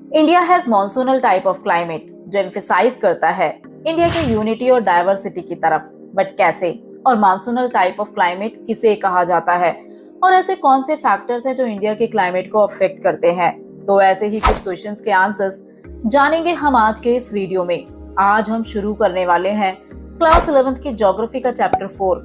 India has monsoonal type of climate जो emphasise करता है इंडिया के यूनिटी और डाइवर्सिटी की तरफ। बट कैसे और मॉनसूनल टाइप ऑफ क्लाइमेट किसे कहा जाता है और ऐसे कौन से फैक्टर्स हैं जो इंडिया के क्लाइमेट को अफेक्ट करते हैं, तो ऐसे ही कुछ क्वेश्चंस के आंसर्स जानेंगे हम आज के इस वीडियो में। आज हम शुरू करने वाले हैं क्लास 11th की ज्योग्राफी का चैप्टर 4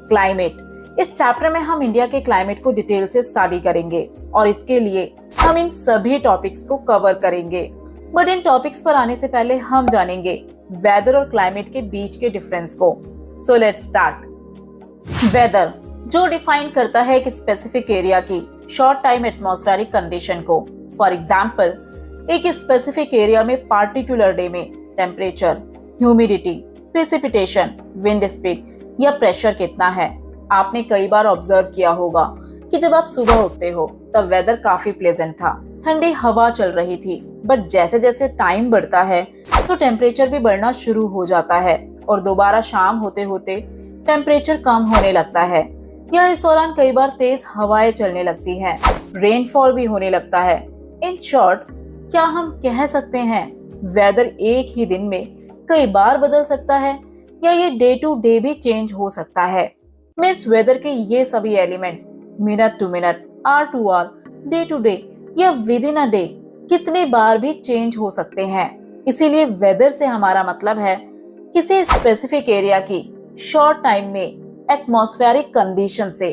क्लाइमेट। इस चैप्टर में हम इंडिया के क्लाइमेट को डिटेल से स्टडी करेंगे और इसके लिए हम इन सभी टॉपिक्स को कवर करेंगे। बट इन टॉपिक्स पर आने से पहले हम जानेंगे वेदर और क्लाइमेट के बीच के डिफरेंस को। So let's start. वेदर जो डिफाइन करता है एक स्पेसिफिक एरिया की शॉर्ट टाइम एटमॉस्फेरिक कंडीशन को। फॉर एग्जाम्पल, एक स्पेसिफिक एरिया में पार्टिकुलर डे में temperature, humidity, precipitation, wind speed या प्रेशर कितना है। आपने कई बार ऑब्जर्व किया होगा कि जब आप सुबह उठते हो तब वेदर काफी प्लेजेंट था, ठंडी हवा चल रही थी। बट जैसे जैसे टाइम बढ़ता है तो टेम्परेचर भी बढ़ना शुरू हो जाता है और दोबारा शाम होते होते टेम्परेचर कम होने लगता है या इस दौरान कई बार तेज हवाएं चलने लगती हैं, रेनफॉल भी होने लगता है। इन शॉर्ट, क्या हम कह सकते हैं वेदर एक ही दिन में कई बार बदल सकता है या ये डे टू डे भी चेंज हो सकता है। मीन्स वेदर के ये सभी elements minute to minute, hour to hour, day to day या विद इन अ डे कितने बार भी चेंज हो सकते हैं। इसीलिए वेदर से हमारा मतलब है किसी स्पेसिफिक एरिया की शॉर्ट टाइम में एटमॉस्फेरिक कंडीशन से,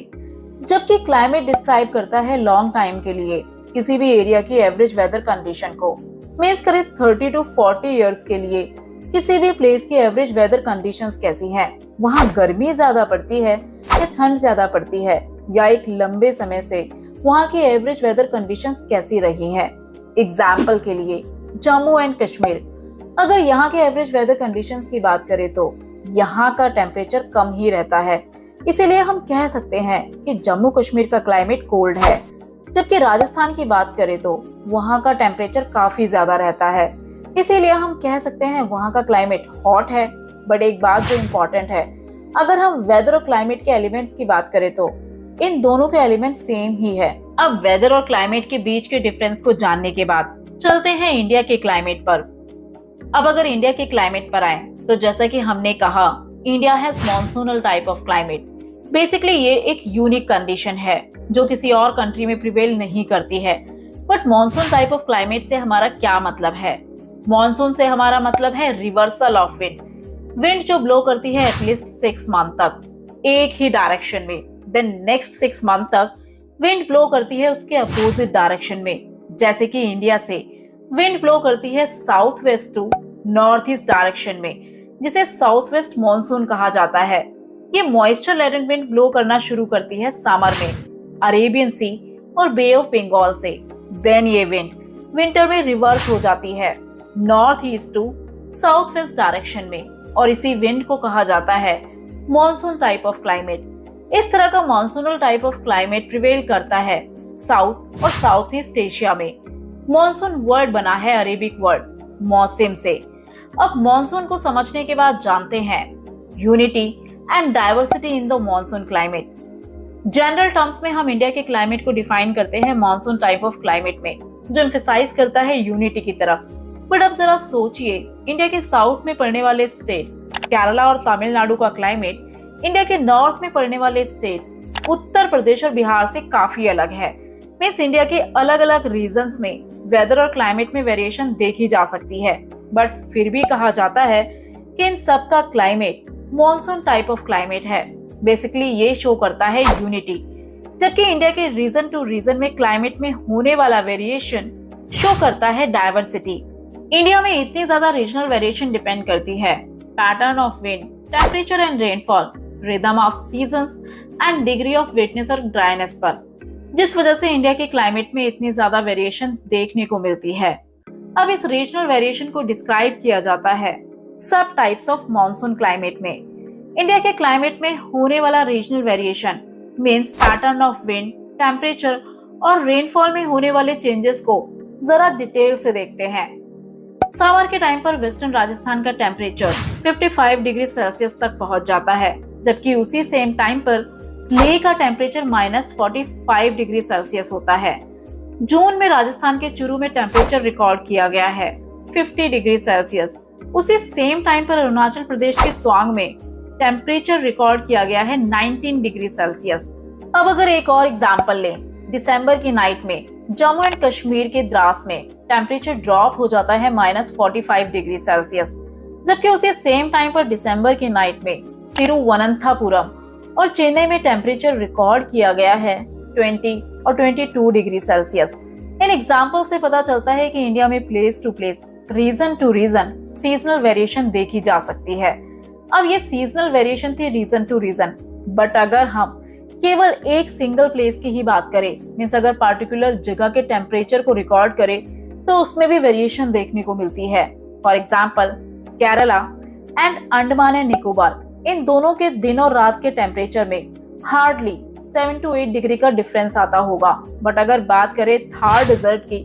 जबकि क्लाइमेट डिस्क्राइब करता है लॉन्ग टाइम के लिए किसी भी एरिया की एवरेज वेदर कंडीशन को। मीन्स करीब 30 to 40 इयर्स के लिए किसी भी प्लेस की एवरेज वेदर कंडीशंस कैसी हैं, वहाँ गर्मी ज्यादा पड़ती है या ठंड ज्यादा पड़ती है, या एक लंबे समय से वहाँ की एवरेज वेदर कंडीशंस कैसी रही हैं। एग्जाम्पल के लिए जम्मू एंड कश्मीर, अगर यहाँ के एवरेज वेदर कंडीशंस की बात करें तो यहाँ का टेम्परेचर कम ही रहता है। इसीलिए हम कह सकते हैं कि जम्मू कश्मीर का क्लाइमेट कोल्ड है, जबकि राजस्थान की बात करें तो वहाँ का टेम्परेचर काफी ज्यादा रहता है। इसीलिए हम कह सकते हैं वहाँ का क्लाइमेट हॉट है। बट एक बात जो इम्पोर्टेंट है, अगर हम वेदर और क्लाइमेट के एलिमेंट्स की बात करें तो इन दोनों के एलिमेंट सेम ही है। अब वेदर और क्लाइमेट के बीच के डिफरेंस को जानने के बाद चलते हैं इंडिया के क्लाइमेट पर। अब अगर इंडिया के क्लाइमेट पर आए तो जैसा कि हमने कहा, India has monsoonal type of climate. Basically ये एक यूनिक कंडीशन है जो किसी और कंट्री में प्रिवेल नहीं करती है। But monsoon type of climate से हमारा क्या मतलब है? मॉनसून से हमारा मतलब है रिवर्सल ऑफ विंड। विंड जो ब्लो करती है एटलीस्ट 6 मंथ तक एक ही डायरेक्शन में, देन नेक्स्ट 6 मंथ तक विंड ब्लो करती है उसके अपोजिट डायरेक्शन में। जैसे कि इंडिया से विंड ब्लो करती है south west to north east direction में, जिसे साउथ वेस्ट मॉनसून कहा जाता है। ये मॉइस्चर लेडन विंड ब्लो करना शुरू करती है समर में अरेबियन सी और बे ऑफ बंगाल से। देन ये विंड विंटर में रिवर्स हो जाती है north east to south west direction में, और इसी विंड को कहा जाता है मॉनसून टाइप ऑफ क्लाइमेट। इस तरह का monsoonal type of climate prevail करता है साउथ और साउथ ईस्ट एशिया में। मॉनसून वर्ड बना है अरेबिक वर्ड मौसम से। अब मॉनसून को समझने के बाद जानते हैं unity and diversity in the monsoon climate. General terms में हम इंडिया के क्लाइमेट को डिफाइन करते हैं मॉनसून टाइप ऑफ क्लाइमेट में, जो एम्फेसाइज करता है यूनिटी की तरफ। बट अब जरा सोचिए, इंडिया के साउथ में पड़ने वाले स्टेट्स केरला और तमिलनाडु का क्लाइमेट इंडिया के नॉर्थ में पड़ने वाले स्टेट्स उत्तर प्रदेश और बिहार से काफी अलग है। मीन्स इंडिया के अलग अलग रीजन्स में वेदर और क्लाइमेट में वेरिएशन देखी जा सकती है। बट फिर भी कहा जाता है कि इन सब का climate monsoon type of climate है। बेसिकली ये शो करता है यूनिटी, जबकि इंडिया के रीजन टू रीजन में क्लाइमेट में होने वाला वेरिएशन शो करता है डाइवर्सिटी। इंडिया में इतनी ज्यादा रीजनल वेरिएशन डिपेंड करती है pattern of wind, temperature and rainfall, rhythm of seasons and degree of वेटनेस और ड्राइनेस पर, जिस वजह से इंडिया के क्लाइमेट में इतनी ज्यादा वेरिएशन देखने को मिलती है। अब इस रीजनल वेरिएशन को डिस्क्राइब किया जाता है सब टाइप्स ऑफ मॉनसून क्लाइमेट में। इंडिया के क्लाइमेट में होने वाला regional variation means pattern of wind, temperature और रेनफॉल में होने वाले चेंजेस को जरा डिटेल से देखते हैं। समर के टाइम पर वेस्टर्न राजस्थान का टेम्परेचर 55 डिग्री सेल्सियस तक पहुंच जाता है, जबकि उसी सेम टाइम पर लेह का टेम्परेचर -45 डिग्री सेल्सियस होता है। जून में राजस्थान के चूरू में टेम्परेचर रिकॉर्ड किया गया है 50 डिग्री सेल्सियस। उसी सेम टाइम पर अरुणाचल प्रदेश के तवांग में टेम्परेचर रिकॉर्ड किया गया है 19 डिग्री सेल्सियस। अब अगर एक और एग्जांपल लें, दिसंबर की नाइट में जम्मू एंड कश्मीर के द्रास में टेम्परेचर ड्रॉप हो जाता है -45 डिग्री सेल्सियस, जबकि उसी सेम टाइम पर दिसंबर की नाइट में तिरुवनंतपुरम और चेन्नई में टेम्परेचर रिकॉर्ड किया गया है 20 और 22 डिग्री सेल्सियस। इन एग्जाम्पल से पता चलता है कि इंडिया में place to place, region to region seasonal variation देखी जा सकती है। अब ये सीजनल वेरिएशन थी रीजन टू रीजन, बट अगर हम केवल एक सिंगल प्लेस की ही बात करें, मीन्स अगर पार्टिकुलर जगह के टेम्परेचर को रिकॉर्ड करें तो उसमें भी वेरिएशन देखने को मिलती है। For example Kerala and Andaman and Nicobar, इन दोनों के दिन और रात के टेम्परेचर में हार्डली 7 to 8 डिग्री का डिफरेंस आता होगा। बट अगर बात करें थार डेजर्ट की,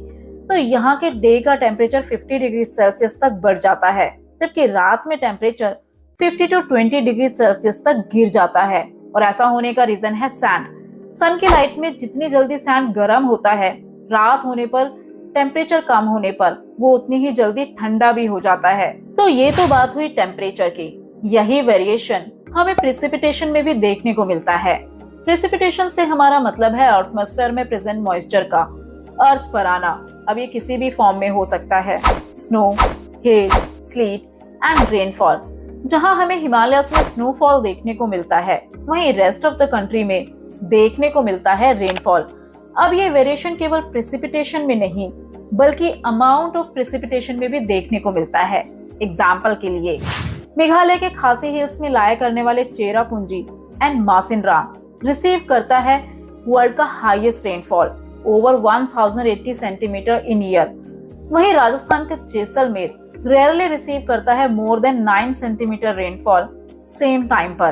तो यहाँ के डे का टेम्परेचर 50 डिग्री सेल्सियस तक बढ़ जाता है, जबकि रात में टेम्परेचर 50 to 20 डिग्री सेल्सियस तक गिर जाता है। और ऐसा होने का रीजन है सैंड। सन की लाइट में जितनी जल्दी सैंड गर्म होता है, रात होने पर टेम्परेचर कम होने पर वो उतनी ही जल्दी ठंडा भी हो जाता है। तो ये तो बात हुई टेम्परेचर की। यही वेरिएशन हमें प्रेसिपिटेशन में भी देखने को मिलता है। प्रेसिपिटेशन से हमारा मतलब है एटमॉस्फेयर में प्रेजेंट मॉइस्चर का अर्थ पर आना। अब ये किसी भी फॉर्म में हो सकता है, snow, hello, slit and rainfall. जहां हमें हिमालयस में स्नोफॉल देखने को मिलता है, वहीं रेस्ट ऑफ द कंट्री में देखने को मिलता है रेनफॉल। अब ये वेरिएशन केवल प्रेसिपिटेशन में नहीं, बल्कि अमाउंट ऑफ प्रेसिपिटेशन में भी देखने को मिलता है। एग्जाम्पल के लिए मेघालय के खासी हिल्स में लाया करने वाले चेरापूंजी एंड मासिनराम रिसीव करता है वर्ल्ड का हाईएस्ट रेनफॉल ओवर 1080 सेंटीमीटर इन ईयर। वहीं राजस्थान के जैसलमेर रेयरली रिसीव करता है more than 9 centimetre rainfall same time पर।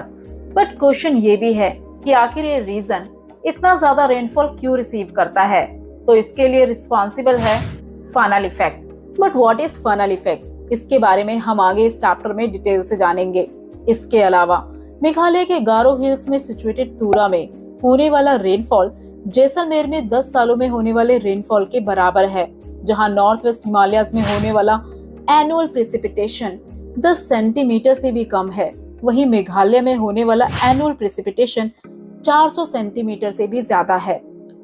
बट क्वेश्चन ये भी है कि आखिर ये रीजन इतना ज्यादा रेनफॉल क्यों रिसीव करता है? तो इसके लिए रिस्पॉन्सिबल है funnel effect. But what is funnel effect? इसके बारे में हम आगे इस चैप्टर में डिटेल से जानेंगे। इसके अलावा मेघालय के गारो हिल्स में सिचुएटेड तुरा में होने वाला रेनफॉल जैसलमेर में 10 सालों में होने वाले रेनफॉल के बराबर है, जहां नॉर्थ वेस्ट हिमालयाज में होने वाला एनुअल प्रेसिपिटेशन 10 सेंटीमीटर से भी कम है। वहीं मेघालय में होने वाला एनुअल प्रेसिपिटेशन 400 सेंटीमीटर से भी ज्यादा है।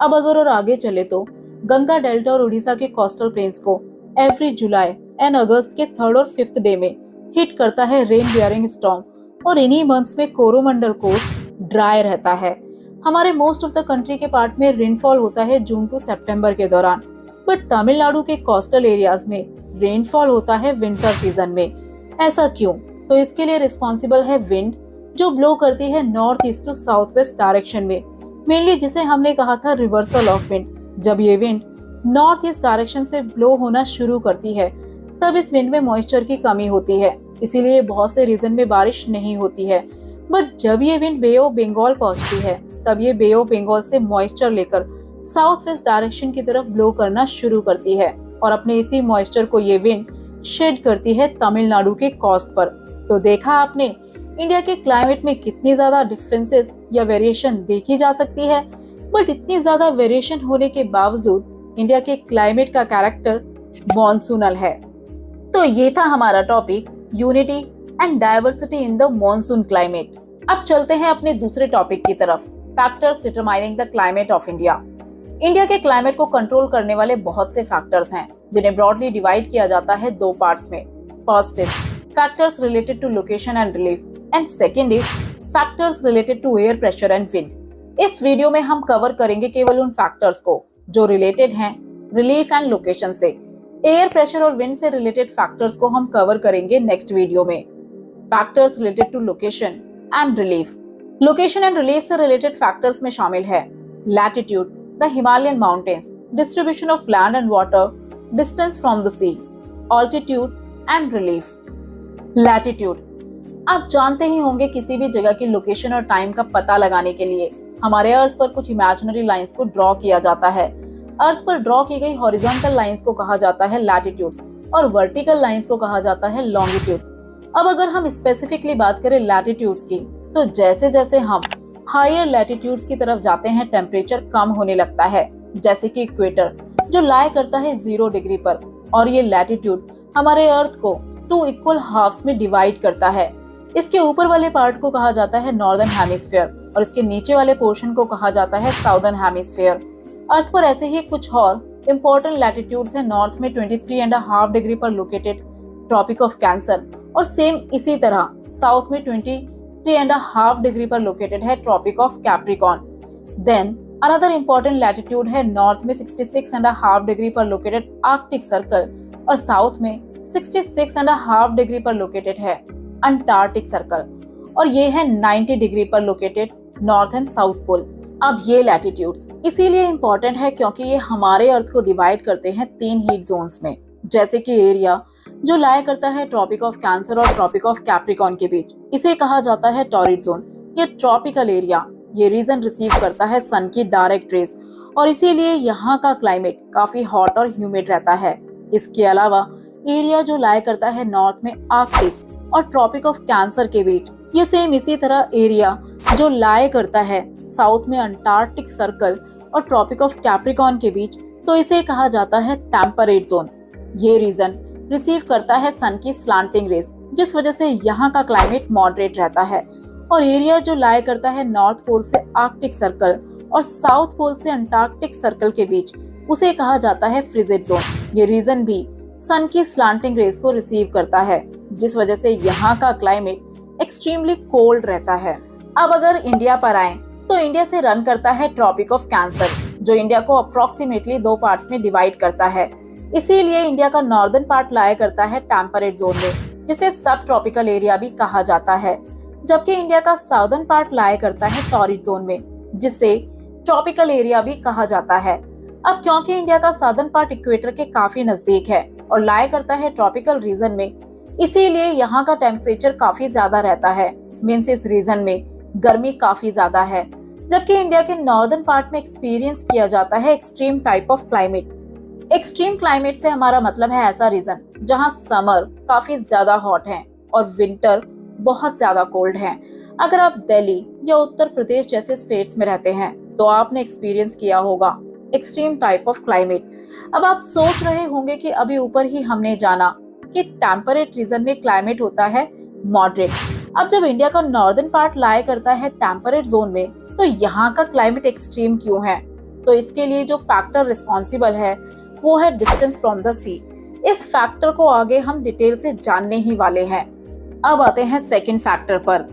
अब अगर और आगे चले तो गंगा डेल्टा और उड़ीसा के कोस्टल प्लेन्स को एवरी जुलाई एंड अगस्त के 3rd और 5th डे में हिट करता है रेन बियरिंग स्टॉर्म, और इन्हीं मंथ्स में कोरोमंडल कोस्ट ड्राई रहता है। हमारे मोस्ट ऑफ द कंट्री के पार्ट में रेनफॉल होता है जून टू सितंबर के दौरान, बट तमिलनाडु के कोस्टल एरियाज में रेनफॉल होता है विंटर सीजन में। ऐसा क्यों? तो इसके लिए रिस्पॉन्सिबल है विंड, जो ब्लो करती है north east to south west direction में, मेनली जिसे हमने कहा था रिवर्सल ऑफ विंड। जब ये विंड नॉर्थ ईस्ट डायरेक्शन से ब्लो होना शुरू करती है, तब इस विंड में मॉइस्चर की कमी होती है, इसीलिए बहुत से रीजन में बारिश नहीं होती है। बट जब ये विंड बे ऑफ बंगाल पहुंचती है, तब ये बे ऑफ बंगाल से मॉइस्चर लेकर साउथ वेस्ट डायरेक्शन की तरफ ब्लो करना शुरू करती है, और अपने इसी मॉइस्चर को ये विंड शेड करती है तमिलनाडु के कोस्ट पर। तो देखा आपने इंडिया के क्लाइमेट में कितनी ज्यादा डिफरेंसेस या वेरिएशन देखी जा सकती है। बट इतनी ज्यादा वेरिएशन होने के बावजूद इंडिया के क्लाइमेट का कैरेक्टर मॉनसूनल है। तो ये था हमारा topic unity and diversity in the monsoon climate. अब चलते हैं अपने दूसरे टॉपिक की तरफ, factors determining the climate of India. India के क्लाइमेट को कंट्रोल करने वाले बहुत से फैक्टर्स हैं, जिन्हें ब्रॉडली डिवाइड किया जाता है 2 पार्ट्स में। First is factors related to location and relief, and second is factors related to air pressure and wind. इस वीडियो में हम कवर करेंगे केवल उन फैक्टर्स को जो रिलेटेड हैं रिलीफ एंड लोकेशन से। एयर प्रेशर और विंड से रिलेटेड फैक्टर्स को हम कवर करेंगे नेक्स्ट वीडियो में। Factors related to location and relief. Location and relief से रिलेटेड फैक्टर्स में शामिल है latitude, the Himalayan mountains, distribution of land and water, distance from the sea, altitude and relief. Latitude, आप जानते ही होंगे किसी भी जगह की लोकेशन और टाइम का पता लगाने के लिए हमारे अर्थ पर कुछ इमेजिनरी लाइंस को ड्रॉ किया जाता है। अर्थ पर ड्रॉ की गई हॉरिजॉन्टल लाइंस को कहा जाता है लैटिट्यूड्स, और वर्टिकल लाइंस को कहा जाता है लॉन्गिट्यूड्स। अब अगर हम स्पेसिफिकली बात करें लैटिट्यूड्स की, तो जैसे जैसे हम हायर लैटिट्यूड्स की तरफ जाते हैं टेम्परेचर कम होने लगता है, जैसे कि इक्वेटर, जो लाई करता है 0 डिग्री पर, और ये लैटिट्यूड हमारे अर्थ को 2 इक्वल हाफ्स में डिवाइड करता है। इसके ऊपर वाले पार्ट को कहा जाता है नॉर्दर्न हेमिस्फीयर और इसके नीचे वाले पोर्शन को कहा जाता है साउदर्न हेमिस्फीयर। अर्थ पर ऐसे ही कुछ और इम्पोर्टेंट लैटिट्यूड्स हैं। नॉर्थ में 23.5 डिग्री पर लोकेटेड ट्रॉपिक ऑफ कैंसर, और सेम इसी तरह साउथ में 23.5 डिग्री पर लोकेटेड है tropic of Capricorn. Then another important latitude है नॉर्थ में 66.5 डिग्री पर लोकेटेड आर्कटिक सर्कल, और साउथ में 66.5 डिग्री पर लोकेटेड है अंटार्कटिक सर्कल, और ये है 90 डिग्री पर located north and south pole. अब ये लैटिट्यूड्स इसीलिए इम्पोर्टेंट है क्योंकि ये हमारे अर्थ को डिवाइड करते हैं 3 हीट जोन्स में, जैसे कि एरिया जो लाई करता है ट्रॉपिक ऑफ कैंसर और ट्रॉपिक ऑफ कैप्रिकॉर्न के बीच, इसे कहा जाता है टॉरिड जोन। ये ट्रॉपिकल एरिया, ये रीजन रिसीव करता है सन की डायरेक्ट रेज, और इसीलिए यहाँ का क्लाइमेट काफी हॉट और ह्यूमिड रहता है। इसके अलावा एरिया जो लाई करता है नॉर्थ में आर्कटिक और ट्रॉपिक ऑफ कैंसर के बीच, ये सेम इसी तरह एरिया जो लाई करता है साउथ में अंटार्कटिक सर्कल और ट्रॉपिक ऑफ कैप्रिकॉर्न के बीच, तो इसे कहा जाता है टेम्परेट जोन। ये रीजन रिसीव करता है सन की स्लांटिंग रेस, जिस वजह से यहाँ का क्लाइमेट मॉडरेट रहता है। और एरिया जो लाई करता है नॉर्थ पोल से आर्कटिक सर्कल और साउथ पोल से अंटार्कटिक सर्कल के बीच, उसे कहा जाता है फ्रिजिड जोन। ये रीजन भी सन की स्लांटिंग रेस को रिसीव करता है, जिस वजह से यहाँ का क्लाइमेट एक्सट्रीमली कोल्ड रहता है। अब अगर इंडिया पर आए तो इंडिया से रन करता है ट्रॉपिक ऑफ कैंसर, जो इंडिया को अप्रोक्सीमेटली 2 पार्ट्स में डिवाइड करता है। इसीलिए इंडिया का नॉर्दर्न पार्ट लाई करता है टेम्परेट जोन में, जिसे सब ट्रॉपिकल एरिया भी कहा जाता है, जबकि इंडिया का साउदर्न पार्ट लाई करता है टॉरिड जोन में, जिसे ट्रॉपिकल एरिया भी कहा जाता है। अब क्योंकि इंडिया का साउदर्न पार्ट इक्वेटर के काफी नजदीक है और लाई करता है ट्रॉपिकल रीजन में, इसीलिए यहाँ का टेम्परेचर काफी ज्यादा रहता है। मीन्स इस रीजन में गर्मी काफी ज्यादा है, जबकि इंडिया के नॉर्दर्न पार्ट में एक्सपीरियंस किया जाता है extreme type of climate. Extreme climate से हमारा मतलब है ऐसा रीजन जहाँ समर काफी ज्यादा हॉट है और विंटर बहुत ज्यादा कोल्ड है। अगर आप दिल्ली या उत्तर प्रदेश जैसे स्टेट्स में रहते हैं तो आपने एक्सपीरियंस किया होगा एक्सट्रीम टाइप ऑफ क्लाइमेट। अब आप सोच रहे होंगे कि अभी ऊपर ही हमने जाना कि टेम्परेट रीजन में क्लाइमेट होता है मॉडरेट। अब जब इंडिया का नॉर्दर्न पार्ट लाई करता है टेम्परेट जोन में, तो यहाँ का क्लाइमेट एक्सट्रीम क्यों है? तो इसके लिए जो फैक्टर रिस्पॉन्सिबल है वो है डिस्टेंस फ्रॉम द सी। इस फैक्टर को आगे हम डिटेल से जानने ही वाले हैं। अब आते हैं सेकंड फैक्टर पर,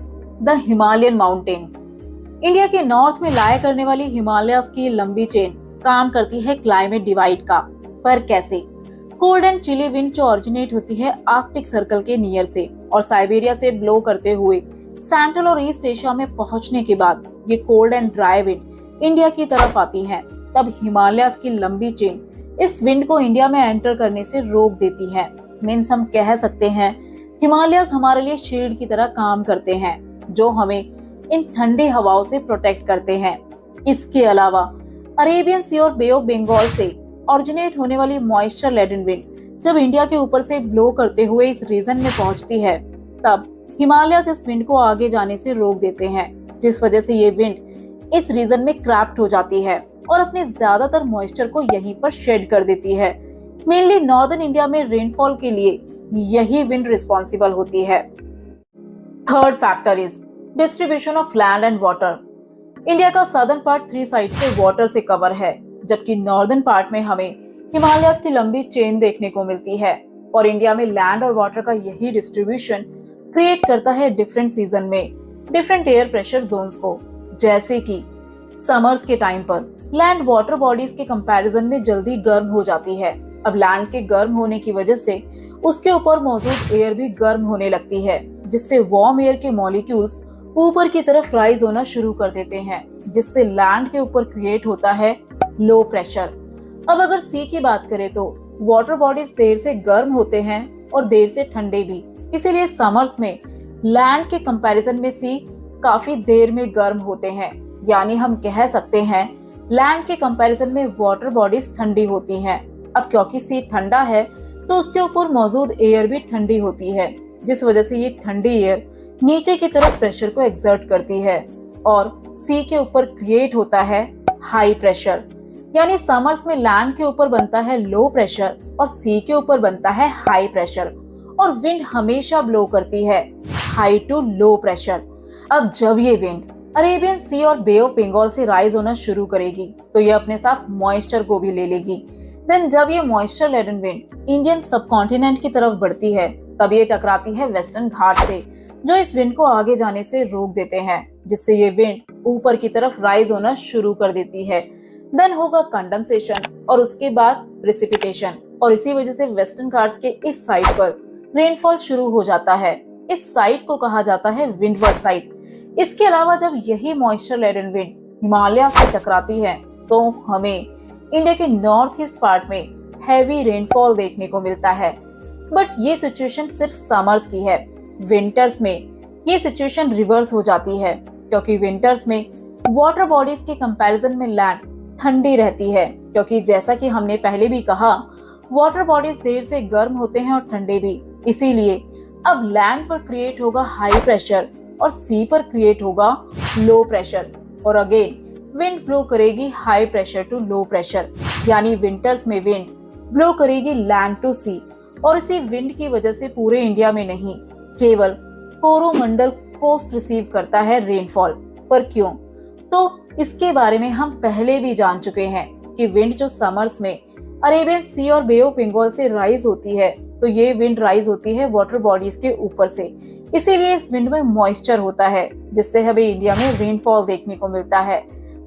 द हिमालयन माउंटेन्स। इंडिया के नॉर्थ में लाई करने वाली हिमालयस की लंबी चेन काम करती है क्लाइमेट डिवाइड का। पर कैसे? कोल्ड एंड चिली विंड जो ओरिजिनेट होती है आर्कटिक सर्कल के नियर से और साइबेरिया से ब्लो करते हुए सेंट्रल और ईस्ट एशिया में पहुंचने के बाद ये cold and dry wind India की तरफ आती है। तब हिमालयस की लंबी चेन इस विंड को इंडिया में एंटर करने से रोक देती है। मीन्स हम कह सकते हैं हिमालयस हमारे लिए शील्ड की तरह काम करते हैं, जो हमें इन ठंडी हवाओं से प्रोटेक्ट करते हैं। इसके अलावा अरेबियन सी और बे ऑफ बंगाल से ऑरिजिनेट होने वाली मॉइस्चर लेडन विंड जब इंडिया के ऊपर से ब्लो करते हुए इस रीजन में पहुंचती है, तब हिमालयस इस विंड को आगे जाने से रोक देते हैं, जिस वजह से ये विंड इस रीजन में क्रैप्ट हो जाती है और अपने ज्यादातर मॉइस्चर को यहीं पर शेड कर देती है। मेनली नॉर्दर्न इंडिया में रेनफॉल के लिए यही विंड रिस्पॉन्सिबल होती है। Third factor is distribution of land and water. India का सदर्न पार्ट 3 साइड से वाटर से कवर है, जबकि नॉर्दर्न पार्ट में हमें हिमालयस की लंबी चेन देखने को मिलती है। और इंडिया में लैंड और वाटर का यही डिस्ट्रीब्यूशन क्रिएट करता है डिफरेंट सीजन में डिफरेंट एयर प्रेशर जोन्स को। जैसे कि समर्स के टाइम पर लैंड वाटर बॉडीज के कंपैरिजन में जल्दी गर्म हो जाती है। अब लैंड के गर्म होने की वजह से उसके ऊपर मौजूद एयर भी गर्म होने लगती है, जिससे वार्म एयर के मॉलिक्यूल्स ऊपर की तरफ राइज होना शुरू कर देते हैं, जिससे लैंड के ऊपर क्रिएट होता है लो प्रेशर। अब अगर सी की बात करें तो वाटर बॉडीज देर से गर्म होते हैं और देर से ठंडे भी, इसीलिए समर्स में लैंड के कंपैरिजन में सी काफी देर में गर्म होते हैं। यानी हम कह सकते हैं लैंड के कंपैरिजन में वाटर बॉडीज ठंडी होती हैं। अब क्योंकि सी ठंडा है तो उसके ऊपर मौजूद एयर भी ठंडी होती है, जिस वजह से ये ठंडी एयर नीचे की तरफ प्रेशर को एक्सर्ट करती है और सी के ऊपर क्रिएट होता है हाई प्रेशर। यानी समर्स में लैंड के ऊपर बनता है लो प्रेशर और सी के ऊपर बनता है हाई प्रेशर, और विंड हमेशा ब्लो करती है हाई टू लो प्रेशर। अब जब ये विंड अरेबियन सी और बे ऑफ बंगाल से राइज होना शुरू करेगी तो ये अपने साथ मॉइस्चर को भी ले लेगी। देन जब ये moisture laden wind Indian subcontinent की तरफ बढ़ती है तब ये टकराती है वेस्टर्न घाट से, जो इस विंड को आगे जाने से रोक देते हैं, जिससे ये विंड ऊपर की तरफ राइज होना शुरू कर देती है। देन होगा कंडेंसेशन और उसके बाद प्रेसिपिटेशन, और इसी वजह से वेस्टर्न घाट्स के इस साइड पर रेनफॉल शुरू हो जाता है। इस साइड को कहा जाता है विंडवर्ड साइड। इसके अलावा जब यही मॉइस्चर लेडन विंड हिमालय से टकराती है तो हमें इंडिया के नॉर्थ ईस्ट पार्ट में हैवी रेनफॉल देखने को मिलता है। बट ये सिचुएशन सिर्फ समर्स की है। विंटर्स में ये सिचुएशन रिवर्स हो जाती है, क्योंकि विंटर्स में वाटर बॉडीज के कंपैरिजन में लैंड ठंडी रहती है, क्योंकि जैसा कि हमने पहले भी कहा वाटर बॉडीज देर से गर्म होते हैं और ठंडे भी। इसीलिए अब लैंड पर क्रिएट होगा हाई प्रेशर और सी पर क्रिएट होगा लो प्रेशर, और अगेन विंड ब्लो करेगी high pressure to low pressure, यानी विंटर्स में विंड ब्लो करेगी लैंड टू सी। और इसी विंड की वजह से पूरे इंडिया में नहीं, केवल कोरोमंडल कोस्ट रिसीव करता है रेनफॉल। पर क्यों? तो इसके बारे में हम पहले भी जान चुके हैं कि विंड जो समर्स में अरेबियन सी और बे ऑफ बंगाल से राइज होती है तो ये विंड राइज होती है वाटर बॉडीज के ऊपर से, इसीलिए इस विंड में मॉइस्चर होता है, जिससे हमें इंडिया में रेनफॉल देखने को मिलता है।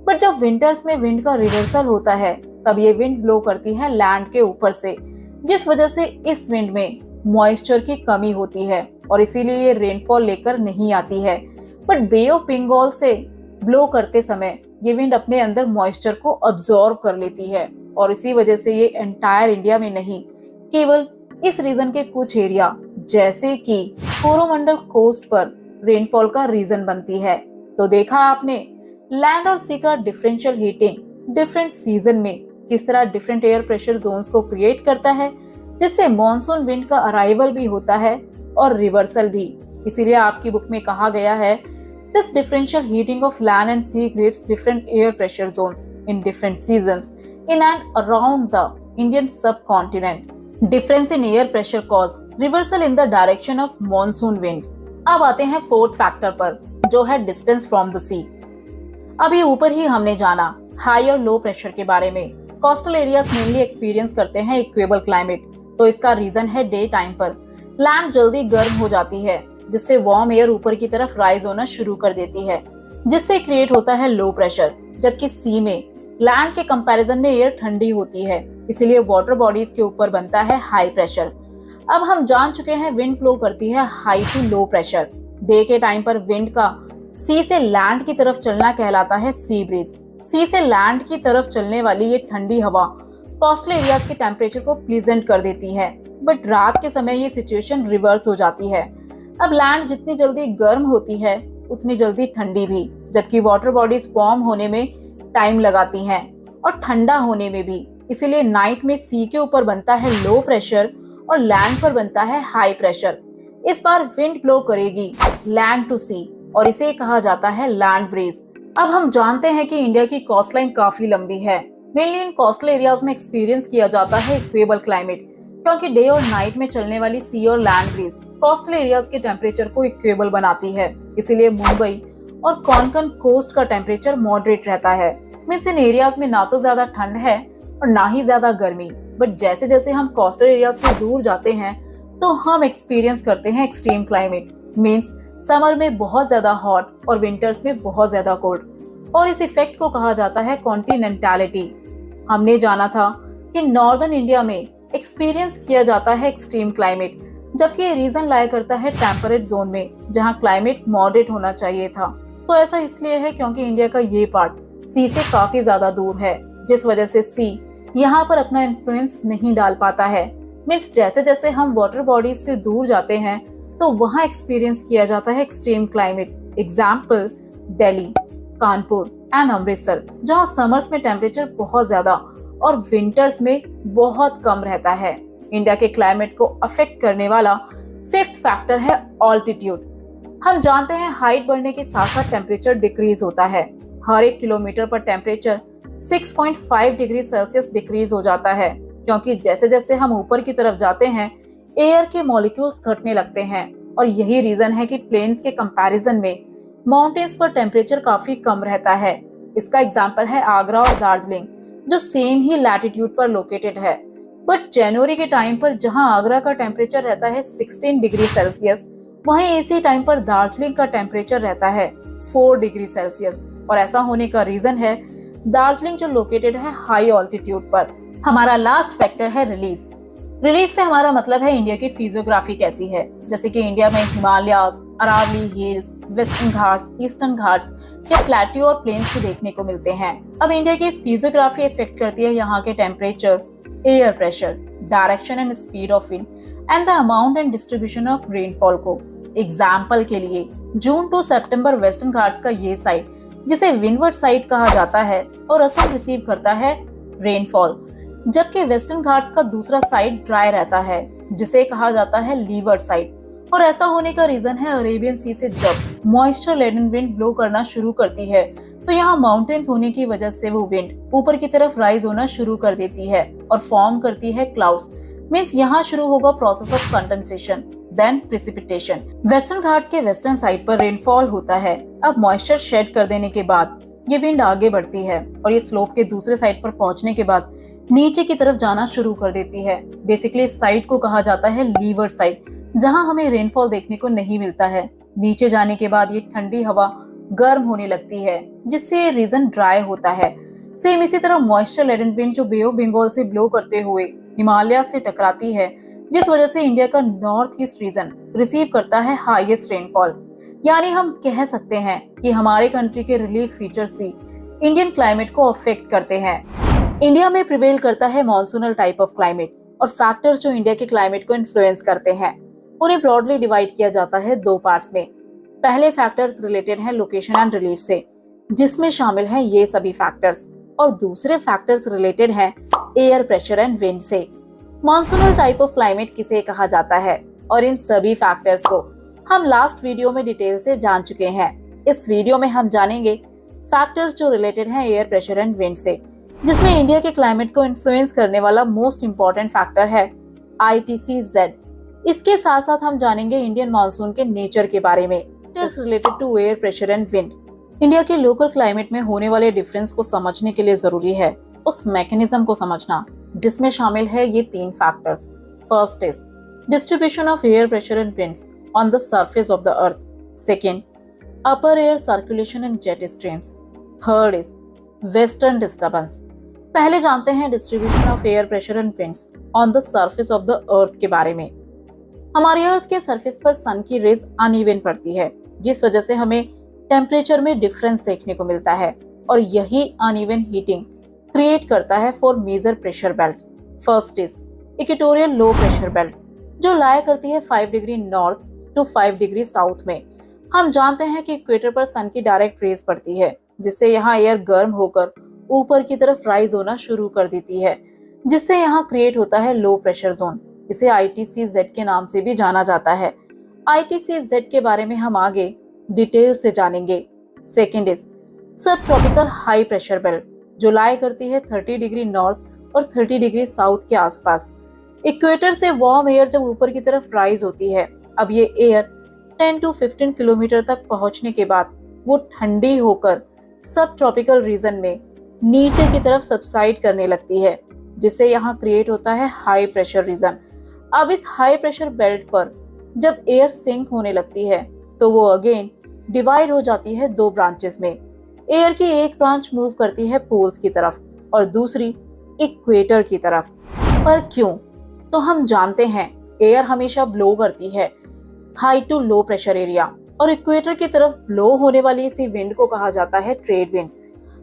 बट जब विंटर्स में विंड का रिवर्सल होता है तब ये विंड ब्लो करती है लैंड के ऊपर से, जिस वजह से इस विंड में मॉइस्चर की कमी होती है और इसीलिए ये रेनफॉल लेकर नहीं आती है। बट बे ऑफ बंगाल से ब्लो करते समय ये विंड अपने अंदर मॉइस्चर को अब्सॉर्ब कर लेती है, और इसी वजह से ये एंटायर इंडिया में नहीं, केवल इस रीजन के कुछ एरिया जैसे कि कोरोमंडल कोस्ट पर रेनफॉल का रीजन बनती है। तो देखा आपने लैंड और सी का डिफरेंशियल हीटिंग डिफरेंट सीजन में किस तरह डिफरेंट एयर प्रेशर जोन्स को क्रिएट करता है, जिससे मॉनसून विंड का अराइवल भी होता है और रिवर्सल भी। इसीलिए आपकी बुक में कहा गया है this differential heating of land and sea creates different air pressure zones in different seasons in and around the Indian subcontinent. Difference in air pressure cause reversal in the direction of monsoon wind. अब आते हैं fourth factor पर, जो है distance from the सी। अभी ऊपर ही हमने जाना हाई और लो प्रेशर के बारे में। कोस्टल एरियाज मेनली एक्सपीरियंस करते हैं इक्वेबल क्लाइमेट, तो इसका रीजन है डे टाइम पर लैंड जल्दी गर्म हो जाती है, जिससे वार्म एयर ऊपर की तरफ राइज होना शुरू कर देती है, जिससे क्रिएट होता है लो प्रेशर। जबकि सी में लैंड के कंपैरिजन में एयर ठंडी होती है, इसीलिए वाटर बॉडीज के ऊपर बनता है हाई प्रेशर। अब हम जान चुके हैं विंड फ्लो करती है high to low pressure. Day के टाइम पर विंड का सी से लैंड की तरफ चलना कहलाता है सी ब्रीज। सी से लैंड की तरफ चलने वाली ये ठंडी हवा कोस्टल एरियाज के टेम्परेचर को प्लीजेंट कर देती है। बट रात के समय ये सिचुएशन रिवर्स हो जाती है। अब लैंड जितनी जल्दी गर्म होती है उतनी जल्दी ठंडी भी, जबकि वाटर बॉडीज फॉर्म होने में टाइम लगाती हैं और ठंडा होने में भी। इसीलिए नाइट में सी के ऊपर बनता है लो प्रेशर और लैंड पर बनता है हाई प्रेशर। इस बार विंड ब्लो करेगी लैंड टू सी और इसे कहा जाता है लैंड ब्रीज। अब हम जानते हैं कि इंडिया की कोस्ट लाइन काफी लंबी है। मेनली इन कोस्टल एरियाज में एक्सपीरियंस किया जाता है इक्वेबल क्लाइमेट, क्योंकि डे और नाइट में चलने वाली सी और लैंड ब्रीज कोस्टल एरियाज के टेम्परेचर को इक्वेबल बनाती है। इसीलिए मुंबई और कोंकण कोस्ट का टेम्परेचर मॉडरेट रहता है। मींस इन एरियाज में ना तो ज्यादा ठंड है और ना ही ज्यादा गर्मी। बट जैसे जैसे हम कोस्टल एरियाज से दूर जाते हैं तो हम एक्सपीरियंस करते हैं एक्सट्रीम क्लाइमेट। मींस समर में बहुत ज्यादा हॉट और विंटर्स में बहुत ज्यादा कोल्ड, और इस इफेक्ट को कहा जाता है कॉन्टिनेंटैलिटी। हमने जाना था कि नॉर्दर्न इंडिया में एक्सपीरियंस किया जाता है एक्सट्रीम क्लाइमेट, जबकि ये रीजन लाया करता है टेम्परेट जोन में, जहां क्लाइमेट मॉडरेट होना चाहिए था। तो ऐसा इसलिए है क्योंकि इंडिया का ये पार्ट सी से काफी ज्यादा दूर है, जिस वजह से सी यहाँ पर अपना इन्फ्लुएंस नहीं डाल पाता है। मीन्स जैसे जैसे हम वाटर बॉडीज से दूर जाते हैं तो वहाँ एक्सपीरियंस किया जाता है extreme climate. Example Delhi, Kanpur and Amritsar, जहाँ समर्स में टेम्परेचर बहुत ज्यादा और विंटर्स में बहुत कम रहता है। इंडिया के क्लाइमेट को अफेक्ट करने वाला फिफ्थ फैक्टर है ऑल्टीट्यूड। हम जानते हैं हाइट बढ़ने के साथ साथ टेम्परेचर डिक्रीज होता है। हर 1 किलोमीटर पर टेम्परेचर 6.5 डिग्री सेल्सियस डिक्रीज हो जाता है, क्योंकि जैसे जैसे हम ऊपर की तरफ जाते हैं एयर के मॉलिक्यूल्स घटने लगते हैं। और यही रीजन है कि प्लेन्स के कंपैरिजन में माउंटेन्स पर टेम्परेचर काफी कम रहता है। इसका एग्जाम्पल है आगरा और दार्जिलिंग, जो सेम ही लैटिट्यूड पर लोकेटेड है। बट जनवरी के टाइम पर जहां आगरा का टेम्परेचर रहता है 16 डिग्री सेल्सियस, वहीं इसी टाइम पर दार्जिलिंग का टेम्परेचर रहता है 4 डिग्री सेल्सियस। और ऐसा होने का रीजन है दार्जिलिंग जो लोकेटेड है हाई ऑल्टीट्यूड पर। हमारा लास्ट फैक्टर है रिलीफ। रिलीफ से हमारा मतलब है इंडिया की फिजियोग्राफी कैसी है। जैसे कि इंडिया में Himalayas, Aravalli hills, Western Ghats, Eastern Ghats या प्लेट्यू और प्लेन्स भी देखने को मिलते हैं। अब इंडिया की फिजियोग्राफी इफेक्ट करती है यहाँ के temperature, air pressure, direction and speed of wind and the amount and distribution of rainfall को। एग्जाम्पल के लिए जून टू सितंबर वेस्टर्न घाट्स का ये साइड, जिसे विंडवर्ड साइड कहा जाता है, और असम रिसीव करता है रेनफॉल, जबकि वेस्टर्न घाट्स का दूसरा साइड ड्राई रहता है, जिसे कहा जाता है लीवर्ड साइड। और ऐसा होने का रीजन है अरेबियन सी से जब मॉइस्चर लेडन विंड ब्लो करना शुरू करती है, तो यहाँ माउंटेन्स होने की वजह से वो विंड ऊपर की तरफ राइज होना शुरू कर देती है और फॉर्म करती है क्लाउड्स। मींस यहाँ शुरू होगा process of condensation, then precipitation. Western Ghats के वेस्टर्न साइड पर रेनफॉल होता है। अब मॉइस्चर शेड कर देने के बाद ये विंड आगे बढ़ती है और ये स्लोप के दूसरे साइड पर पहुंचने के बाद नीचे की तरफ जाना शुरू कर देती है। बेसिकली इस साइड को कहा जाता है लीवर्ड साइड, जहां हमें रेनफॉल देखने को नहीं मिलता है। नीचे जाने के बाद ये ठंडी हवा गर्म होने लगती है, जिससे रीजन ड्राई होता है। सेम इसी तरह मॉइस्चर लेडन विंड जो बे ऑफ बंगाल से ब्लो करते हुए हिमालय से टकराती है, जिस वजह से इंडिया का नॉर्थ ईस्ट रीजन रिसीव करता है हाईएस्ट रेनफॉल। यानी हम कह सकते हैं कि हमारे कंट्री के रिलीफ फीचर्स भी इंडियन क्लाइमेट को अफेक्ट करते हैं। इंडिया में प्रिवेल करता है मॉनसूनल टाइप ऑफ क्लाइमेट, और फैक्टर्स जो इंडिया के क्लाइमेट को इन्फ्लुएंस करते हैं उन्हें ब्रॉडली डिवाइड किया जाता है दो पार्ट्स में। पहले फैक्टर्स रिलेटेड है लोकेशन एंड रिलीफ से, जिसमें शामिल है ये सभी फैक्टर्स, और दूसरे फैक्टर्स रिलेटेड है एयर प्रेशर एंड विंड से। मॉनसूनल टाइप ऑफ क्लाइमेट किसे कहा जाता है, और इन सभी फैक्टर्स को हम लास्ट वीडियो में डिटेल से जान चुके हैं। इस वीडियो में हम जानेंगे फैक्टर्स जो रिलेटेड हैं एयर प्रेशर एंड विंड से, जिसमें इंडिया के क्लाइमेट को इन्फ्लुएंस करने वाला मोस्ट इम्पोर्टेंट फैक्टर है ITC-Z। इसके साथ साथ हम जानेंगे इंडियन मानसून के नेचर के बारे में, factors related to air pressure and wind. India के लोकल क्लाइमेट में होने वाले डिफरेंस को समझने के लिए जरूरी है उस मैकेनिज्म को समझना जिसमें शामिल है ये तीन factors. First is distribution of air pressure and winds on the surface of the earth. Second, upper air circulation and jet streams. Third is western disturbance. पहले जानते हैं distribution of air pressure and winds on the surface of the earth के बारे में। हमारी अर्थ के surface पर सन की रेज अनइवन पड़ती है, जिस वजह से हमें टेम्परेचर में डिफरेंस देखने को मिलता है, और यही अनइवन हीटिंग क्रिएट करता है four major pressure belt. First is equatorial low pressure belt, जो लाया करती है 5 degree north to 5 degree south में। हम जानते हैं कि इक्वेटर पर सन की डायरेक्ट रेज पड़ती है, जिससे यहाँ एयर गर्म होकर ऊपर की तरफ राइज होना शुरू कर देती है, जिससे यहाँ क्रिएट होता है लो प्रेशर जोन। इसे ITC-Z के नाम से भी जाना जाता है। ITC-Z के बारे में हम आगे डिटेल से जानेंगे। सेकेंड इज सब ट्रॉपिकल हाई प्रेशर बेल्ट, जो लाया करती है 30 डिग्री नॉर्थ और 30 डिग्री साउथ के आसपास। इक्वेटर से वार्म एयर जब ऊपर की तरफ राइज होती है, अब ये एयर 10 to 15 किलोमीटर तक पहुंचने के बाद वो ठंडी होकर सब ट्रॉपिकल रीजन में नीचे की तरफ सबसाइड करने लगती है, जिससे यहाँ क्रिएट होता है हाई प्रेशर रीजन। अब इस हाई प्रेशर बेल्ट पर जब एयर सिंक होने लगती है, तो वो अगेन डिवाइड हो जाती है दो ब्रांचेस में। एयर की एक ब्रांच मूव करती है पोल्स की तरफ और दूसरी इक्वेटर की तरफ। पर क्यों? तो हम जानते हैं एयर हमेशा ब्लो करती है high to low pressure area, और इक्वेटर की तरफ ब्लो होने वाली इसी विंड को कहा जाता है ट्रेड विंड।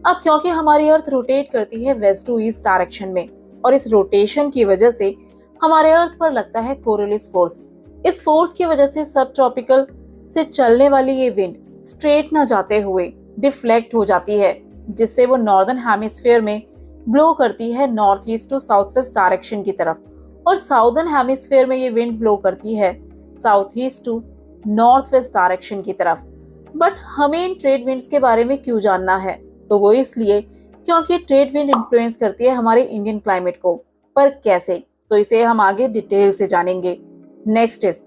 अब क्योंकि हमारी अर्थ रोटेट करती है वेस्ट टू ईस्ट डायरेक्शन में, और इस रोटेशन की वजह से हमारे अर्थ पर लगता है कोरियोलिस फोर्स। इस फोर्स की वजह से सब ट्रॉपिकल से चलने वाली ये विंड स्ट्रेट न जाते हुए डिफ्लेक्ट हो जाती है, जिससे वो नॉर्दर्न हेमिस्फीयर में ब्लो करती है north east to south west direction की तरफ, और साउदर्न हेमिस्फीयर में ये विंड ब्लो करती है south east to north west direction की तरफ। बट हमें इन ट्रेड विंड्स के बारे में क्यों जानना है? तो वो इसलिए क्योंकि ट्रेड विंड इन्फ्लुएंस करती है हमारे इंडियन क्लाइमेट को। पर कैसे, तो इसे हम आगे डिटेल से जानेंगे। नेक्स्ट इज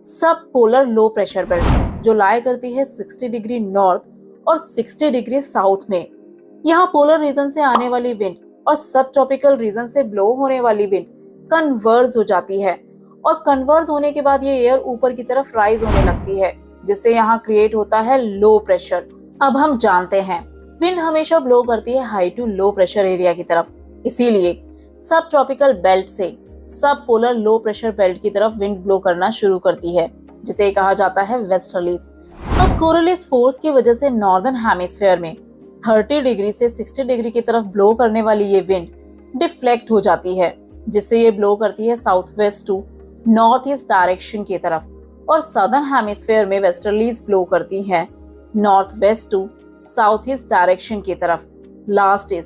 सब पोलर लो प्रेशर बेल्ट, जो लाई करती है 60 डिग्री नॉर्थ और 60 डिग्री साउथ में। यहाँ पोलर रीजन से आने वाली विंड और सब ट्रॉपिकल रीजन से ब्लो होने वाली विंड कन्वर्ज हो जाती है, और कन्वर्ज होने के बाद ये एयर ऊपर की तरफ राइज होने लगती है, जिससे यहाँ क्रिएट होता है लो प्रेशर। अब हम जानते हैं विंड हमेशा ब्लो करती है high to low pressure area की तरफ, इसीलिए सब ट्रॉपिकल बेल्ट से सब पोलर लो प्रेशर बेल्ट की तरफ विंड ब्लो करना शुरू करती है, जिसे कहा जाता है वेस्टर्लीज। अब कोरिलेस फोर्स की वजह से नॉर्दर्न हेमिस्फीयर में 30 डिग्री से 60 डिग्री की तरफ ब्लो करने वाली ये विंड डिफ्लेक्ट हो जाती है, जिससे ये ब्लो करती है south west to north east direction की तरफ, और सदर्न हेमिस्फीयर में वेस्टर्लीज ब्लो करती है north west to south east direction की तरफ। Last is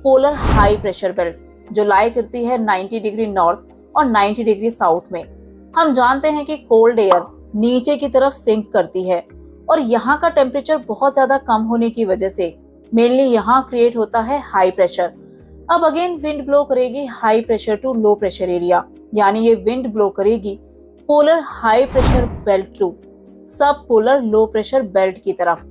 polar high pressure belt, जो लाई करती है 90 डिग्री नॉर्थ और 90 डिग्री साउथ में। हम जानते हैं कि कोल्ड एयर नीचे की तरफ सिंक करती है, और यहाँ का टेम्परेचर बहुत ज्यादा कम होने की वजह से मेनली यहाँ क्रिएट होता है हाई प्रेशर। अब अगेन विंड ब्लो करेगी high pressure to low pressure area, यानी ये विंड ब्लो करेगी polar high pressure belt to sub polar low pressure belt की तरफ,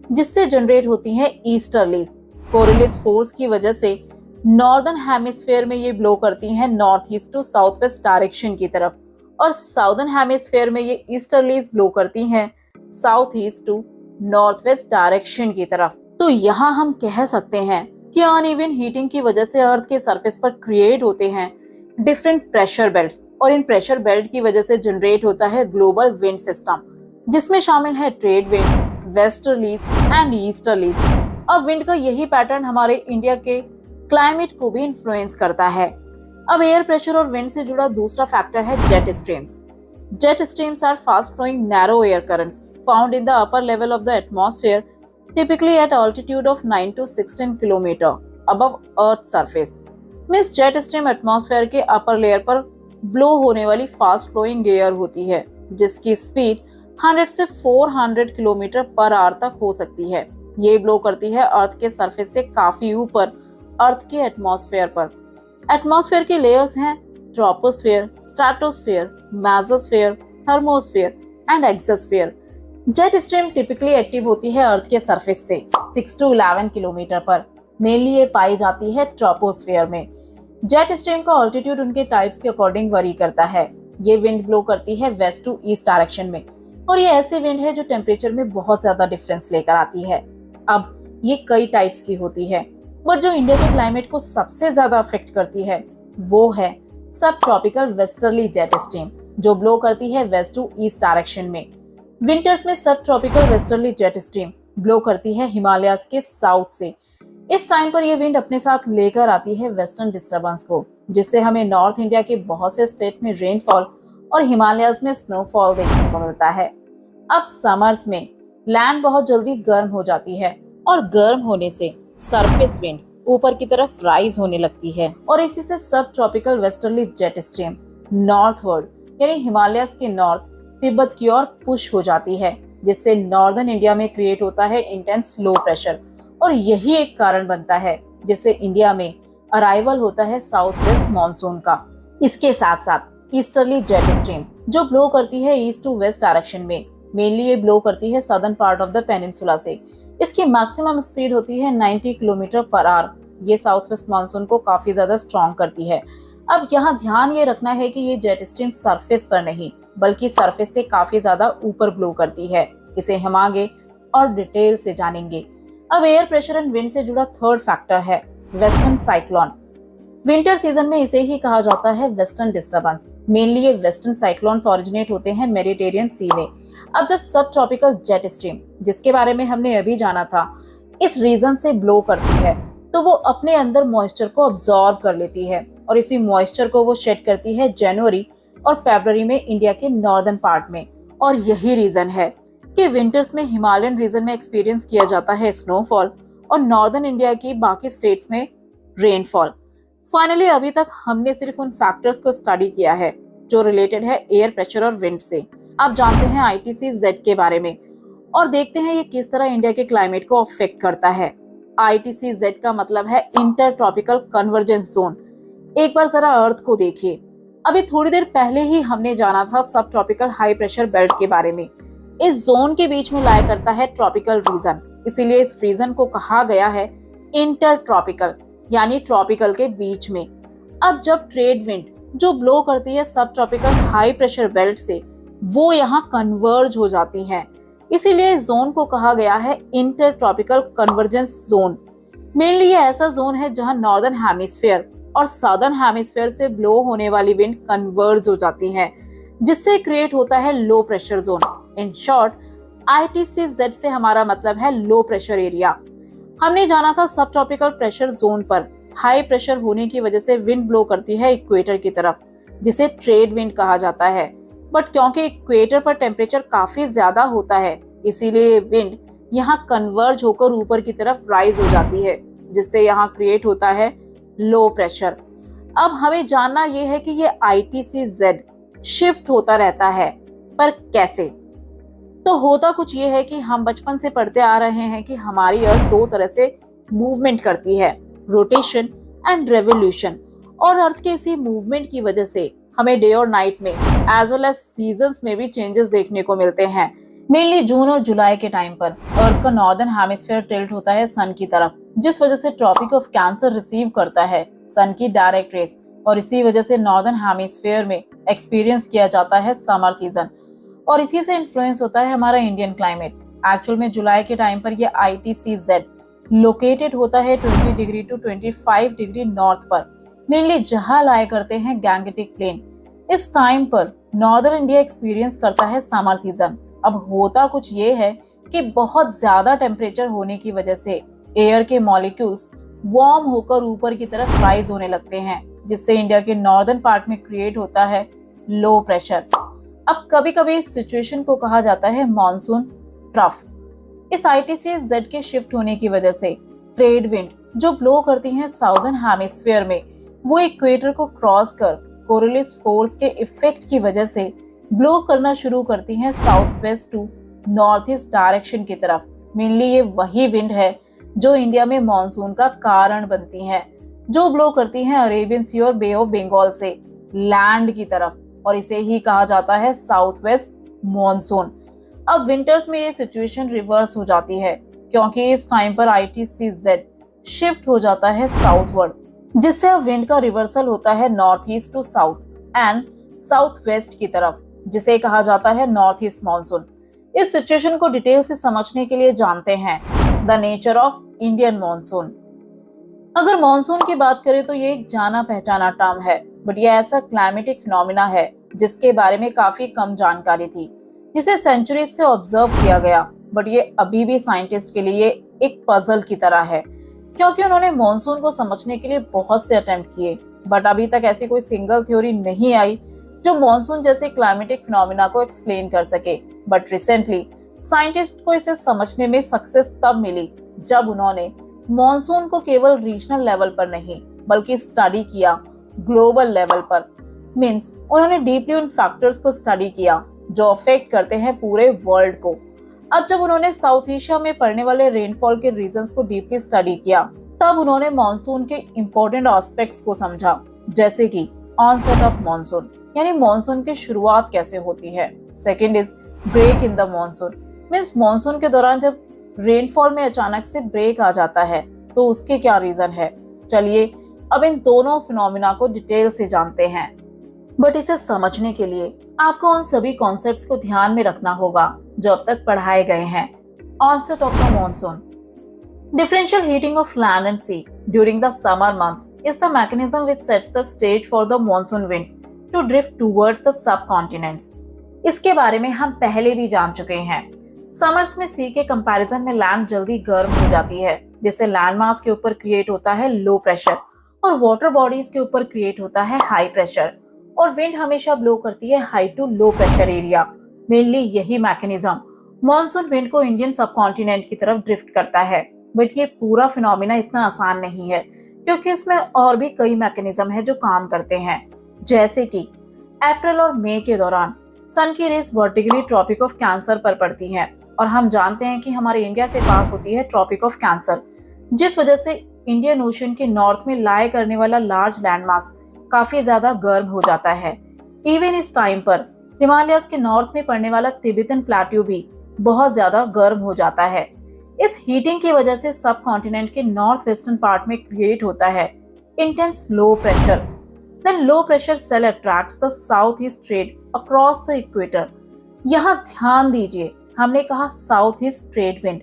जिससे जनरेट होती है ईस्टर्लीज। कोरिलेस फोर्स की वजह से नॉर्दर्न हेमिस्फीयर में ये ब्लो करती हैं north east to south west direction की तरफ, और साउदर्न हेमिस्फीयर में ये ईस्टर्लीज ब्लो करती हैं south east to north west direction की तरफ। तो यहाँ हम कह सकते हैं कि अनइवन हीटिंग की वजह से अर्थ के सरफेस पर क्रिएट होते हैं डिफरेंट प्रेशर बेल्ट्स, और इन प्रेशर बेल्ट की वजह से जनरेट होता है ग्लोबल विंड सिस्टम, जिसमें शामिल है trade wind, westerlies and easterlies. अब विंड का यही पैटर्न हमारे इंडिया के क्लाइमेट को भी इन्फ्लुएंस करता है। अब एयर प्रेशर और विंड से जुड़ा दूसरा फैक्टर है jet streams. Jet streams are fast flowing narrow air currents found in the upper level of the atmosphere, typically at altitude of 9 to 16 kilometre above earth surface. Means jet stream atmosphere के upper layer पर blow होने वाली fast flowing air होती है, जिसकी speed 100 से 400 kilometre per hour तक हो सकती है। ये ब्लो करती है अर्थ के सरफेस से काफी ऊपर अर्थ के एटमॉस्फेयर पर। एटमॉस्फेयर के लेयर्स हैं troposphere, stratosphere, mesosphere, thermosphere and exosphere. Jet stream typically active होती है अर्थ के सरफेस से 6 to 11 किलोमीटर पर। मेनली ये पाई जाती है ट्रोपोस्फेयर में। जेट स्ट्रीम का ऑल्टीट्यूड उनके टाइप्स के अकॉर्डिंग वरी करता है। ये विंड ब्लो करती है वेस्ट टू ईस्ट डायरेक्शन में, और ये ऐसी विंड है जो टेम्परेचर में बहुत ज्यादा डिफरेंस लेकर आती है। अब ये कई टाइप्स की होती है, बट जो इंडिया के क्लाइमेट को सबसे ज्यादा अफेक्ट करती है वो है सब ट्रॉपिकल वेस्टर्ली जेट स्ट्रीम, जो ब्लो करती है वेस्ट टू ईस्ट डायरेक्शन में। विंटर्स में subtropical westerly jet stream blow करती है हिमालयाज के साउथ से। इस टाइम पर यह विंड अपने साथ लेकर आती है वेस्टर्न डिस्टर्बेंस को, जिससे हमें नॉर्थ इंडिया के बहुत से स्टेट में रेनफॉल और हिमालयाज में स्नोफॉल देखने को मिलता है। अब समर्स में लैंड बहुत जल्दी गर्म हो जाती है, और गर्म होने से सरफेस विंड ऊपर की तरफ राइज होने लगती है, और इसी से सब tropical westerly jet stream northward यानी हिमालयाज के नॉर्थ तिब्बत की ओर पुश हो जाती है, जिससे नॉर्दर्न इंडिया में क्रिएट होता है इंटेंस लो प्रेशर, और यही एक कारण बनता है जिससे इंडिया में अराइवल होता है साउथ वेस्ट मानसून का। इसके साथ साथ ईस्टर्ली जेट स्ट्रीम जो ब्लो करती है ईस्ट टू वेस्ट डायरेक्शन में, मेनली ये ब्लो करती है southern part of the peninsula से। इसकी मैक्सिमम स्पीड होती है 90 किलोमीटर पर आवर। ये साउथ वेस्ट मानसून को काफी ज्यादा स्ट्रॉन्ग करती है। अब यहाँ ध्यान ये रखना है कि ये जेट स्ट्रीम सरफेस पर नहीं बल्कि सरफेस से काफी ज्यादा ऊपर ब्लो करती है। इसे हम आगे और डिटेल से जानेंगे। अब एयर प्रेशर एंड विंड से जुड़ा थर्ड फैक्टर है वेस्टर्न साइक्लोन। विंटर सीजन में इसे ही कहा जाता है वेस्टर्न डिस्टर्बेंस। मेनली ये वेस्टर्न साइक्लोन्स ओरिजिनेट होते हैं मेडिटेरियन सी में। अब जब सब ट्रॉपिकल जेट स्ट्रीम, जिसके बारे में हमने अभी जाना था, इस रीजन से ब्लो करती है तो वो अपने अंदर मॉइस्चर को अब्सॉर्ब कर लेती है, और इसी मॉइस्चर को वो शेड करती है जनवरी और फरवरी में इंडिया के नॉर्दर्न पार्ट में। और यही रीजन है कि विंटर्स में हिमालयन रीजन में एक्सपीरियंस किया जाता है स्नोफॉल, और नॉर्दर्न इंडिया की बाकी स्टेट्स में रेनफॉल। फाइनली अभी तक हमने सिर्फ उन फैक्टर्स को स्टडी किया है जो रिलेटेड है एयर प्रेशर और विंड से। अब जानते हैं IPCZ के बारे में और देखते हैं ये किस तरह इंडिया के क्लाइमेट को अफेक्ट करता है। ITCZ का मतलब है इंटर ट्रॉपिकल कन्वर्जेंस जोन। एक बार जरा अर्थ को देखिए। अभी थोड़ी देर पहले ही हमने जाना था सब ट्रॉपिकल हाई प्रेशर बेल्ट के बारे में। इस जोन के बीच में लाया करता है ट्रॉपिकल रीजन, इसीलिए इस रीजन को कहा गया है इंटर ट्रॉपिकल, यानी ट्रॉपिकल के बीच में। अब जब ट्रेड विंड जो ब्लो करती है सब ट्रॉपिकल हाई प्रेशर बेल्ट से, वो यहाँ कन्वर्ज हो जाती हैं, इसीलिए इस जोन को कहा गया है inter tropical convergence zone. Mainly ये ऐसा जोन है जहाँ नॉर्दर्न हेमिस्फीयर और साउदर्न हेमिस्फीयर से ब्लो होने वाली विंड कन्वर्ज हो जाती है, जिससे क्रिएट होता है low pressure zone. In short, ITCZ से हमारा मतलब है लो प्रेशर एरिया। हमने जाना था सब ट्रॉपिकल प्रेशर जोन पर हाई प्रेशर होने की वजह से विंड ब्लो करती है इक्वेटर की तरफ, जिसे ट्रेड विंड कहा जाता है। बट क्योंकि इक्वेटर पर टेम्परेचर काफी ज्यादा होता है, इसीलिए विंड यहाँ कन्वर्ज होकर ऊपर की तरफ राइज हो जाती है, जिससे यहाँ क्रिएट होता है लो प्रेशर। अब हमें जानना यह है कि ये ITCZ शिफ्ट होता रहता है, पर कैसे? तो होता कुछ ये है कि हम बचपन से पढ़ते आ रहे हैं कि हमारी अर्थ दो तरह से मूवमेंट करती है, रोटेशन एंड रेवोल्यूशन। और अर्थ के इसी मूवमेंट की वजह से हमें डे और नाइट में एज वेल एज सीजन्स में भी चेंजेस देखने को मिलते हैं। मेनली जून और जुलाई के टाइम पर अर्थ का नॉर्दर्न हेमिस्फीयर टिल्ट होता है सन की तरफ, जिस वजह से ट्रॉपिक ऑफ कैंसर रिसीव करता है सन की डायरेक्ट रेस, और इसी वजह से नॉर्दर्न हेमिस्फीयर में एक्सपीरियंस किया जाता है समर सीजन, और इसी से इन्फ्लुएंस होता है हमारा इंडियन क्लाइमेट। एक्चुअल में जुलाई के टाइम पर ये ITCZ लोकेटेड होता है 20 डिग्री टू 25 डिग्री नॉर्थ पर, मेनली जहां लाया करते हैं गैंगेटिक प्लेन। इस टाइम पर नॉर्दर्न इंडिया एक्सपीरियंस करता है समर सीजन। अब होता कुछ ये है कि बहुत ज्यादा टेम्परेचर होने की वजह से एयर के मॉलिक्यूल्स वार्म होकर ऊपर की तरफ राइज होने लगते हैं, जिससे इंडिया के नॉर्दर्न पार्ट में क्रिएट होता है लो प्रेशर। अब कभी कभी इस सिचुएशन को कहा जाता है मॉनसून ट्रफ। इस ITCZ के शिफ्ट होने की वजह से ट्रेड विंड जो ब्लो करती हैं साउदर्न हेमिस्फीयर में, वो इक्वेटर को क्रॉस कर कोरियोलिस फोर्स के इफेक्ट की वजह से ब्लो करना शुरू करती हैं south west to north east direction की तरफ। मेनली ये वही विंड है जो इंडिया में मॉनसून का कारण बनती हैं, जो ब्लो करती हैं अरेबियन सी और बे ऑफ बंगाल से लैंड की तरफ, और इसे ही कहा जाता है साउथ वेस्ट मॉनसून। अब विंटर्स में ये सिचुएशन रिवर्स हो जाती है, क्योंकि इस टाइम पर ITCZ शिफ्ट हो जाता है साउथवर्ड, जिससे अब विंड का रिवर्सल होता है north east to south and south west की तरफ, जिसे कहा जाता है नॉर्थ ईस्ट मॉनसून। इस सिचुएशन को डिटेल से समझने के लिए जानते हैं the nature of Indian monsoon. अगर मॉनसून की बात करें तो ये एक जाना पहचाना टर्म है, बट ये ऐसा क्लाइमेटिक फिनोमिना है जिसके बारे में काफी कम जानकारी थी, जिसे सेंचुरीज से ऑब्जर्व किया गया, बट ये अभी भी साइंटिस्ट के लिए एक पजल की तरह है, क्योंकि उन्होंने मॉनसून को समझने के लिए बहुत से अटेम्प्ट किए, बट अभी तक ऐसी कोई सिंगल थ्योरी नहीं आई जो मॉनसून जैसे क्लाइमेटिक फिनोमिना को एक्सप्लेन कर सके। बट रिसेंटली साइंटिस्ट को इसे समझने में सक्सेस तब मिली जब उन्होंने मॉनसून को केवल रीजनल लेवल पर नहीं बल्कि स्टडी किया ग्लोबल लेवल पर। मींस उन्होंने डीपली उन फैक्टर्स को स्टडी किया जो अफेक्ट करते हैं पूरे वर्ल्ड को। अब जब उन्होंने साउथ एशिया में पड़ने वाले रेनफॉल के रीजंस को डीपली स्टडी किया, तब उन्होंने मॉनसून के इम्पोर्टेंट एस्पेक्ट्स को समझा, जैसे कि ऑनसेट ऑफ मॉनसून, यानी मॉनसून की शुरुआत कैसे होती है। Second is break in the monsoon, means monsoon के दौरान जब रेनफॉल में अचानक से ब्रेक आ जाता है तो उसके क्या रीजन है। चलिए अब इन दोनों फिनोमिना को डिटेल से जानते हैं, बट इसे समझने के लिए आपको उन सभी कॉन्सेप्ट्स को ध्यान में रखना होगा जो अब तक पढ़ाए गए हैं। Onset of the monsoon, differential heating of land and sea during the summer months is the mechanism which sets the stage for the monsoon winds to drift towards the subcontinents. इसके बारे में हम पहले भी जान चुके हैं। समर्स में सी के कंपैरिजन में लैंड जल्दी गर्म हो जाती है, जिससे लैंड मास के ऊपर क्रिएट होता है लो प्रेशर और वाटर बॉडीज के ऊपर क्रिएट होता है हाई प्रेशर, और विंड हमेशा ब्लो करती है high to low pressure area. Mainly यही मैकेनिज्म मॉनसून विंड को इंडियन सबकॉन्टिनेंट की तरफ ड्रिफ्ट करता है। बट ये पूरा फिनोमिना इतना आसान नहीं है, क्योंकि इसमें और भी कई मैकेनिज्म है जो काम करते हैं। जैसे कि अप्रैल और मई के दौरान सन की rays vertically tropic of cancer पर पड़ती है, और हम जानते हैं कि हमारे इंडिया से पास होती है ट्रॉपिक ऑफ कैंसर, जिस वजह से इंडियन ओशन के नॉर्थ में लाई करने वाला लार्ज लैंडमास काफी ज्यादा गर्म हो जाता है। इवन इस टाइम पर हिमालयस के नॉर्थ में पड़ने वाला तिब्बतन प्लेट्यू भी बहुत ज्यादा गर्म हो जाता है। इस हीटिंग की वजह से सब कॉन्टिनेंट के नॉर्थ वेस्टर्न पार्ट में क्रिएट होता है intense low pressure. Then low pressure cell attracts the south east trade across the equator. यहाँ ध्यान दीजिए, हमने कहा south east trade wind.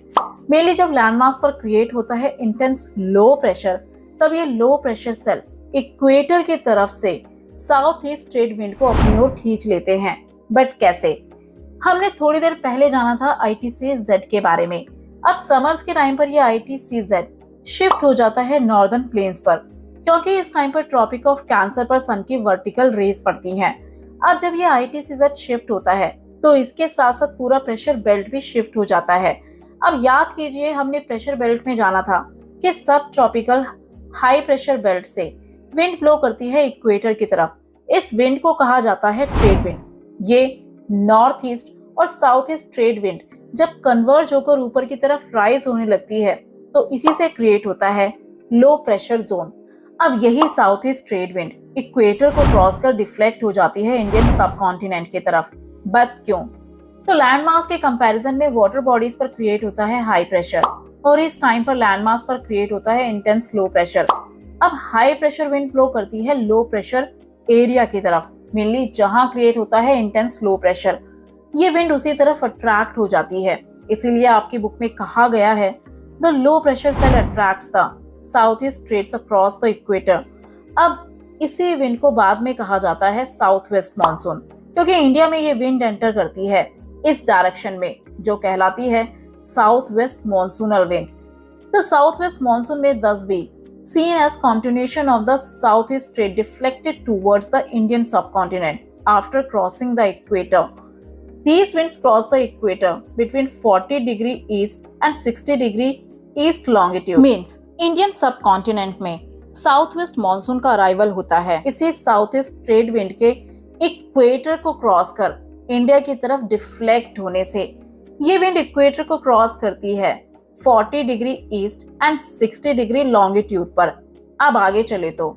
Mainly जब लैंडमास पर क्रिएट होता है इंटेंस लो प्रेशर, तब ये लो प्रेशर सेल इक्वेटर की तरफ से साउथ ईस्ट ट्रेड विंड को अपनी ओर खींच लेते हैं। बट कैसे? हमने थोड़ी देर पहले जाना था ITCZ के बारे में। अब समर्स के टाइम पर ये ITCZ शिफ्ट हो जाता है नॉर्दर्न प्लेन्स पर, क्योंकि इस टाइम पर ट्रॉपिक ऑफ कैंसर पर सन की वर्टिकल रेज पड़ती हैं। अब जब ये ITCZ शिफ्ट होता है तो इसके साथ साथ पूरा प्रेशर बेल्ट भी शिफ्ट हो जाता है। अब याद कीजिए, हमने प्रेशर बेल्ट में जाना था कि सब ट्रॉपिकल हाई प्रेशर बेल्ट से विंड ब्लो करती है इक्वेटर की तरफ। इस विंड को कहा जाता है ट्रेड विंड। ये नॉर्थ ईस्ट और साउथ ईस्ट ट्रेड विंड जब कन्वर्ज होकर ऊपर की तरफ राइज होने लगती है तो इसी से क्रिएट होता है लो प्रेशर जोन। अब यही south east trade wind equator को क्रॉस कर डिफ्लेक्ट हो जाती है इंडियन सब कॉन्टिनेंट की तरफ। बट क्यों? तो लैंडमास के कंपैरिजन में वाटर बॉडीज पर क्रिएट होता है हाई प्रेशर और इस टाइम पर लैंडमास पर क्रिएट होता है इंटेंस लो प्रेशर। अब हाई प्रेशर विंड फ्लो करती है लो प्रेशर एरिया की तरफ, मेनली जहां क्रिएट होता है इंटेंस लो प्रेशर। ये विंड उसी तरफ अट्रैक्ट हो जाती है। इसीलिए आपकी बुक में कहा गया है the low pressure cell attracts the south east trades across the equator. अब इसी विंड को बाद में कहा जाता है साउथ वेस्ट मानसून, क्योंकि इंडिया में ये विंड एंटर करती है इस डायरेक्शन में, जो कहलाती है south waste monsoonal wind. The south west monsoon में thus be seen as continuation of the southeast trade deflected towards the Indian subcontinent after crossing the equator. These winds cross the equator between 40° east and 60° east longitude. Means Indian subcontinent में south west monsoon का arrival होता है इसी south east trade wind के equator को cross कर India की तरफ डिफ्लेक्ट होने से ये विंड इक्वेटर को क्रॉस करती है 40° ईस्ट एंड 60° लॉन्गिट्यूड पर। अब आगे चले तो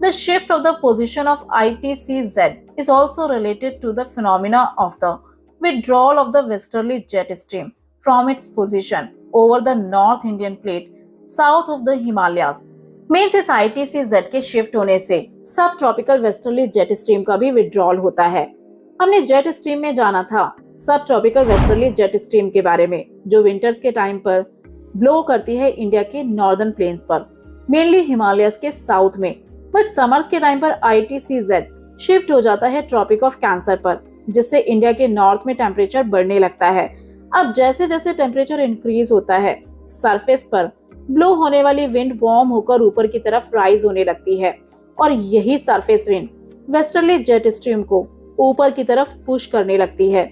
the shift of the position of ITCZ is also related to the phenomena of the withdrawal of the westerly jet stream from its position over the North Indian plate south of the Himalayas. Means इस ITCZ के shift होने से सब tropical westerly jet stream का भी withdrawal होता है। हमने जेट स्ट्रीम में जाना था सब ट्रॉपिकल वेस्टर्ली जेट स्ट्रीम के बारे में, जो विंटर्स के टाइम पर ब्लो करती है इंडिया के नॉर्दर्न प्लेन्स पर, मेनली हिमालयस के साउथ में। बट समर्स के टाइम पर ITCZ शिफ्ट हो जाता है ट्रॉपिक ऑफ कैंसर पर, जिससे इंडिया के नॉर्थ में टेम्परेचर बढ़ने लगता है। अब जैसे जैसे टेम्परेचर इंक्रीज होता है, सरफेस पर ब्लो होने वाली विंड वार्म होकर ऊपर की तरफ राइज होने लगती है और यही surface wind westerly jet stream को ऊपर की तरफ पुश करने लगती है,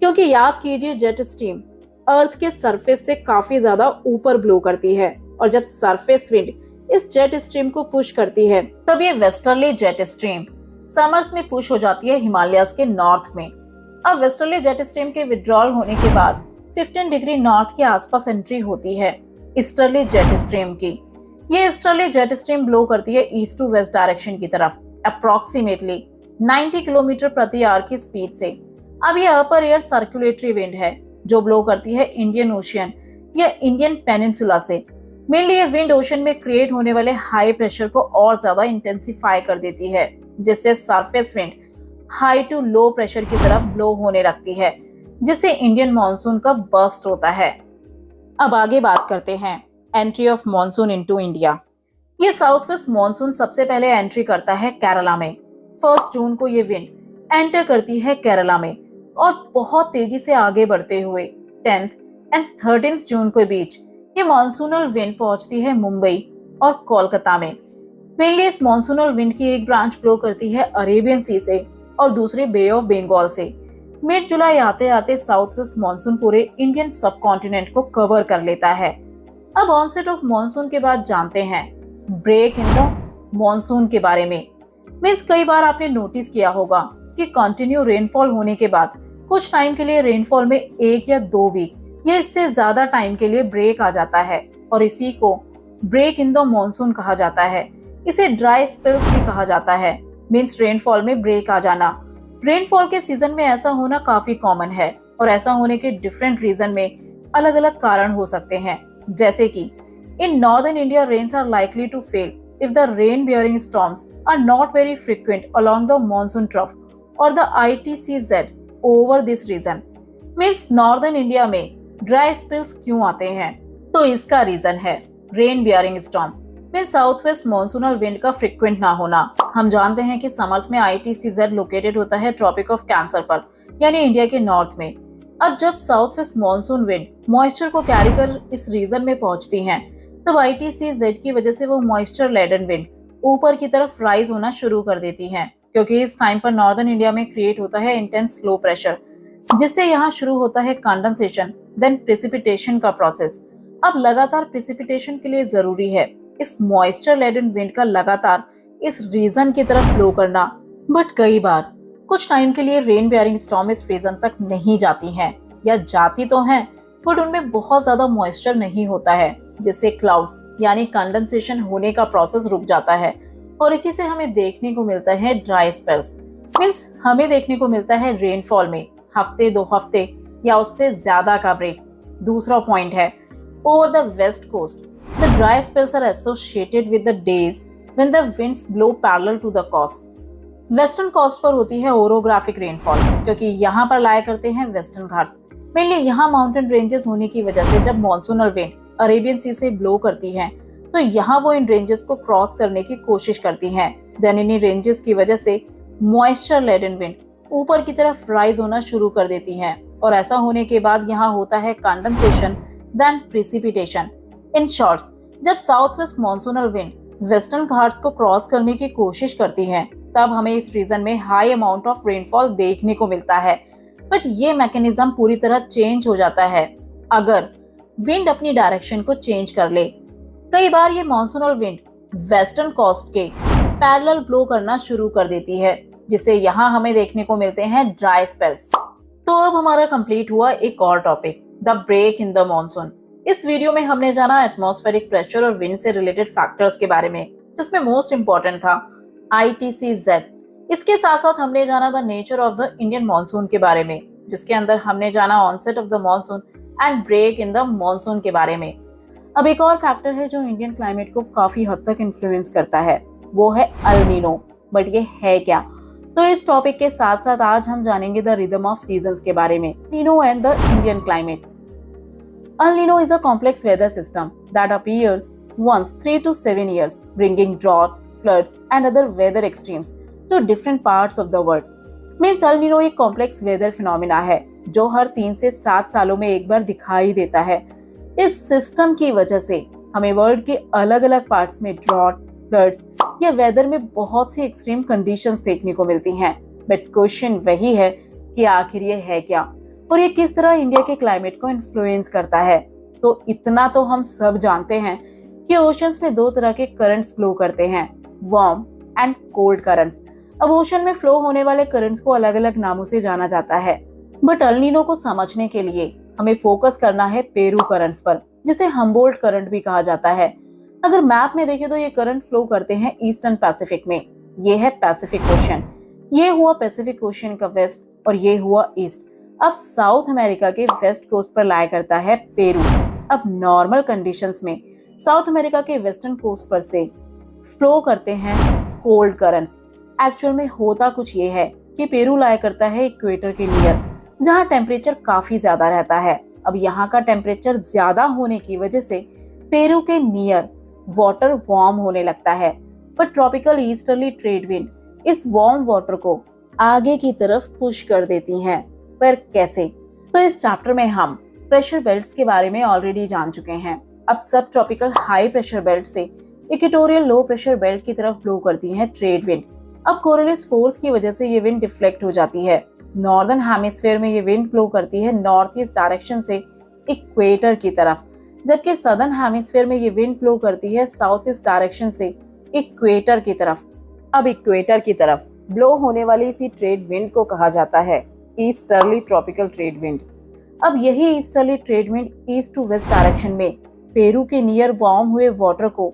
क्योंकि याद कीजिए जेट स्ट्रीम अर्थ के सरफेस से काफी ज्यादा ऊपर ब्लो करती है और जब सरफेस विंड इस जेट स्ट्रीम को पुश करती है तब ये वेस्टर्ली जेट स्ट्रीम समर्स में पुश हो जाती है हिमालयस के नॉर्थ में। अब वेस्टर्ली जेट स्ट्रीम के विड्रॉल होने के बाद 15° नॉर्थ के आसपास एंट्री होती है ईस्टर्ली जेट स्ट्रीम की। ये ईस्टर्ली जेट स्ट्रीम ब्लो करती है ईस्ट टू वेस्ट डायरेक्शन की तरफ अप्रोक्सीमेटली 90 किलोमीटर प्रति आवर की स्पीड से। अब ये अपर एयर सर्कुलेटरी विंड है जो ब्लो करती है इंडियन ओशियन या इंडियन पेनिनसुला से। मेनली ये विंड ओशन में क्रिएट होने वाले हाई प्रेशर को और ज्यादा इंटेंसिफाई कर देती है, जिससे surface wind high to low pressure की तरफ ब्लो होने लगती है, जिससे इंडियन मॉनसून का बर्स्ट होता है। अब आगे बात करते हैं entry of monsoon into India. ये साउथ वेस्ट मॉनसून सबसे पहले एंट्री करता है केरला में। 1 जून को ये विंड एंटर करती है केरला में और बहुत तेजी से आगे बढ़ते हुए 10 एंड 13 जून के बीच ये मॉनसूनल विंड पहुंचती है मुंबई और कोलकाता में। मेनली इस मॉनसूनल विंड की एक ब्रांच ब्लो करती है अरेबियन सी से और दूसरी बे ऑफ बंगाल से। मिड जुलाई आते आते साउथ वेस्ट मॉनसून पूरे इंडियन सब कॉन्टिनेंट को कवर कर लेता है। अब ऑनसेट ऑफ मॉनसून के बाद जानते हैं ब्रेक इन द मॉनसून के बारे में। मीन्स कई बार आपने नोटिस किया होगा कि कंटिन्यू रेनफॉल होने के बाद कुछ टाइम के लिए रेनफॉल में 1 या 2 वीक या इससे ज्यादा टाइम के लिए ब्रेक आ जाता है और इसी को ब्रेक इन द मॉनसून कहा जाता है। इसे ड्राई स्पेल्स भी कहा जाता है, मीन्स रेनफॉल में ब्रेक आ जाना। रेनफॉल के सीजन में ऐसा होना काफी कॉमन है और ऐसा होने के डिफरेंट रीजन में अलग अलग कारण हो सकते हैं, जैसे कि in northern India rains are likely to fail if the rain bearing storms are not very frequent along the monsoon trough or the ITCZ over this region। Means northern India में ड्राई स्पेल्स क्यों आते हैं? तो इसका reason है rain bearing storm, means south west monsoonal wind का frequent ना होना। हम जानते हैं कि समर्स में ITCZ लोकेटेड होता है ट्रॉपिक ऑफ कैंसर पर, यानी इंडिया के नॉर्थ में। अब जब south west monsoon wind moisture को कैरी कर इस रीजन में पहुंचती हैं, तब ITCZ की वजह से वो मॉइस्चर लेडन विंड ऊपर की तरफ राइज होना शुरू कर देती हैं, क्योंकि इस टाइम पर नॉर्दर्न इंडिया में क्रिएट होता है इंटेंस लो प्रेशर, जिससे यहाँ शुरू होता है कंडेंसेशन देन प्रेसिपिटेशन का प्रोसेस। अब लगातार प्रेसिपिटेशन के लिए जरूरी है इस मॉइस्चर लेडन विंड का लगातार इस रीजन की तरफ ब्लो करना। बट कई बार कुछ टाइम के लिए रेन बेयरिंग स्टॉर्म इस रीजन तक नहीं जाती हैं, या जाती तो हैं बट उनमें बहुत ज्यादा मॉइस्चर नहीं होता है, जिससे क्लाउड्स यानी कंडेंसेशन होने का प्रोसेस रुक जाता है और इसी से हमें देखने को मिलता है ड्राई स्पेल्स। मीन्स हमें देखने को मिलता है रेनफॉल में हफ्ते 2 हफ्ते या उससे ज्यादा का ब्रेक। दूसरा पॉइंट है over the west coast the dry spells are associated with the days when the winds blow parallel to the coast. Western coast पर होती है ओरोग्राफिक रेनफॉल, क्योंकि यहाँ पर लाया करते हैं वेस्टर्न घाट्स। मेनली यहाँ माउंटेन रेंजेस होने की वजह से जब मॉनसूनल विंड अरेबियन सी से ब्लो करती हैं, तो यहाँ वो इन रेंजेस को क्रॉस करने की कोशिश करती हैं। देन इन रेंजेस की वजह से मॉइस्चर लेडन विंड ऊपर की तरफ राइज होना शुरू कर देती हैं, और ऐसा होने के बाद यहाँ होता है condensation then precipitation. In shorts, जब south west monsoonal wind Western Ghats को क्रॉस करने की कोशिश करती है, तब हमें इस रीजन में हाई अमाउंट ऑफ रेनफॉल देखने को मिलता है। बट ये मैकेनिज्म पूरी तरह चेंज हो जाता है अगर विंड अपनी डायरेक्शन को चेंज कर ले। कई बार ये मॉनसूनल विंड वेस्टर्न कोस्ट के पैरेलल ब्लो करना शुरू कर देती है, जिससे यहाँ हमें देखने को मिलते हैं ड्राई स्पेल्स। तो अब हमारा कंप्लीट हुआ एक और topic, the break in the monsoon. इस वीडियो में हमने जाना एटमॉस्फेरिक प्रेशर और विंड से रिलेटेड फैक्टर्स के बारे में, जिसमें मोस्ट इंपॉर्टेंट था ITCZ। इसके साथ साथ हमने जाना the nature of the Indian monsoon के बारे में, जिसके अंदर हमने जाना onset of the monsoon and break in the monsoon के बारे में। अब एक और फैक्टर है जो इंडियन क्लाइमेट को काफी हद तक इन्फ्लुएंस करता है, वो है अल नीनो। बट ये है क्या? तो इस टॉपिक के साथ साथ आज हम जानेंगे द रिदम ऑफ सीजन्स के बारे में, Nino and the Indian climate. El Nino is a complex weather system that appears once 3 to 7 years, bringing drought, floods and other weather extremes to different parts of the world। Means El Nino एक complex weather phenomena है जो हर 3 से 7 सालों में एक बार दिखाई देता है। इस सिस्टम की वजह से हमें वर्ल्ड के अलग अलग पार्ट्स में ड्रॉट, फ्लड्स या वेदर में बहुत सी एक्सट्रीम कंडीशंस देखने को मिलती हैं। बट क्वेश्चन वही है कि आखिर ये है क्या और ये किस तरह इंडिया के क्लाइमेट को इन्फ्लुएंस करता है। तो इतना तो हम सब जानते हैं कि ओशंस में 2 तरह के करंट्स फ्लो करते हैं, वार्म एंड कोल्ड करंट्स। अब ओशन में फ्लो होने वाले करंट्स को अलग अलग नामों से जाना जाता है, बट अल नीनो को समझने के लिए हमें फोकस करना है पेरू करंट्स पर, जिसे हम्बोल्ट करंट भी कहा जाता है। अगर मैप में देखें तो ये करंट फ्लो करते हैं ईस्टर्न पैसिफिक में। ये है पैसिफिक ओशन, ये हुआ पैसिफिक ओशन का वेस्ट और ये हुआ ईस्ट। अब साउथ अमेरिका के वेस्ट कोस्ट पर लाया करता है पेरू। अब नॉर्मल कंडीशंस में साउथ अमेरिका के वेस्टर्न कोस्ट पर से फ्लो करते हैं कोल्ड करंट्स। एक्चुअल में होता कुछ ये है कि पेरू लाया करता है इक्वेटर के नियर, जहाँ टेम्परेचर काफी ज्यादा रहता है। अब यहाँ का टेम्परेचर ज्यादा होने की वजह से पेरू के नियर वाटर वार्म होने लगता है, पर ट्रॉपिकल ईस्टर्ली ट्रेड विंड इस वार्म वाटर को आगे की तरफ पुश कर देती हैं। पर कैसे? तो इस चैप्टर में हम प्रेशर बेल्ट्स के बारे में ऑलरेडी जान चुके हैं। अब सब ट्रॉपिकल हाई प्रेशर बेल्ट से इक्वेटोरियल लो प्रेशर बेल्ट की तरफ ब्लो करती है ट्रेड विंड। अब कोरियोलिस फोर्स की वजह से ये विंड डिफ्लेक्ट हो जाती है। नॉर्दर्न हेमिस्फीयर में ये विंड ब्लो करती है नॉर्थ ईस्ट डायरेक्शन से इक्वेटर की तरफ, जबकि सदर्न हेमिस्फीयर में ये विंड ब्लो करती है साउथ ईस्ट डायरेक्शन से इक्वेटर की तरफ। अब इक्वेटर की तरफ ब्लो होने वाली इसी ट्रेड विंड को कहा जाता है ईस्टर्ली ट्रॉपिकल ट्रेड विंड। अब यही easterly trade wind east to west direction में पेरू के नियर वार्म हुए वाटर को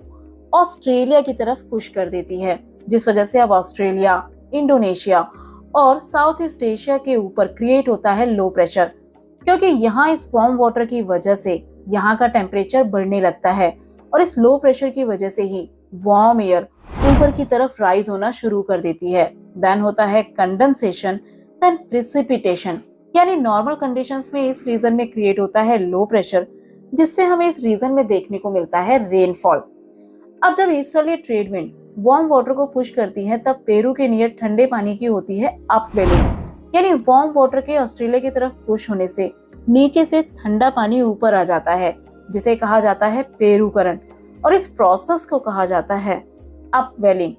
ऑस्ट्रेलिया की तरफ पुश कर देती है, जिस वजह से अब ऑस्ट्रेलिया, इंडोनेशिया और साउथ ईस्ट एशिया के ऊपर क्रिएट होता है लो प्रेशर, क्योंकि यहाँ इस वार्म वाटर की वजह से यहाँ का टेम्परेचर बढ़ने लगता है और इस लो प्रेशर की वजह से ही वार्म एयर ऊपर की तरफ राइज होना शुरू कर देती है। देन होता है कंडेंसेशन, देन प्रिसिपिटेशन, यानी नॉर्मल कंडीशंस में इस रीजन में क्रिएट होता है लो प्रेशर, जिससे हमें इस रीजन में देखने को मिलता है रेनफॉल। अब जब easterly trade wind warm water को पुश करती है, तब पेरू के नियर ठंडे पानी की होती है अपवेलिंग, यानी वार्म वाटर के ऑस्ट्रेलिया की तरफ पुश होने से नीचे से ठंडा पानी ऊपर आ जाता है, जिसे कहा जाता है पेरू करंट, और इस प्रोसेस को कहा जाता है अपवेलिंग।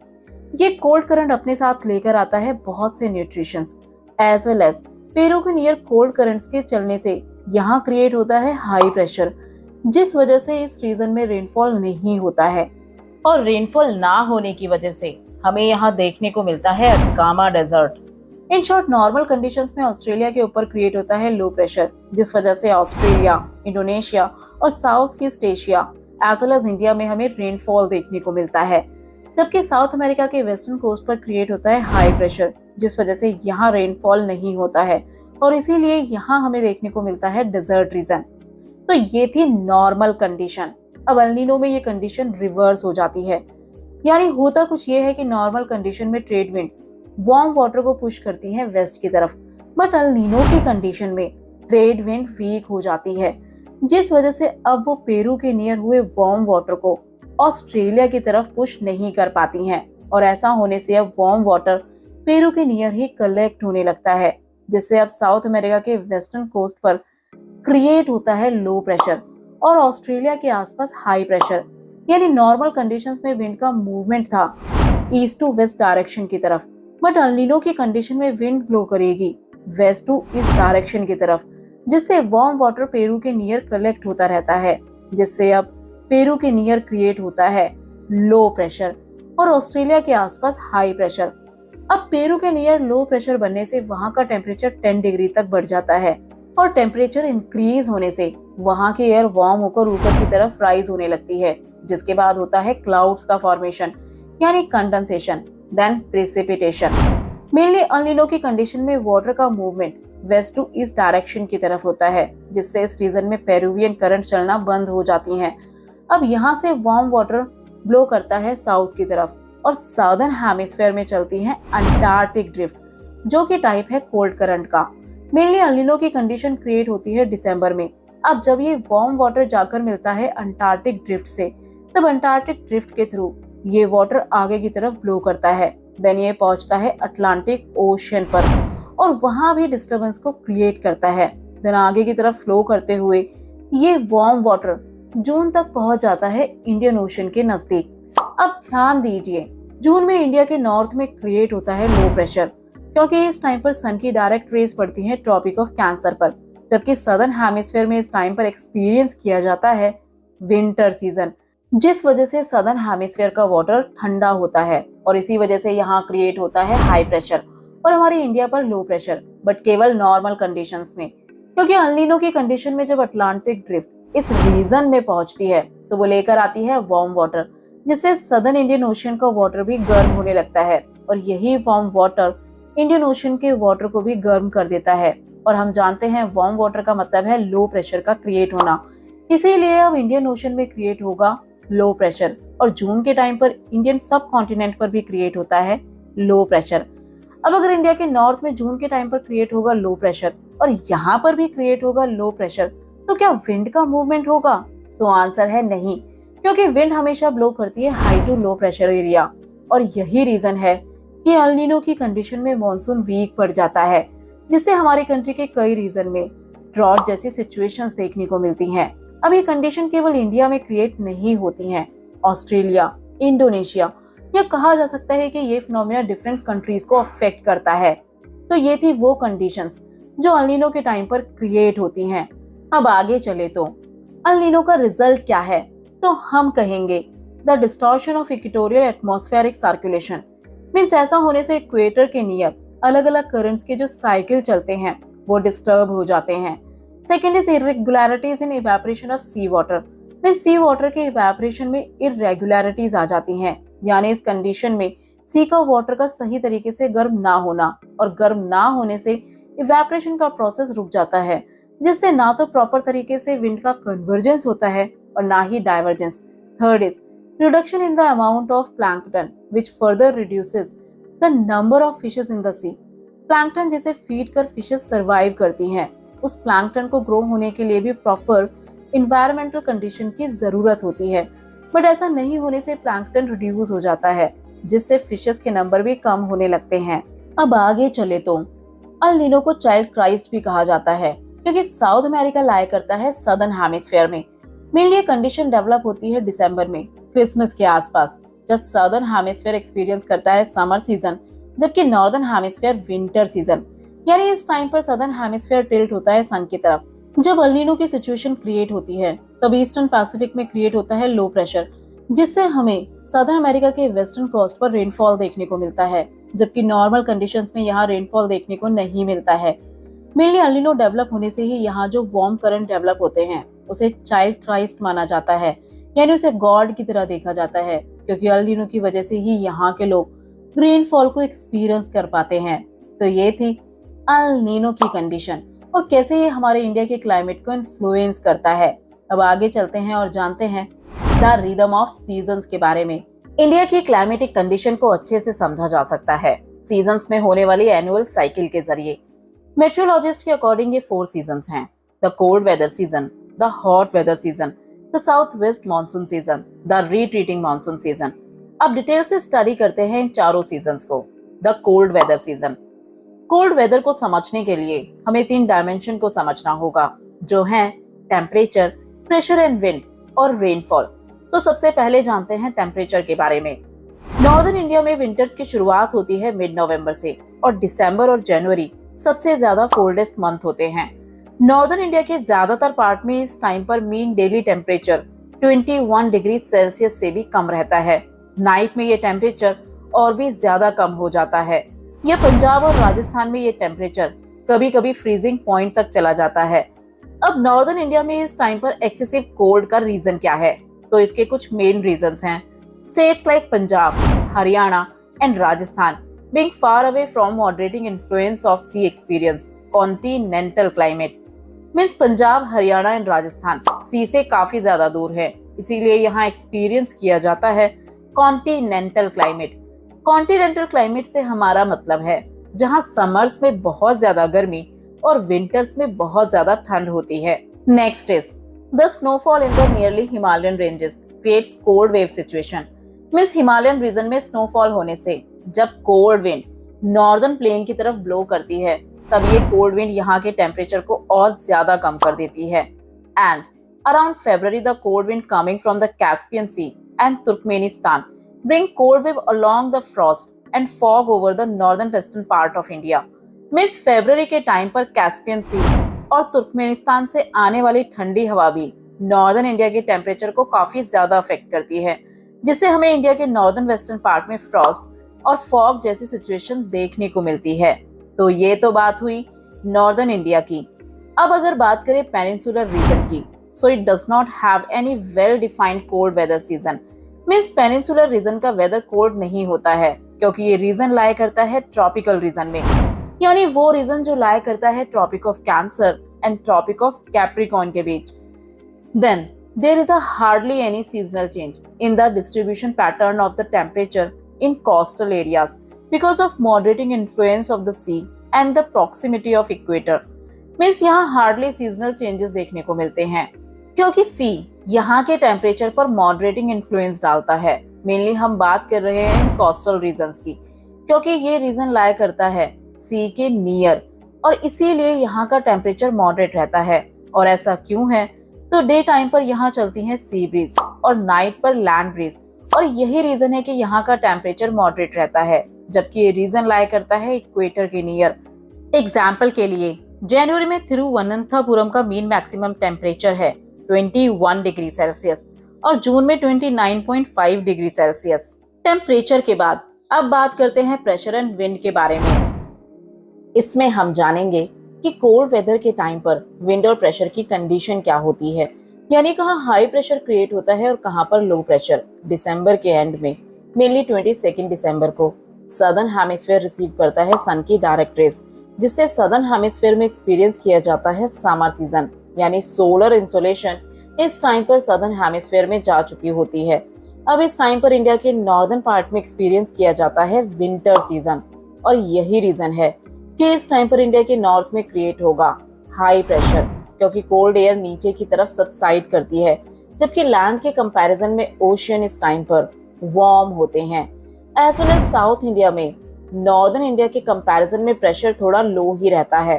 ये कोल्ड करंट अपने साथ लेकर आता है बहुत से nutritions as well as Peru के नियर कोल्ड करंट्स के चलने से यहाँ क्रिएट होता है हाई प्रेशर, जिस वजह से इस रीजन में रेनफॉल नहीं होता है। और रेनफॉल ना होने की वजह से हमें यहाँ देखने को मिलता है Atacama desert. In short, normal conditions में ऑस्ट्रेलिया के ऊपर क्रिएट होता है लो प्रेशर, जिस वजह से ऑस्ट्रेलिया, इंडोनेशिया और south east Asia as well as India में हमें रेनफॉल देखने को मिलता है, जबकि साउथ अमेरिका के वेस्टर्न कोस्ट पर क्रिएट होता है हाई प्रेशर, जिस वजह से यहाँ रेनफॉल नहीं होता है और इसीलिए यहाँ हमें देखने को मिलता है डेजर्ट रीजन। तो ये थी नॉर्मल कंडीशन। अब एल नीनो में ये कंडीशन रिवर्स हो जाती है, यानी होता कुछ ये है कि नॉर्मल कंडीशन में ट्रेड विंड वार्म वाटर को पुश करती है वेस्ट की तरफ, बट एल नीनो की कंडीशन में ट्रेड विंड वीक हो जाती है, जिस वजह से अब वो पेरू के नियर हुए वार्म वाटर को ऑस्ट्रेलिया की तरफ पुश नहीं कर पाती हैं, और ऐसा होने से अब वार्म वाटर पेरू के नियर ही कलेक्ट होने लगता है, जिससे अब साउथ अमेरिका के वेस्टर्न कोस्ट पर क्रिएट होता है लो प्रेशर और ऑस्ट्रेलिया के आसपास हाई प्रेशर। यानी नॉर्मल कंडीशंस में विंड का मूवमेंट था ईस्ट टू वेस्ट डायरेक्शन की तरफ, बट एल नीनो की कंडीशन में विंड ब्लो करेगी वेस्ट टू ईस्ट डायरेक्शन की तरफ, जिससे वार्म वाटर पेरू के नियर कलेक्ट होता रहता है, जिससे अब पेरू के नियर क्रिएट होता है लो प्रेशर और ऑस्ट्रेलिया के आसपास हाई प्रेशर। अब पेरू के नियर लो प्रेशर बनने से वहां का टेम्परेचर 10 डिग्री तक बढ़ जाता है और टेम्परेचर इंक्रीज होने से वहां की एयर वार्म होकर ऊपर की तरफ राइज होने लगती है, जिसके बाद होता है क्लाउड्स का फॉर्मेशन यानी condensation, then precipitation. Mainly El Nino की कंडीशन में वाटर का movement west to east direction की तरफ होता है, जिससे इस रीजन में पेरुवियन करंट चलना बंद हो जाती हैं। अब यहाँ से वार्म वाटर ब्लो करता है साउथ की तरफ और साउदर्न हेमिस्फीयर में चलती है अंटार्कटिक ड्रिफ्ट, जो कि टाइप है कोल्ड करंट का। मेनली एल नीनो की कंडीशन क्रिएट होती है दिसंबर में। अब जब ये वार्म वाटर जाकर मिलता है अंटार्कटिक ड्रिफ्ट से, तब अंटार्कटिक ड्रिफ्ट के थ्रू ये वाटर आगे की तरफ ब्लो करता है, देन ये पहुंचता है अटलांटिक ओशियन पर और वहां भी डिस्टरबेंस को क्रिएट करता है। देन आगे की तरफ फ्लो करते हुए ये वार्म वाटर जून तक पहुंच जाता है इंडियन ओशन के नजदीक। अब ध्यान दीजिए, जून में इंडिया के नॉर्थ में क्रिएट होता है लो प्रेशर, क्योंकि इस टाइम पर सन की डायरेक्ट रेज पड़ती है ट्रॉपिक ऑफ कैंसर पर, जबकि सदर्न हेमिस्फीयर में इस टाइम पर एक्सपीरियंस किया जाता है विंटर सीजन, जिस वजह से सदर्न हेमिस्फीयर का वाटर ठंडा होता है और इसी वजह से यहाँ क्रिएट होता है हाई प्रेशर और हमारे इंडिया पर लो प्रेशर, बट केवल नॉर्मल कंडीशंस में। क्योंकि एल नीनो की कंडीशन में जब अटलांटिक ड्रिफ्ट इस रीजन में पहुंचती है तो वो लेकर आती है वार्म वाटर, जिससे सदर्न इंडियन ओशियन का वाटर भी गर्म होने लगता है और यही वार्म वाटर इंडियन ओशियन के वाटर को भी गर्म कर देता है। और हम जानते हैं वार्म वाटर का मतलब है लो प्रेशर का क्रिएट होना, इसीलिए अब इंडियन ओशन में क्रिएट होगा लो प्रेशर और जून के टाइम पर इंडियन सब कॉन्टिनेंट पर भी क्रिएट होता है लो प्रेशर। अब अगर इंडिया के नॉर्थ में जून के टाइम पर क्रिएट होगा लो प्रेशर और यहाँ पर भी क्रिएट होगा लो प्रेशर, तो क्या विंड का मूवमेंट होगा? तो आंसर है नहीं, क्योंकि विंड हमेशा ब्लो करती है high to low pressure area और यही रीजन है कि एल नीनो की कंडीशन में मॉनसून वीक पड़ जाता है, जिससे हमारी कंट्री के कई रीजन में ड्रॉट जैसी सिचुएशंस देखने को मिलती हैं। अब ये कंडीशन केवल इंडिया में क्रिएट नहीं होती हैं, ऑस्ट्रेलिया, इंडोनेशिया, या कहा जा सकता है कि ये फिनोमेना डिफरेंट कंट्रीज को अफेक्ट करता है। तो ये थी वो कंडीशंस जो एल नीनो के टाइम पर क्रिएट होती हैं। अब आगे चले तो एल नीनो का रिजल्ट क्या है, तो हम कहेंगे the distortion of equatorial atmospheric circulation, means ऐसा होने से इक्वेटर के नियर अलग अलग करंट्स के जो साइकिल चलते हैं वो डिस्टर्ब हो जाते हैं। Second is irregularities in evaporation of sea water, में सी वाटर के इवेपोरेशन में इरेगुलरिटीज आ जाती हैं। यानी इस कंडीशन में सी का वाटर का सही तरीके से गर्म ना होना, और गर्म ना होने से इवेपोरेशन का प्रोसेस रुक जाता है, जिससे ना तो प्रॉपर तरीके से विंड का कन्वर्जेंस होता है और ना ही divergence. Third is reduction in the amount of plankton which further reduces the number of fishes in the sea. Plankton जिसे फीड कर फिशेस सर्वाइव करती हैं, उस प्लैंकटन को ग्रो होने के लिए भी प्रॉपर इन्वायरमेंटल कंडीशन की जरूरत होती है, बट ऐसा नहीं होने से प्लैंकटन रिड्यूस हो जाता है, जिससे फिशेस के नंबर भी कम होने लगते हैं। अब आगे चले तो अल नीनो को चाइल्ड क्राइस्ट भी कहा जाता है, क्योंकि साउथ अमेरिका लाया करता है सदर्न हेमिस्फीयर में। मेनली ये कंडीशन डेवलप होती है दिसंबर में, क्रिसमस के आसपास, जब सदर्न हेमिस्फीयर एक्सपीरियंस करता है समर सीजन, जबकि नॉर्दर्न हेमिस्फीयर विंटर सीजन। यानी इस टाइम पर सदर्न हेमिस्फीयर टिल्ट होता है सन की तरफ। जब अल नीनो की सिचुएशन क्रिएट होती है, तब ईस्टर्न पैसिफिक में क्रिएट होता है लो प्रेशर, जिससे हमें सदर्न अमेरिका के वेस्टर्न कोस्ट पर रेनफॉल देखने को मिलता है, जबकि नॉर्मल कंडीशंस में यहाँ रेनफॉल देखने को नहीं मिलता है। मेनली अल नीनो डेवलप होने से ही यहाँ जो वार्म करंट डेवलप होते हैं, उसे चाइल्ड क्राइस्ट माना जाता है, यानी उसे गॉड की तरह देखा जाता है, क्योंकि अल नीनो की वजह से ही यहाँ के लोग रेनफॉल को एक्सपीरियंस कर पाते हैं। तो ये थी अल नीनो की कंडीशन और कैसे ये हमारे इंडिया के क्लाइमेट को इन्फ्लुएंस करता है। अब आगे चलते हैं और जानते हैं द रिदम ऑफ सीजन्स के बारे में। इंडिया की क्लाइमेटिक कंडीशन को अच्छे से समझा जा सकता है सीजन्स में होने वाली एनुअल साइकिल के जरिए। मेट्रोलॉजिस्ट के अकॉर्डिंग ये 4 सीजन्स हैं: the cold weather season, the hot weather season, the south west monsoon season, the retreating monsoon season. अब डिटेल से स्टडी करते हैं इन चारों सीजन्स को। The cold weather season. Cold weather को समझने के लिए हमें 3 डायमेंशन को समझना होगा, जो हैं टेम्परेचर, प्रेशर एंड विंड और रेनफॉल। तो सबसे पहले जानते हैं टेम्परेचर के बारे में। नॉर्दर्न इंडिया में विंटर्स की शुरुआत होती है मिड नवंबर से, और दिसंबर और जनवरी सबसे ज्यादा कोल्डेस्ट मंथ होते हैं। नॉर्दर्न इंडिया के ज्यादातर पार्ट में इस टाइम पर mean daily temperature 21 degree Celsius से भी कम रहता है। नाइट में ये टेम्परेचर और भी ज्यादा कम हो जाता है। यह पंजाब और राजस्थान में ये टेम्परेचर कभी कभी फ्रीजिंग पॉइंट तक चला जाता है। अब नॉर्दर्न इंडिया में इस टाइम पर एक्सेसिव कोल्ड का रीजन क्या है? तो इसके कुछ मेन रीजंस हैं। States like Punjab, Haryana and Rajasthan being far away from moderating influence of sea experience continental climate means Punjab, Haryana and Rajasthan sea से काफी ज्यादा दूर है, इसीलिए यहाँ एक्सपीरियंस किया जाता है कॉन्टिनेंटल क्लाइमेट। कॉन्टिनेंटल क्लाइमेट से हमारा मतलब है जहाँ समर्स में बहुत ज्यादा गर्मी और विंटर्स में बहुत ज्यादा ठंड होती है। Next is the snowfall in the nearly Himalayan ranges creates cold wave situation. Means Himalayan region में स्नोफॉल होने से जब कोल्ड विंड नॉर्दर्न प्लेन की तरफ ब्लो करती है, तब ये कोल्ड विंड यहाँ के टेम्परेचर को और ज्यादा कम कर देती है। And around February the cold wind coming from the Caspian sea and Turkmenistan bring cold wave along the frost and fog over the northern western part of India. Means फरवरी के टाइम पर Caspian सी और Turkmenistan से आने वाली ठंडी हवा भी नॉर्दर्न इंडिया के टेम्परेचर को काफी ज्यादा अफेक्ट करती है, जिससे हमें इंडिया के नॉर्दर्न वेस्टर्न पार्ट में फ्रॉस्ट और फॉग जैसी सिचुएशन देखने को मिलती है। तो ये तो बात हुई नॉर्दर्न इंडिया की। अब अगर बात करें पेनिनसुलर रीजन की, so it does not have any well defined cold weather season. Means peninsular region का वेदर कोल्ड नहीं होता है, क्योंकि ये रीजन लाया करता है ट्रॉपिकल रीजन में, यानी वो रीजन जो लाया करता है tropic of cancer and tropic of Capricorn के बीच। Then there is a hardly any seasonal change in the distribution pattern of the temperature in coastal areas because of moderating influence of the sea and the proximity of equator. Means यहाँ hardly seasonal changes देखने को मिलते हैं, क्योंकि sea यहाँ के temperature पर moderating influence डालता है। मेनली हम बात कर रहे हैं coastal regions की, क्योंकि ये रीजन लाया करता है sea के नियर, और इसीलिए यहाँ का टेम्परेचर मॉडरेट रहता है। और ऐसा क्यों है? तो डे टाइम पर यहाँ चलती है सी ब्रीज और नाइट पर लैंड ब्रीज, और यही रीजन है कि यहाँ का टेम्परेचर मॉडरेट रहता है, जबकि ये रीजन लाया करता है इक्वेटर के नियर। एग्जाम्पल के लिए जनवरी में तिरुवनंतपुरम का मीन मैक्सिमम टेम्परेचर है 21 डिग्री सेल्सियस और जून में 29.5 डिग्री सेल्सियस। टेम्परेचर के बाद अब बात करते हैं प्रेशर एंड विंड के बारे में। इसमें हम जानेंगे कि कोल्ड वेदर के टाइम पर विंड और प्रेशर की कंडीशन क्या होती है, यानी कहाँ हाई प्रेशर क्रिएट होता है और कहाँ पर लो प्रेशर। दिसंबर के एंड में, मेनली 22 दिसंबर को, सदर्न हेमिस्फीयर रिसीव करता है सन की डायरेक्ट रेज, जिससे सदर्न हेमिस्फीयर में एक्सपीरियंस किया जाता है समर सीजन। यानी सोलर इंसोलेशन इस टाइम पर सदर्न हेमिस्फीयर में जा चुकी होती है। अब इस टाइम पर इंडिया के नॉर्दर्न पार्ट में एक्सपीरियंस किया जाता है विंटर सीजन, और यही रीजन है कि इस टाइम पर इंडिया के नॉर्थ में क्रिएट होगा हाई प्रेशर, क्योंकि कोल्ड एयर नीचे की तरफ सबसाइड करती है, जबकि लैंड के कंपैरिजन में ओशियन इस टाइम पर वार्म होते हैं। As well as south India में नॉर्दर्न इंडिया के कंपैरिजन में प्रेशर थोड़ा लो ही रहता है।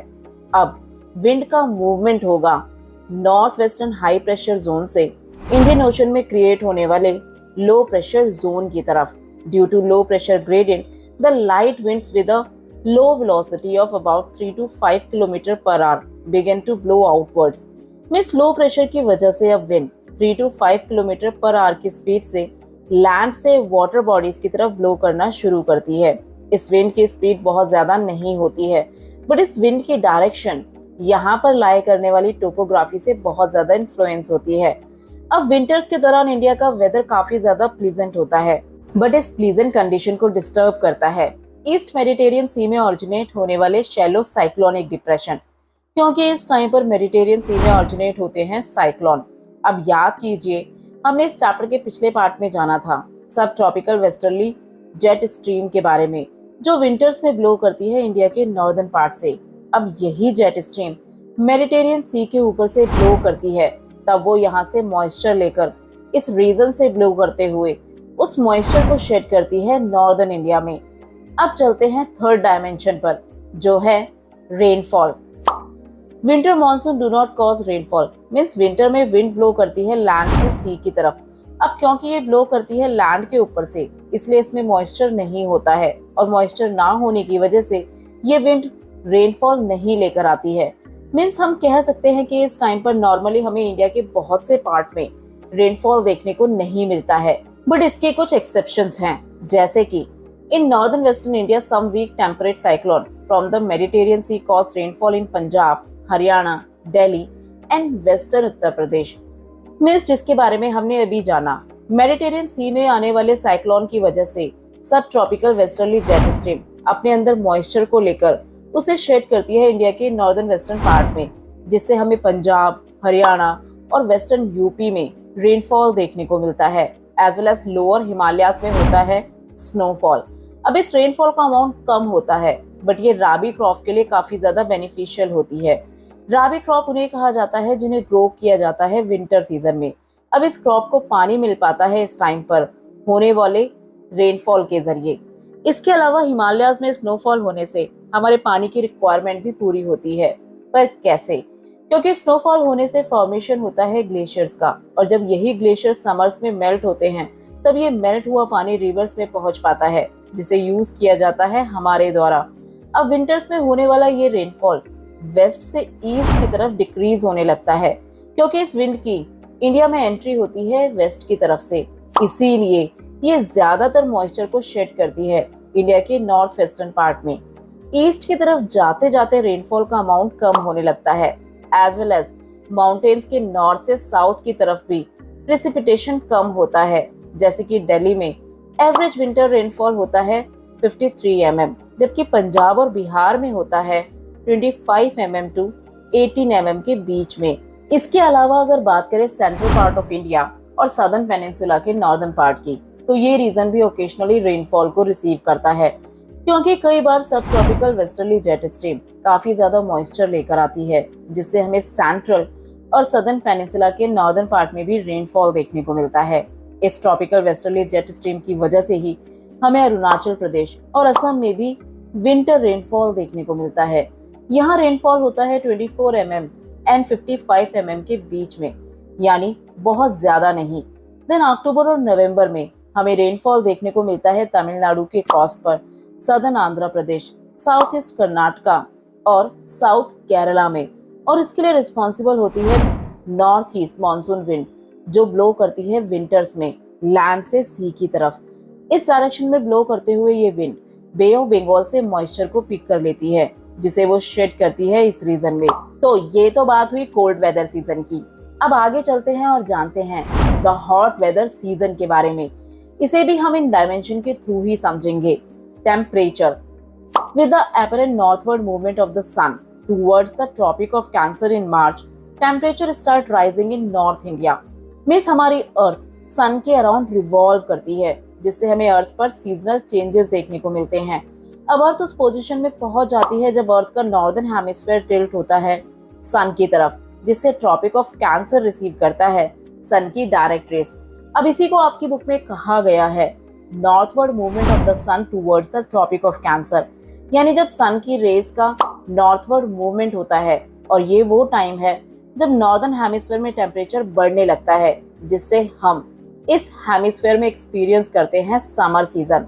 अब विंड का मूवमेंट होगा north western high pressure zone से इंडियन ओशन में क्रिएट होने वाले लो प्रेशर जोन की तरफ। Due to low pressure gradient, the light winds with a low velocity of about 3 to 5 km per hour begin to blow outwards। Means low pressure की वजह से अब wind 3 to 5 kilometre per hour की speed से land से water bodies की तरफ blow करना शुरू करती है। इस विंड की स्पीड बहुत ज्यादा नहीं होती है, बट इस विंड की डायरेक्शन यहाँ पर लाई करने वाली टोपोग्राफी से बहुत ज्यादा इन्फ्लुएंस होती है। अब विंटर्स के दौरान इंडिया का वेदर काफी ज्यादा प्लीजेंट होता है, बट इस प्लीजेंट कंडीशन को डिस्टर्ब करता है ईस्ट मेडिटेरियन सी में ऑरिजिनेट होने वाले शैलो साइक्लोनिक डिप्रेशन, क्योंकि इस टाइम पर मेडिटेरियन सी में ऑरिजिनेट होते हैं साइक्लोन। अब याद कीजिए, हमने इस चैप्टर के पिछले पार्ट में जाना था सब ट्रॉपिकल वेस्टर्ली जेट स्ट्रीम के बारे में, जो विंटर्स में ब्लो करती है इंडिया के नॉर्दर्न पार्ट से। अब यही जेट स्ट्रीम मेडिटेरियन सी के ऊपर से ब्लो करती है, तब वो यहाँ से मॉइस्चर लेकर इस रीजन से ब्लो करते हुए उस मॉइस्चर को शेड करती है नॉर्दर्न इंडिया में। अब चलते हैं थर्ड डायमेंशन पर, जो है rainfall. Winter monsoon do not cause rainfall, means winter में विंड ब्लो करती है लैंड से सी की तरफ। अब क्योंकि ये ब्लो करती है लैंड के ऊपर से, इसलिए इसमें मॉइस्चर नहीं होता है, और मॉइस्चर ना होने की वजह से ये विंड रेनफॉल नहीं लेकर आती है। मीन्स हम कह सकते हैं कि इस टाइम पर नॉर्मली हमें इंडिया के बहुत से पार्ट में रेनफॉल देखने को नहीं मिलता है, बट इसके कुछ एक्सेप्शंस हैं, जैसे कि in northern western India some weak temperate cyclone from the Mediterranean Sea cause rainfall in Punjab, Haryana, Delhi and western Uttar Pradesh. Means जिसके बारे में हमने अभी जाना, मेडिटेरियन सी में आने वाले साइक्लोन की वजह से सब ट्रॉपिकल वेस्टर्ली जेट स्ट्रीम अपने अंदर मॉइस्चर को लेकर उसे शेड करती है इंडिया के नॉर्दर्न वेस्टर्न पार्ट में, जिससे हमें पंजाब, हरियाणा और वेस्टर्न यूपी में रेनफॉल देखने को मिलता है। As well as lower Himalayas में होता है स्नोफॉल। अब इस रेनफॉल का अमाउंट कम होता है, बट ये राबी क्रॉप के लिए काफी ज्यादा बेनिफिशियल होती है। राबी क्रॉप उन्हें कहा जाता है जिन्हें ग्रो किया जाता है विंटर सीजन में। अब इस क्रॉप को पानी मिल पाता है इस टाइम पर होने वाले रेनफॉल के जरिए। इसके अलावा हिमालयाज में स्नोफॉल होने से हमारे पानी की रिक्वायरमेंट भी पूरी होती है। पर कैसे? क्योंकि स्नोफॉल होने से फॉर्मेशन होता है ग्लेशियर्स का, और जब यही ग्लेशियर समर्स में मेल्ट होते हैं, तब ये मेल्ट हुआ पानी रिवर्स में पहुंच पाता है, जिसे यूज किया जाता है हमारे द्वारा। अब विंटर्स में होने वाला ये रेनफॉल वेस्ट से ईस्ट की तरफ डिक्रीज होने लगता है, क्योंकि इस विंड की इंडिया में एंट्री होती है वेस्ट की तरफ से। इसीलिए ये ज्यादातर मॉइस्चर को शेड करती है इंडिया के नॉर्थ वेस्टर्न पार्ट में। ईस्ट की तरफ जाते जाते रेनफॉल का अमाउंट कम होने लगता है। एज वेल एज माउंटेन्स के नॉर्थ से साउथ की तरफ भी प्रेसिपिटेशन कम होता है, जैसे कि दिल्ली में एवरेज विंटर रेनफॉल होता है 53 mm, जबकि पंजाब और बिहार में होता है 25 mm टू 18 mm के बीच में। इसके अलावा अगर बात करें सेंट्रल पार्ट ऑफ इंडिया और सदर्न पेनिनसुला के नॉर्दर्न पार्ट की, तो ये रीजन भी ओकेजनली रेनफॉल को रिसीव करता है, क्योंकि कई बार सब ट्रॉपिकल वेस्टर्ली जेट स्ट्रीम काफी ज्यादा मॉइस्चर लेकर आती है, जिससे हमें सेंट्रल और सदर्न पेनिनसुला के नॉर्दर्न पार्ट में भी रेनफॉल देखने को मिलता है। इस ट्रॉपिकल वेस्टर्ली जेट स्ट्रीम की वजह से ही हमें अरुणाचल प्रदेश और असम में भी विंटर रेनफॉल देखने को मिलता है। यहाँ रेनफॉल होता है 24 mm एंड 55 mm के बीच में, यानी बहुत ज्यादा नहीं। देन अक्टूबर और नवंबर में हमें रेनफॉल देखने को मिलता है तमिलनाडु के कोस्ट पर, southern Andhra Pradesh, south east Karnataka और साउथ केरला में। और इसके लिए रिस्पॉन्सिबल होती है नॉर्थ ईस्ट मानसून विंड, जो ब्लो करती है विंटर्स में लैंड से सी की तरफ। इस डायरेक्शन में ब्लो करते हुए ये विंड बे ऑफ बंगाल से मॉइस्चर को पिक कर लेती है, जिसे वो शेड करती है इस रीजन में। तो ये तो बात हुई कोल्ड वेदर सीजन की। अब आगे चलते हैं और जानते हैं द हॉट वेदर सीजन के बारे में। इसे भी हम इन डायमेंशन के थ्रू ही समझेंगे। Temperature with the apparent northward movement of the sun towards the Tropic of Cancer in March, temperature start rising in North India. Means हमारी अर्थ सन के अराउंड रिवॉल्व करती है, जिससे हमें अर्थ पर सीजनल चेंजेस देखने को मिलते हैं। अब अर्थ उस पोजीशन में पहुंच जाती है जब अर्थ का नॉर्दर्न हेमिस्फीयर टिल्ट होता है सन की तरफ, जिससे ट्रॉपिक ऑफ कैंसर रिसीव करता है सन की डायरेक्ट रेस। अब इसी को आपकी बुक में कहा गया है northward movement of the sun towards the tropic of cancer, यानी जब सन की रेस का नॉर्थवर्ड मूवमेंट होता है। और ये वो टाइम है जब नॉर्दर्न हेमिस्फीयर में टेम्परेचर बढ़ने लगता है, जिससे हम इस हेमिस्फीयर में एक्सपीरियंस करते हैं समर सीजन।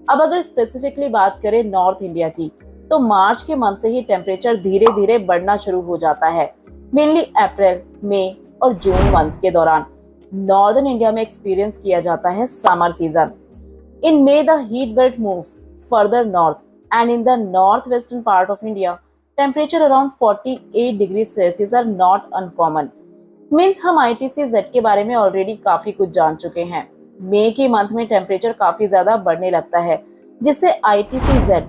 अब अगर स्पेसिफिकली बात करें नॉर्थ इंडिया की, तो मार्च के मंथ से ही टेम्परेचर धीरे धीरे बढ़ना शुरू हो जाता है। मेनली अप्रैल, मई और जून मंथ के दौरान नॉर्दर्न इंडिया में एक्सपीरियंस किया जाता है summer season. In May the heat belt moves further north and in the northwestern part of India, temperature around 48 degrees Celsius are not uncommon. Means हम ITC-Z के बारे में ऑलरेडी काफी कुछ जान चुके हैं। मई के मंथ में टेम्परेचर काफी ज्यादा बढ़ने लगता है, जिससे ITC-Z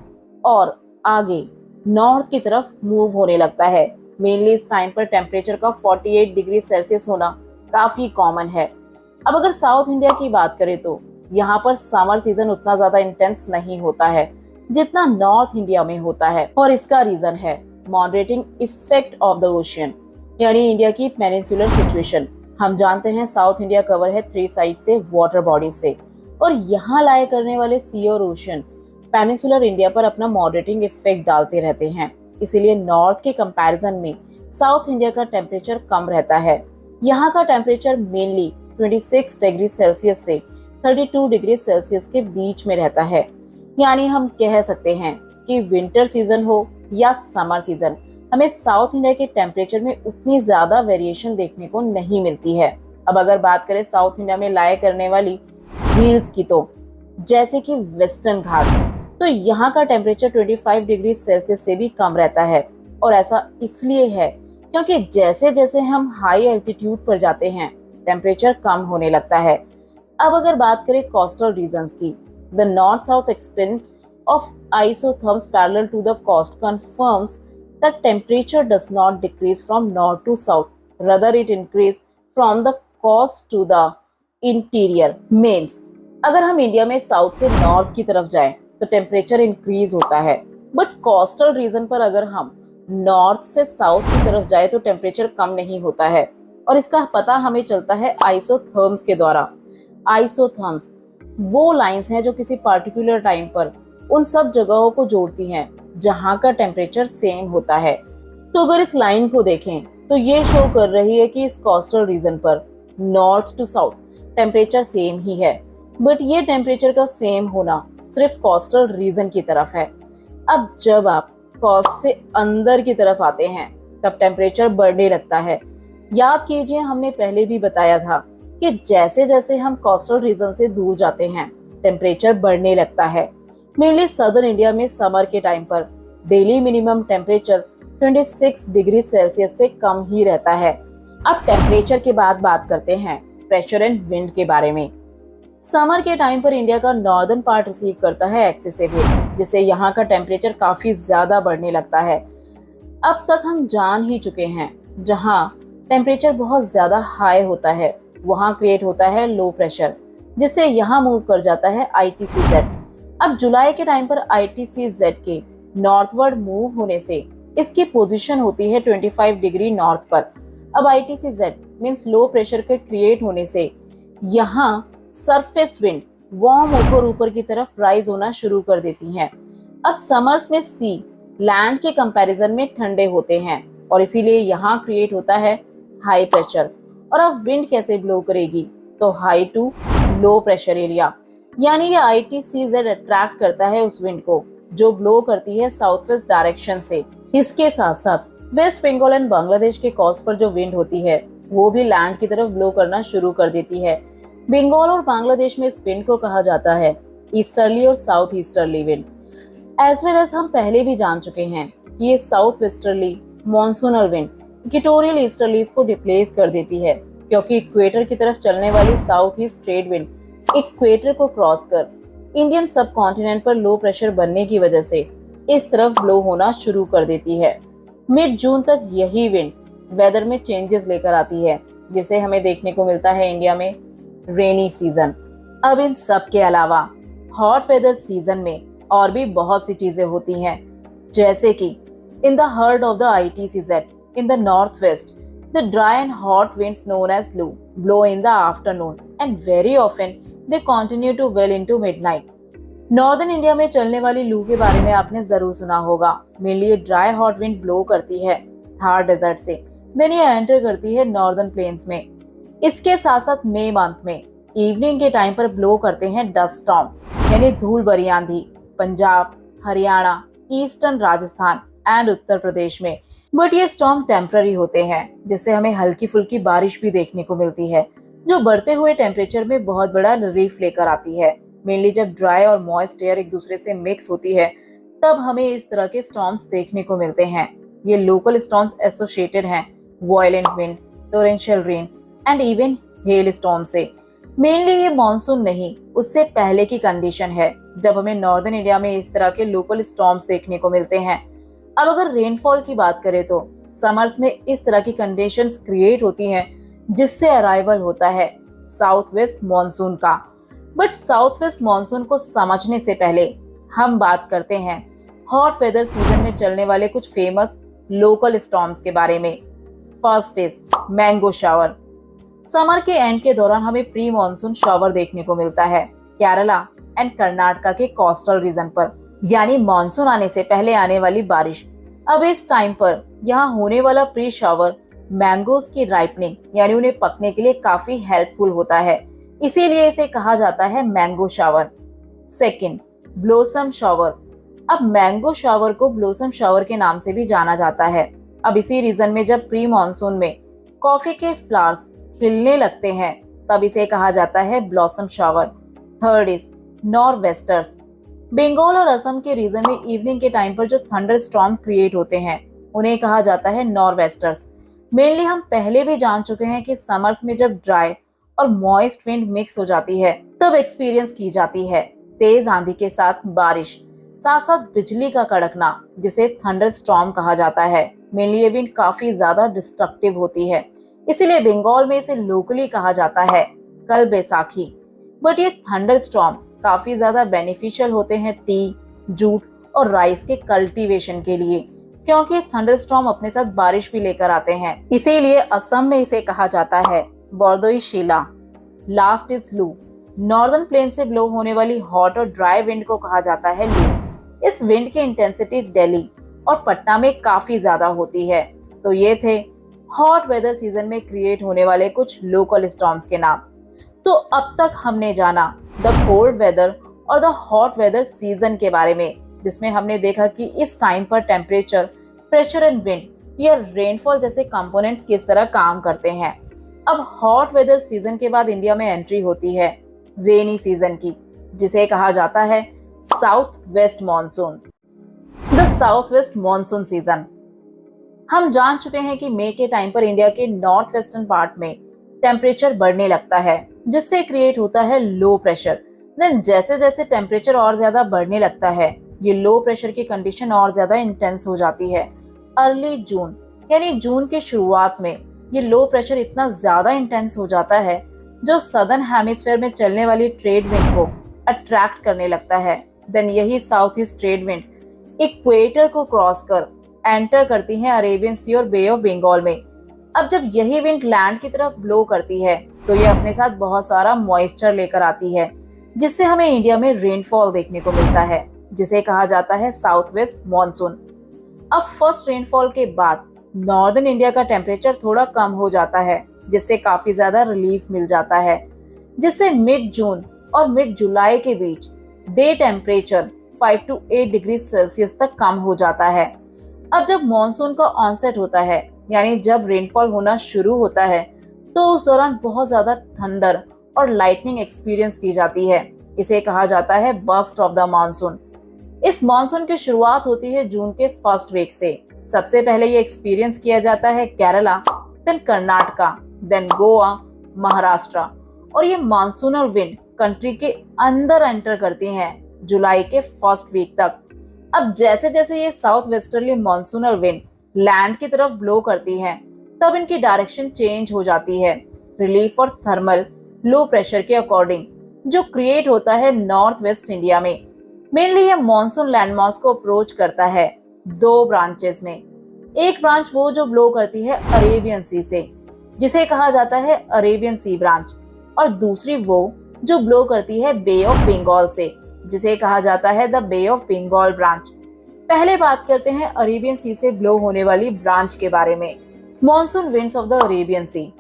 और आगे नॉर्थ की तरफ मूव होने लगता है। मेनली इस टाइम पर टेम्परेचर का 48 डिग्री सेल्सियस होना काफी कॉमन है। अब अगर साउथ इंडिया की बात करें तो यहाँ पर समर सीजन उतना ज्यादा इंटेंस नहीं होता है जितना नॉर्थ इंडिया में होता है, और इसका रीजन है moderating effect of the ocean, यानी इंडिया की पेनिनसुलर सिचुएशन। हम जानते हैं साउथ इंडिया कवर है 3 साइड से वाटर बॉडीज से, और यहाँ लाया करने वाले सी और ओशियन पेनिनसुलर इंडिया पर अपना मॉडरेटिंग इफेक्ट डालते रहते हैं। इसीलिए नॉर्थ के कंपैरिजन में साउथ इंडिया का टेम्परेचर कम रहता है। यहाँ का टेम्परेचर मेनली 26 डिग्री सेल्सियस से 32 डिग्री सेल्सियस के बीच में रहता है। यानी हम कह सकते हैं कि विंटर सीजन हो या समर सीजन, हमें साउथ इंडिया के टेम्परेचर में उतनी ज्यादा वेरिएशन देखने को नहीं मिलती है। अब अगर बात करें साउथ इंडिया में लाया करने वाली हिल्स की, तो जैसे कि वेस्टर्न घाट, तो यहाँ का टेम्परेचर 25 डिग्री सेल्सियस से भी कम रहता है। और ऐसा इसलिए है क्योंकि जैसे जैसे हम हाई एल्टीट्यूड पर जाते हैं टेम्परेचर कम होने लगता है। अब अगर बात करें कोस्टल रीजन्स की, the north south extent of isotherms parallel to the coast confirms that temperature does not decrease from north to south, rather it increase from the coast to the interior. Means अगर हम India में south से north की तरफ जाएं तो temperature increase होता है, बट कोस्टल रीजन पर अगर हम नॉर्थ से साउथ की तरफ जाए तो टेम्परेचर कम नहीं होता है। और इसका पता हमें चलता है आइसोथर्म्स के द्वारा। आइसोथर्म्स वो लाइंस हैं जो किसी पार्टिकुलर टाइम पर उन सब जगहों को जोड़ती हैं जहां का टेम्परेचर सेम होता है। तो अगर इस लाइन को देखें तो ये शो कर रही है कि इस कोस्टल रीजन पर north to south temperature same ही है, बट ये टेम्परेचर का सेम होना सिर्फ कोस्टल रीजन की तरफ है। अब जब आप कोस्ट से अंदर की तरफ आते हैं तब टेम्परेचर बढ़ने लगता है। याद कीजिए हमने पहले भी बताया था कि जैसे जैसे हम कोस्टल रीजन से दूर जाते हैं टेम्परेचर बढ़ने लगता है। मेनली सदर्न इंडिया में समर के टाइम पर daily minimum temperature 26 degree Celsius से कम ही रहता है। अब टेम्परेचर के बाद बात करते हैं प्रेशर एंड विंड के बारे में। समर के टाइम पर इंडिया का नॉर्दर्न पार्ट रिसीव करता है एक्सेसिव हीट, जिससे यहाँ का टेम्परेचर काफी ज्यादा बढ़ने लगता है। अब तक हम जान ही चुके हैं जहाँ टेम्परेचर बहुत ज्यादा हाई होता है वहाँ क्रिएट होता है लो प्रेशर, जिससे यहाँ मूव कर जाता है ITC-Z। अब जुलाई के टाइम पर ITC-Z के नॉर्थवर्ड मूव होने से इसकी पोजीशन होती है 25 डिग्री नॉर्थ पर। अब ITC-Z मींस लो प्रेशर के क्रिएट होने से यहाँ सरफेस विंड वार्म होकर ऊपर की तरफ राइज होना शुरू कर देती हैं। अब समर्स में सी लैंड के कंपैरिजन में ठंडे होते हैं और इसीलिए यहाँ क्रिएट होता है हाई प्रेशर। और अब विंड कैसे ब्लो करेगी, तो high to low pressure area, यानी ये ITC-Z अट्रैक्ट करता है उस विंड को जो ब्लो करती है साउथ वेस्ट डायरेक्शन से। इसके साथ साथ वेस्ट बंगाल एंड बांग्लादेश के कोस्ट पर जो विंड होती है वो भी लैंड की तरफ ब्लो करना शुरू कर देती है। बंगाल और बांग्लादेश में इस विंड को कहा जाता है ईस्टर्ली और south easterly wind. As well as हम पहले भी जान चुके हैं कि ये south westerly monsoonal wind equatorial easterlies को रिप्लेस कर देती है, क्योंकि इक्वेटर की तरफ चलने वाली south east trade wind equator को क्रॉस कर इंडियन सब कॉन्टिनेंट पर लो प्रेशर बनने की वजह से इस तरफ ब्लो होना शुरू कर देती है। मिड जून तक यही विंड वेदर में चेंजेस लेकर आती है, जिसे हमें देखने को मिलता है इंडिया में रेनी सीजन। अब इन सब के अलावा हॉट वेदर सीजन में और भी बहुत सी चीजें होती हैं, जैसे कि in the heard of the ITCZ in the northwest, the dry and hot winds known as Lu blow in the afternoon and very often they continue to well into midnight. Northern India में चलने वाली लू के बारे में आपने जरूर सुना होगा। मेनली ये ड्राई हॉट विंड ब्लो करती है थार डेजर्ट से, देन ये एंटर करती है नॉर्दर्न प्लेन्स में। इसके साथ साथ मई मंथ में इवनिंग के टाइम पर ब्लो करते हैं डस्ट स्टॉर्म, यानी धूल भरी आंधी पंजाब, हरियाणा, ईस्टर्न राजस्थान एंड उत्तर प्रदेश में। बट ये स्टॉर्म टेम्पररी होते हैं, जिससे हमें हल्की फुल्की बारिश भी देखने को मिलती है, जो बढ़ते हुए टेम्परेचर में बहुत बड़ा रिलीफ लेकर आती है। मेनली जब ड्राई और मॉइस्ट एयर एक दूसरे से मिक्स होती है, तब हमें इस तरह के स्टॉर्म्स देखने को मिलते हैं। ये लोकल स्टॉर्म्स एसोसिएटेड हैं violent wind, torrential rain and even hello storm से। मेनली ये मानसून नहीं, उससे पहले की कंडीशन है जब हमें नॉर्दर्न इंडिया में इस तरह के लोकल स्टॉर्म्स देखने को मिलते हैं। अब अगर रेनफॉल की बात करें तो समर्स में इस तरह की कंडीशंस क्रिएट होती हैं, जिससे अराइवल होता है साउथ वेस्ट मॉनसून का। बट साउथ वेस्ट मॉनसून को समझने से पहले हम बात करते हैं हॉट वेदर सीजन में चलने वाले कुछ फेमस लोकल स्टॉर्म्स के बारे में। First is mango shower. Summer के एंड के दौरान हमें प्री मॉनसून शावर देखने को मिलता है केरला एंड कर्नाटका के कोस्टल रीजन पर, यानी मॉनसून आने से पहले आने वाली बारिश। अब इस टाइम पर यहाँ होने वाला प्री शावर मैंगोज की राइपनिंग यानी उन्हें पकने के लिए काफी हेल्पफुल होता है, इसीलिए इसे कहा जाता है mango shower. Second, blossom shower. अब मैंगो शावर को ब्लोसम शावर के नाम से भी जाना जाता है। अब इसी रीजन में जब प्री मॉनसून में कॉफी के फ्लावर्स खिलने लगते हैं, तब इसे कहा जाता है blossom shower. Third is nor'westers. Bengal और असम के रीजन में इवनिंग के टाइम पर जो थंडर स्टॉर्म क्रिएट होते हैं, उन्हें कहा जाता है नॉर्वेस्टर्स। मेनली हम पहले भी जान चुके हैं कि समर्स में जब ड्राई और मॉइस्ट विंड मिक्स हो जाती है, तब एक्सपीरियंस की जाती है तेज आंधी के साथ बारिश, साथ साथ बिजली का कड़कना, जिसे थंडर स्टॉर्म कहा जाता है। मेनली ये विंड काफी ज्यादा डिस्ट्रक्टिव होती है, इसीलिए बंगाल में इसे लोकली कहा जाता है कल बैसाखी। बट ये थंडर स्टॉर्म काफी ज्यादा बेनिफिशियल होते हैं टी, जूट और राइस के कल्टीवेशन के लिए, क्योंकि थंडर स्टॉर्म अपने साथ बारिश भी लेकर आते हैं। इसीलिए असम में इसे कहा जाता है बरदोई शीला। लास्ट इज लू। नॉर्दर्न प्लेन से ब्लो होने वाली हॉट और ड्राई विंड को कहा जाता है लू। इस विंड की इंटेंसिटी दिल्ली और पटना में काफी ज्यादा होती है। तो ये थे हॉट वेदर सीजन में क्रिएट होने वाले कुछ लोकल स्टॉर्म्स के नाम। तो अब तक हमने जाना द कोल्ड वेदर और द हॉट वेदर सीजन के बारे में, जिसमें हमने देखा कि इस टाइम पर टेम्परेचर, प्रेशर एंड विंड या रेनफॉल जैसे कंपोनेंट्स किस तरह काम करते हैं। अब हॉट वेदर सीजन के बाद इंडिया में एंट्री होती है रेनी सीजन की, जिसे कहा जाता है south west monsoon. The south west monsoon season. हम जान चुके हैं कि मई के टाइम पर इंडिया के नॉर्थ वेस्टर्न पार्ट में टेम्परेचर बढ़ने लगता है, जिससे क्रिएट होता है लो प्रेशर। देन जैसे जैसे टेम्परेचर और ज्यादा बढ़ने लगता है, ये लो प्रेशर की कंडीशन और ज्यादा इंटेंस हो जाती है। अर्ली जून यानी जून के शुरुआत में ये लो प्रेशर इतना ज्यादा इंटेंस हो जाता है, जो सदर्न हेमिस्फीयर में चलने वाली ट्रेड विंड को अट्रैक्ट करने लगता है। देन यही south east trade wind equator को क्रॉस कर एंटर करती है अरेबियन सी और बे ऑफ बंगाल में। अब जब यही विंड लैंड की तरफ ब्लो करती है, तो ये अपने साथ बहुत सारा मॉइस्चर लेकर आती है, जिससे हमें इंडिया में रेनफॉल देखने को मिलता है, जिसे कहा जाता है साउथ वेस्ट मॉनसून। अब फर्स्ट रेनफॉल के बाद नॉर्दर्न इंडिया का टेम्परेचर थोड़ा कम हो जाता है, जिससे काफी ज्यादा रिलीफ मिल जाता है, जिससे मिड जून और मिड जुलाई के बीच day temperature 5 to 8 degree Celsius तक कम हो जाता है। अब जब मॉनसून का ऑनसेट होता है, यानी जब रेनफॉल होना शुरू होता है, तो उस दौरान बहुत ज्यादा थंडर और लाइटनिंग एक्सपीरियंस की जाती है। इसे कहा जाता है बर्स्ट ऑफ द मॉनसून। इस मॉनसून की शुरुआत होती है जून के फर्स्ट वीक से। सबसे पहले ये एक्सपीरियंस किया जाता है केरला, देन कर्नाटका, देन गोवा, महाराष्ट्र। और ये मानसूनल विंड कंट्री के अंदर एंटर करती हैं जुलाई के फर्स्ट वीक तक। अब जैसे जैसे ये south westerly monsoonal wind land की तरफ ब्लो करती है, तब इनकी डायरेक्शन चेंज हो जाती है रिलीफ और थर्मल लो प्रेशर के अकॉर्डिंग, जो क्रिएट होता है नॉर्थ वेस्ट इंडिया में। मेनली ये मॉनसून लैंडमास को अप्रोच करता है दो ब्रांचेस में। एक ब्रांच वो जो ब्लो करती है अरेबियन सी से, जिसे कहा जाता है अरेबियन सी ब्रांच, और दूसरी वो जो ब्लो करती है बे ऑफ बंगाल से, जिसे कहा जाता है the Bay of Bengal branch. पहले बात करते हैं अरेबियन सी से ब्लो होने वाली ब्रांच के बारे में। Monsoon winds of the Arabian Sea.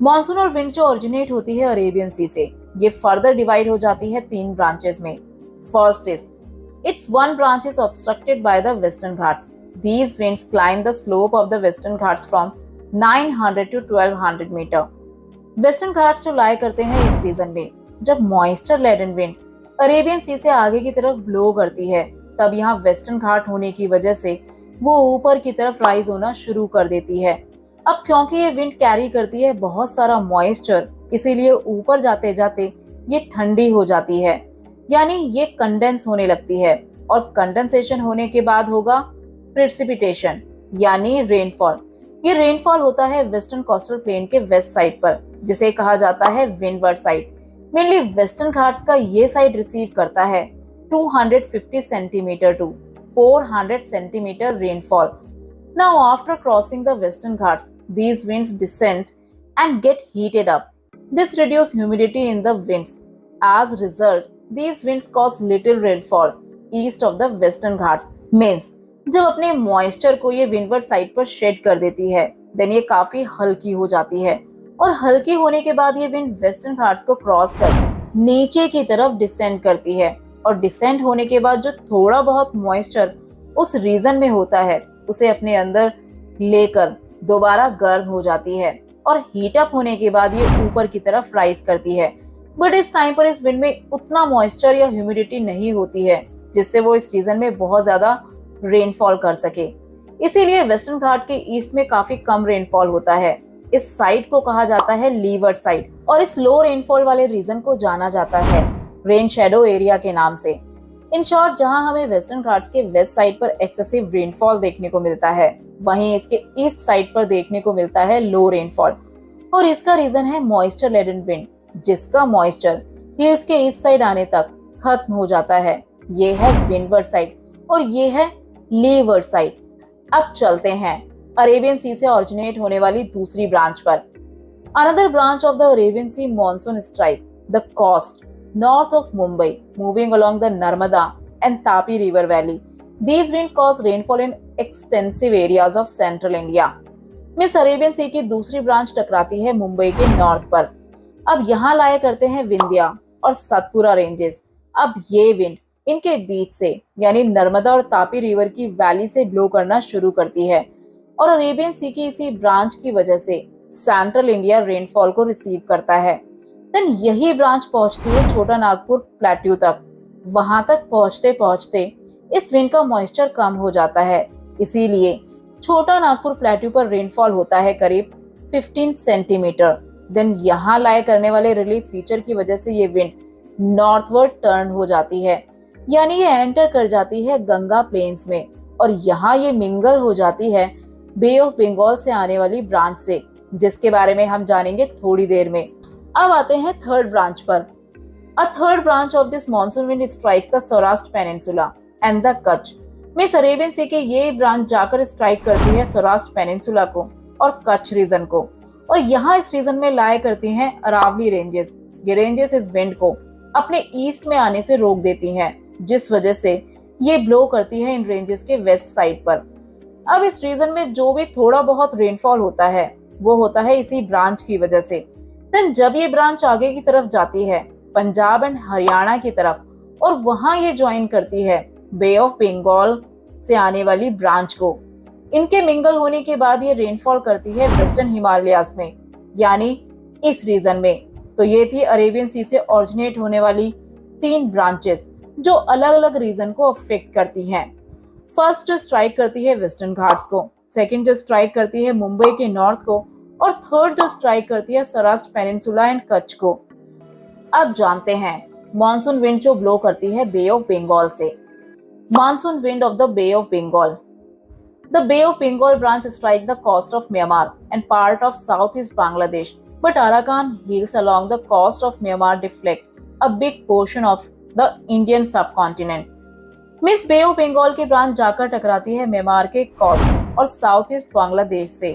Monsoonal wind जो ओरिजिनेट होती है अरेबियन सी से, ये फर्दर डिवाइड हो जाती है तीन ब्रांचेस में। First is it's one branch is obstructed by the western Ghats. These winds climb the slope of the western Ghats from 900 to 1200 metre. Western Ghats जो लाए करते हैं इस रीजन में, जब moisture laden wind Arabian Sea से आगे की तरफ ब्लो करती है, तब यहाँ वेस्टर्न घाट होने की वजह से वो ऊपर की तरफ राइज होना शुरू कर देती है। अब क्योंकि ये विंड कैरी करती है बहुत सारा मॉइस्चर, इसीलिए ऊपर जाते जाते ये ठंडी हो जाती है, यानी ये कंडेंस होने लगती है। और कंडेंसेशन होने के बाद होगा प्रेसिपिटेशन, यानी रेनफॉल। ये रेनफॉल होता है वेस्टर्न कोस्टल प्लेन के वेस्ट साइड पर, जिसे कहा जाता है windward side. Mainly western Ghats का ये साइड रिसीव करता है 250 centimetre to 400 centimetre rainfall. Now after crossing the western Ghats, these winds descend and get heated up. This reduces humidity in the winds. As a result, these winds cause little rainfall east of the western Ghats. Means जब अपने moisture को ये windward side पर shade कर देती है, then ये काफी हल्की हो जाती है, और हल्की होने के बाद ये विंड वेस्टर्न घाट्स को क्रॉस कर नीचे की तरफ डिसेंड करती है, और डिसेंड होने के बाद जो थोड़ा बहुत मॉइस्चर उस रीजन में होता है, उसे अपने अंदर लेकर दोबारा गर्म हो जाती है, और हीट अप होने के बाद ये ऊपर की तरफ राइज करती है। बट इस टाइम पर इस विंड में उतना मॉइस्चर या ह्यूमिडिटी नहीं होती है जिससे वो इस रीजन में बहुत ज्यादा रेनफॉल कर सके। इसीलिए वेस्टर्न घाट के ईस्ट में काफी कम रेनफॉल होता है। इस साइड को कहा जाता है लीवर्ड साइड, और इस लो रेनफॉल वाले रीजन को जाना जाता है रेन शेडो एरिया के नाम से। इन शॉर्ट, जहां हमें वेस्टर्न घाट्स के वेस्ट साइड पर एक्सेसिव रेनफॉल देखने को मिलता है, वहीं इसके ईस्ट साइड पर देखने को मिलता है लो रेनफॉल। और इसका रीजन है मॉइस्चर लेडन विंड, जिसका मॉइस्चर हिल्स के ईस्ट साइड आने तक खत्म हो जाता है। ये है विंडवर्ड साइड और ये है लीवर्ड साइड। अब चलते हैं अरेबियन सी से ओरिजिनेट होने वाली दूसरी ब्रांच पर। Another branch of the Arabian Sea monsoon strike the coast north of Mumbai, moving along the Narmada and Tapi river valley. These winds cause rainfall in extensive areas of central India. मिस Arabian Sea की दूसरी branch टकराती है मुंबई के north पर। अब यहाँ लाया करते हैं विंध्या और सतपुरा रेंजेस। अब ये विंड इनके बीच से, यानी नर्मदा और तापी रिवर की वैली से ब्लो करना शुरू करती है, और अरेबियन सी की इसी ब्रांच की वजह से सेंट्रल इंडिया रेनफॉल को रिसीव करता है। देन यही ब्रांच पहुंचती है छोटा नागपुर प्लेट्यू तक। वहां तक पहुंचते पहुंचते इस विंड का मॉइस्चर कम हो जाता है, इसीलिए छोटा नागपुर प्लेट्यू पर रेनफॉल होता है करीब 15 सेंटीमीटर। देन यहाँ लाए करने वाले रिलीफ फीचर की वजह से ये विंड नॉर्थवर्ड टर्न हो जाती है, यानी ये एंटर कर जाती है गंगा प्लेन्स में, और यहाँ ये मिंगल हो जाती है बे ऑफ बंगाल से आने वाली ब्रांच से, जिसके बारे में हम जानेंगे थोड़ी देर में। अब आते हैं थर्ड ब्रांच पर। A third branch of this monsoon wind strikes the Saurashtra peninsula and the Kutch. मिस अरेबियन सी के ये ब्रांच जाकर स्ट्राइक करती है सौराष्ट्र पेनिनसुला को और कच्छ रीजन को, और यहाँ इस रीजन में लाया करती हैं अरावली रेंजेस। ये रेंजेस इस विंड को अपने ईस्ट में आने से रोक देती हैं, जिस वजह से ये ब्लो करती है इन रेंजेस के वेस्ट साइड पर। अब इस रीजन में जो भी थोड़ा बहुत रेनफॉल होता है, वो होता है इसी ब्रांच की वजह से। देन जब ये ब्रांच आगे की तरफ जाती है पंजाब एंड हरियाणा की तरफ, और वहां ये ज्वाइन करती है बे ऑफ बंगाल से आने वाली ब्रांच को। इनके मिंगल होने के बाद ये रेनफॉल करती है वेस्टर्न हिमालयाज में, यानी इस रीजन में। तो ये थी अरेबियन सी से ओरिजिनेट होने वाली तीन ब्रांचेस जो अलग अलग रीजन को अफेक्ट करती हैं। फर्स्ट जो स्ट्राइक करती है वेस्टर्न घाट्स को, सेकंड जो स्ट्राइक करती है मुंबई के नॉर्थ को, और थर्ड जो स्ट्राइक करती है सौराष्ट्र पेनिनसुला एंड कच्छ को। अब जानते हैं मानसून विंड जो ब्लो करती है बे ऑफ बंगाल से। Monsoon wind of the Bay of Bengal. The Bay of Bengal branch strike the coast of Myanmar and part of southeast Bangladesh, but Arakan hills along the coast of Myanmar deflect a big portion of the Indian subcontinent. Means Bay of Bengal की branch जाकर टकराती है Myanmar के coast और south east Bangladesh से।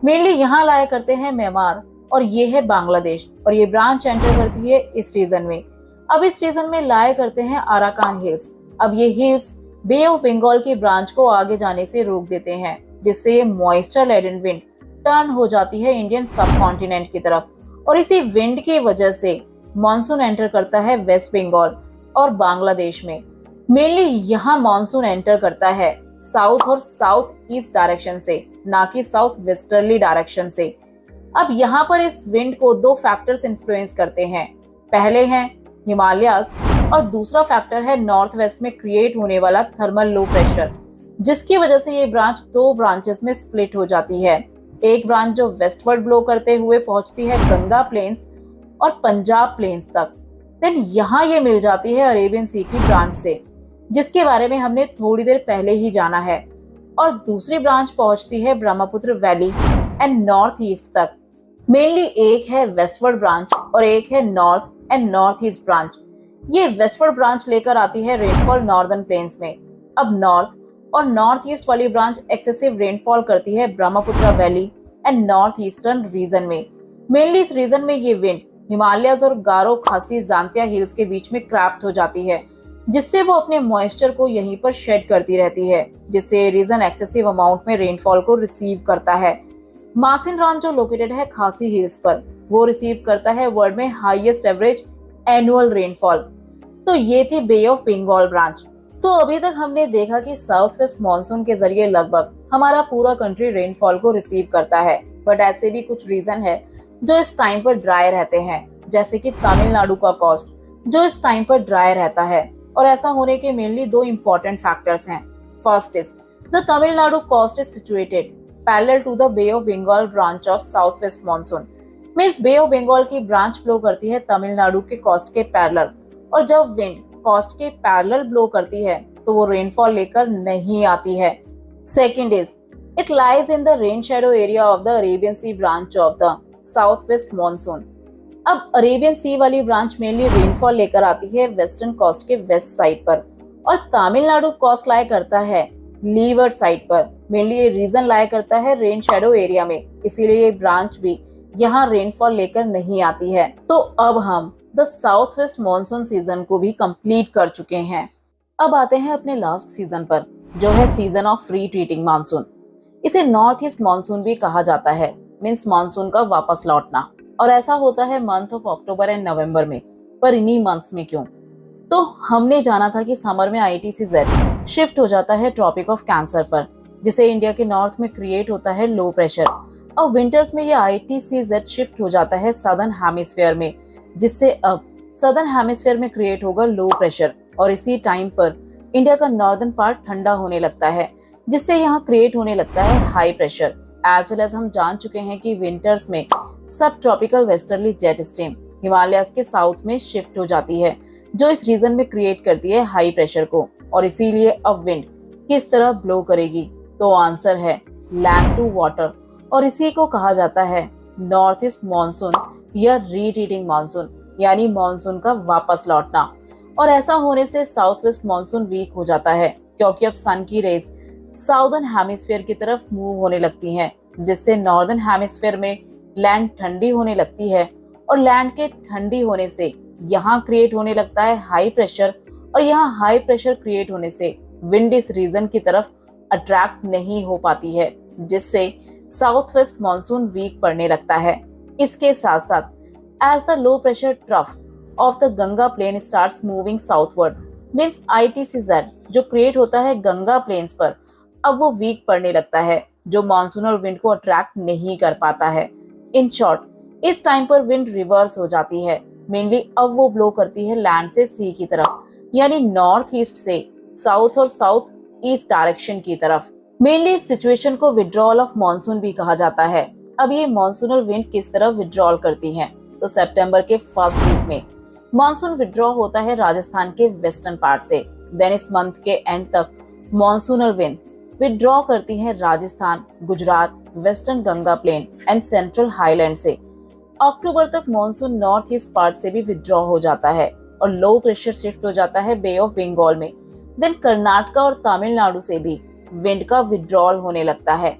Mainly यहाँ लाया करते हैं म्यांमार और ये है बांग्लादेश, और ये ब्रांच एंटर करती है इस रीजन में। अब इस रीजन में लाया करते हैं अराकान हिल्स। अब ये हिल्स बे ऑफ बंगाल की ब्रांच को आगे जाने से रोक देते हैं, जिससे ये मॉइस्चर लेडन विंड टर्न हो जाती है इंडियन सबकॉन्टिनेंट की तरफ, और इसी विंड की वजह से मानसून एंटर करता है वेस्ट बंगाल और बांग्लादेश में। मेनली यहाँ मानसून एंटर करता है साउथ और साउथ ईस्ट डायरेक्शन से, ना कि साउथ वेस्टर्ली डायरेक्शन से। अब यहाँ पर इस विंड को दो फैक्टर्स इन्फ्लुएंस करते हैं। पहले हैं हिमालयास और दूसरा फैक्टर है नॉर्थ वेस्ट में क्रिएट होने वाला थर्मल लो प्रेशर, जिसकी वजह से ये ब्रांच दो ब्रांचेस में स्प्लिट हो जाती है। एक ब्रांच जो वेस्टवर्ड ब्लो करते हुए पहुंचती है गंगा प्लेन्स और पंजाब प्लेन्स तक, देन यहाँ ये मिल जाती है अरेबियन सी की ब्रांच से, जिसके बारे में हमने थोड़ी देर पहले ही जाना है। और दूसरी ब्रांच पहुंचती है Brahmaputra valley and north east तक। मेनली एक है वेस्टवर्ड ब्रांच और एक है north and north east branch. ये वेस्टवर्ड ब्रांच लेकर आती है रेनफॉल नॉर्दर्न प्लेन्स में। अब नॉर्थ और नॉर्थ ईस्ट वाली ब्रांच एक्सेसिव रेनफॉल करती है Brahmaputra valley and north eastern region में। मेनली इस रीजन में ये विंड हिमालयस और गारो खासी जांतिया हिल्स के बीच में क्रैप्ट हो जाती है, जिससे वो अपने मॉइस्चर को यहीं पर शेड करती रहती है, जिससे रीजन एक्सेसिव अमाउंट में रेनफॉल को रिसीव करता है। मासिनराम जो लोकेटेड है खासी हिल्स पर, वो रिसीव करता है वर्ल्ड में हाईएस्ट एवरेज एनुअल रेनफॉल। तो ये थी बे ऑफ बंगाल ब्रांच। तो अभी तक हमने देखा कि साउथ वेस्ट मानसून के जरिए लगभग हमारा पूरा कंट्री रेनफॉल को रिसीव करता है, बट ऐसे भी कुछ रीजन है जो इस टाइम पर ड्राई रहते हैं, जैसे कि तमिलनाडु का कोस्ट जो इस टाइम पर ड्राई रहता है। और ऐसा होने के मेनली दो इंपॉर्टेंट फैक्टर्स हैं। First is the Tamil Nadu coast is situated parallel to the Bay of Bengal branch of south west monsoon. Means Bay of Bengal की ब्रांच ब्लो करती है तमिलनाडु के कोस्ट के पैरेलल, और जब विंड कोस्ट के पैरेलल ब्लो करती है तो वो रेनफॉल लेकर नहीं आती है। Second is it lies in the rain shadow area of the Arabian Sea branch of the south west monsoon. अब अरेबियन सी वाली ब्रांच मेनली रेनफॉल लेकर आती है वेस्टर्न कोस्ट के वेस्ट साइड पर, और तमिलनाडु कोस्ट लाया करता है लीवर्ड साइड पर। मेनली ये रीजन लाया करता है रेन शैडो एरिया में, इसीलिए ये ब्रांच भी यहाँ रेनफॉल लेकर नहीं आती है। तो अब हम the south west monsoon season को भी कंप्लीट कर चुके हैं। अब आते हैं अपने लास्ट सीजन पर, जो है सीजन ऑफ रिट्रीटिंग मानसून। इसे नॉर्थ ईस्ट मानसून भी कहा जाता है, मीन्स मानसून का वापस लौटना। और ऐसा होता है month of October and November में। पर इन्हीं मंथ्स में क्यों? तो हमने जाना था कि समर में ITCZ शिफ्ट हो जाता है ट्रॉपिक ऑफ कैंसर पर, जिसे इंडिया के नॉर्थ में क्रिएट होता है लो प्रेशर। और विंटर्स में ये ITCZ शिफ्ट हो जाता है सदर्न हेमिस्फीयर में, जिससे अब सदर्न हेमिस्फीयर में क्रिएट होगा लो प्रेशर। और इसी टाइम पर इंडिया का नॉर्दर्न पार्ट ठंडा होने लगता है, जिससे यहाँ क्रिएट होने लगता है high pressure. As well as हम जान चुके हैं कि विंटर्स में subtropical westerly jet stream Himalayas के साउथ में शिफ्ट हो जाती है, जो इस रीजन में क्रिएट करती है हाई प्रेशर को। और इसीलिए अब विंड किस तरह ब्लो करेगी? तो आंसर है लैंड टू वाटर, और इसी को कहा जाता है नॉर्थ ईस्ट मानसून या रिट्रीटिंग मानसून, यानी मानसून का वापस लौटना। और ऐसा होने से साउथ वेस्ट मानसून वीक हो जाता है, क्योंकि अब सन की रेज साउदर्न हेमिस्फीयर की तरफ मूव होने लगती हैं, जिससे नॉर्दर्न हेमिस्फीयर में लैंड ठंडी होने लगती है। और लैंड के ठंडी होने से यहाँ क्रिएट होने लगता है हाई प्रेशर, और यहाँ हाई प्रेशर क्रिएट होने से विंड इस रीजन की तरफ अट्रैक्ट नहीं हो पाती है, जिससे साउथ वेस्ट मानसून वीक पड़ने लगता है। इसके साथ साथ as the low pressure trough of the Ganga plain starts moving southward, means ITCZ जो क्रिएट होता है गंगा प्लेन्स पर, अब वो वीक पड़ने लगता है, जो मानसूनल विंड को अट्रैक्ट नहीं कर पाता है। इन शॉर्ट, इस टाइम पर विंड रिवर्स हो जाती है। मेनली अब वो ब्लो करती है लैंड से सी की तरफ, यानी नॉर्थ ईस्ट से साउथ और साउथ ईस्ट डायरेक्शन की तरफ। मेनली इस सिचुएशन को विड्रॉल ऑफ मॉनसून भी कहा जाता है। अब ये मॉनसूनल विंड किस तरह विड्रॉल करती हैं? तो सितंबर के फर्स्ट वीक में मॉनसून विड्रॉ होता है राजस्थान के वेस्टर्न पार्ट से। देन इस मंथ के एंड तक मॉनसूनल विंड विड्रॉ करती है Rajasthan, Gujarat, western Ganga plain and central highland से। अक्टूबर तक मॉनसून नॉर्थ ईस्ट पार्ट से भी विड्रॉ हो जाता है और लो प्रेशर शिफ्ट हो जाता है बे ऑफ बंगाल में। देन कर्नाटका और तमिलनाडु से भी विंड का विड्रॉल होने लगता है।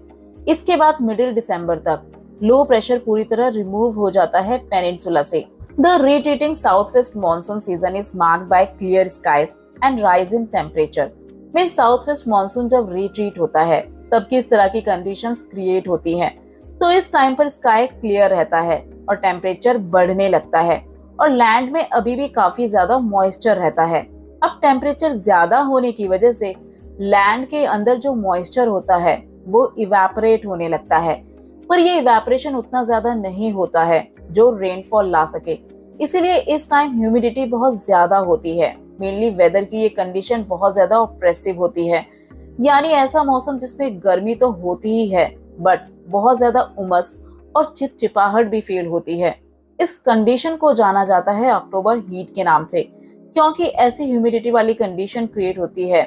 इसके बाद मिडिल दिसंबर तक लो प्रेशर पूरी तरह रिमूव हो जाता है पेनिनसुला से। The retreating south west monsoon season is marked by clear skies and rise in temperature. Mean south west monsoon जब रिट्रीट होता है तब किस तरह की कंडीशंस क्रिएट होती हैं? तो इस टाइम पर स्काई क्लियर रहता है और टेम्परेचर बढ़ने लगता है और लैंड में अभी भी काफी ज्यादा मॉइस्चर रहता है। अब टेम्परेचर ज्यादा होने की वजह से लैंड के अंदर जो मॉइस्चर होता है वो इवेपोरेट होने लगता है, पर ये इवेपोरेशन उतना ज्यादा नहीं होता है जो रेनफॉल ला सके। इसीलिए इस टाइम ह्यूमिडिटी बहुत ज्यादा होती है। मेनली वेदर की ये कंडीशन बहुत ज्यादा ऑप्रेसिव होती है, यानी ऐसा मौसम जिसमें गर्मी तो होती ही है बट बहुत ज्यादा उमस और चिपचिपाहट भी फील होती है। इस कंडीशन को जाना जाता है अक्टूबर हीट के नाम से, क्योंकि ऐसी ह्यूमिडिटी वाली कंडीशन क्रिएट होती है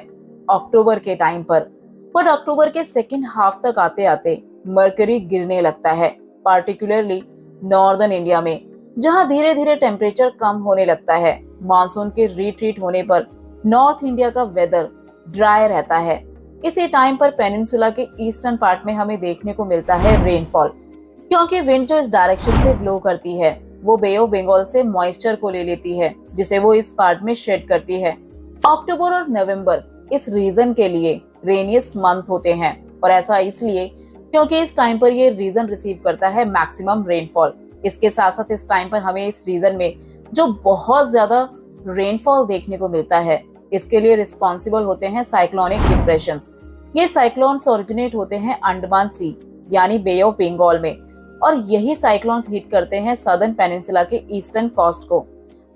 अक्टूबर के टाइम पर। बट अक्टूबर के सेकेंड हाफ तक आते आते मरकरी गिरने लगता है, पार्टिकुलरली नॉर्दर्न इंडिया में, जहां धीरे धीरे टेम्परेचर कम होने लगता है। मानसून के रिट्रीट होने पर नॉर्थ इंडिया का वेदर ड्राई रहता है। इसी टाइम पर पेनिनसुला के ईस्टर्न पार्ट में हमें देखने को मिलता है रेनफॉल, क्योंकि विंड जो इस डायरेक्शन से ब्लो करती है वो बे ऑफ बंगाल से मॉइस्चर को ले लेती है, जिसे वो इस पार्ट में शेड करती है। अक्टूबर और नवंबर इस रीजन के लिए रेनिएस्ट मंथ होते हैं, और ऐसा इसलिए क्योंकि इस टाइम पर ये रीजन रिसीव करता है मैक्सिमम रेनफॉल। इसके साथ साथ इस टाइम पर हमें इस रीजन में जो बहुत ज्यादा रेनफॉल देखने को मिलता है, इसके लिए रिस्पॉन्सिबल होते हैं साइक्लोनिक डिप्रेशंस। ये साइक्लोन्स ओरिजिनेट होते हैं अंडमान सी यानी बे ऑफ बंगाल में, और यही साइक्लोन्स हिट करते हैं सदर्न पेनिनसुला के ईस्टर्न कोस्ट को।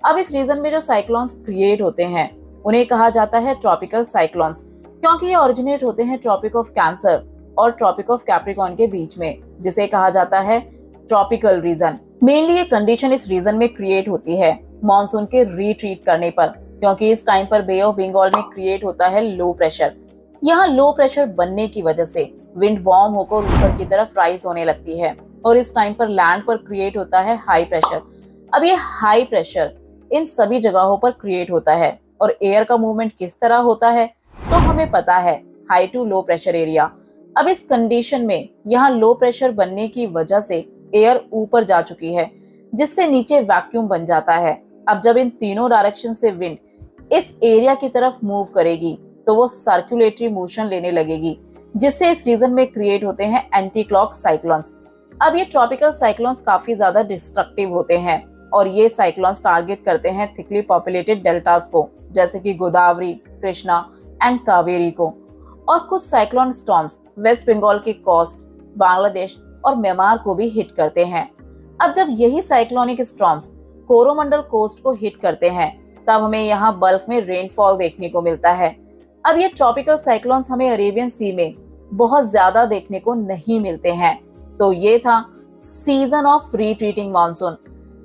अब इस रीजन में जो साइक्लोन्स क्रिएट होते हैं उन्हें कहा जाता है ट्रॉपिकल साइक्लोन्स, क्योंकि ये ओरिजिनेट होते हैं ट्रॉपिक ऑफ कैंसर और ट्रॉपिक ऑफ कैप्रिकॉर्न के बीच में, जिसे कहा जाता है ट्रॉपिकल रीजन। मेनली ये कंडीशन इस रीजन में क्रिएट होती है मॉनसून के रिट्रीट करने पर, क्योंकि इस टाइम पर बे ऑफ बंगाल में क्रिएट होता है लो प्रेशर। यहाँ लो प्रेशर बनने की वजह से विंड वार्म होकर ऊपर की तरफ राइज होने लगती है, और इस टाइम पर लैंड पर क्रिएट होता है हाई प्रेशर। अब ये हाई प्रेशर इन सभी जगहों पर क्रिएट होता है, और एयर का मूवमेंट किस तरह होता है तो हमें पता है, high to low pressure area. अब इस कंडीशन में यहाँ लो प्रेशर बनने की वजह से एयर ऊपर जा चुकी है, जिससे नीचे वैक्यूम बन जाता है। अब जब इन तीनों डायरेक्शन से विंड इस एरिया की तरफ मूव करेगी तो वो सर्कुलेटरी मोशन लेने लगेगी, जिससे इस रीजन में क्रिएट होते हैं एंटी क्लॉक साइक्लोन्स। अब ये ट्रॉपिकल साइक्लोन्स काफी ज्यादा डिस्ट्रक्टिव होते हैं, और ये साइक्लोन्स टारगेट करते हैं थिकली पॉपुलेटेड डेल्टास को, जैसे कि गोदावरी, कृष्णा एंड कावेरी को। और कुछ साइक्लोन स्टॉर्म्स वेस्ट बंगाल के कोस्ट, बांग्लादेश और म्यांमार को भी हिट करते हैं। अब जब यही साइक्लोनिक स्टॉर्म्स कोरोमंडल कोस्ट को हिट करते हैं तब हमें यहाँ बल्क में रेनफॉल देखने को मिलता है। अब ये ट्रॉपिकल साइक्लोन्स हमें अरेबियन सी में बहुत ज्यादा देखने को नहीं मिलते हैं। तो ये था सीजन ऑफ रिट्रीटिंग मॉनसून।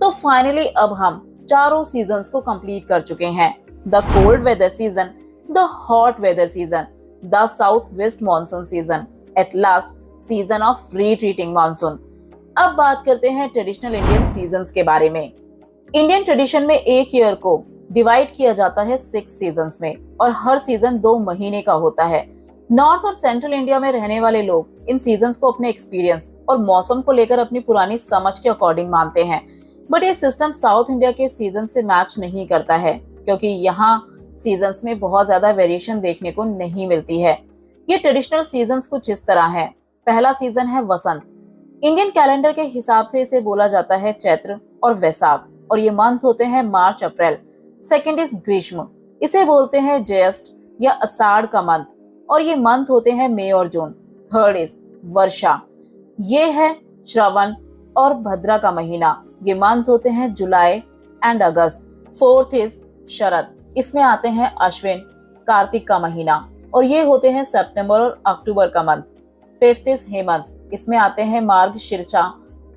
तो फाइनली अब हम चारों सीजन्स को कंप्लीट कर चुके हैं। The cold weather season, the hot weather season, the south west monsoon season, at last season of retreating monsoon. अब बात करते हैं ट्रेडिशनल इंडियन सीजन्स के बारे में। इंडियन ट्रेडिशन में एक ईयर को डिवाइड किया जाता है 6 सीजन्स में, और हर सीजन 2 महीने का होता है। नॉर्थ और सेंट्रल इंडिया में रहने वाले लोग इन सीजन्स को अपने एक्सपीरियंस और मौसम को लेकर अपनी पुरानी समझ के अकॉर्डिंग मानते हैं, बट ये सिस्टम साउथ इंडिया के सीजन से मैच नहीं करता है, क्योंकि यहाँ सीजन्स में बहुत ज्यादा वेरिएशन देखने को नहीं मिलती है। ये ट्रेडिशनल सीजन्स कुछ इस तरह है। पहला सीजन है वसंत। इंडियन कैलेंडर के हिसाब से इसे बोला जाता है चैत्र और वैशाख, और ये मंथ होते हैं मार्च अप्रैल। सेकेंड इज ग्रीष्म, इसे बोलते हैं ज्येष्ठ या आषाढ़ का मंथ, और ये मंथ होते हैं मई और जून। थर्ड इज वर्षा, ये है श्रवण और भद्रा का महीना, ये मंथ होते हैं जुलाई एंड अगस्त। फोर्थ इज शरद, इसमें आते हैं अश्विन, कार्तिक का महीना। और ये होते हैं सितंबर और अक्टूबर का मंथ। फिफ्थ इज हेमंत, इसमें आते हैं मार्ग, शीर्षा,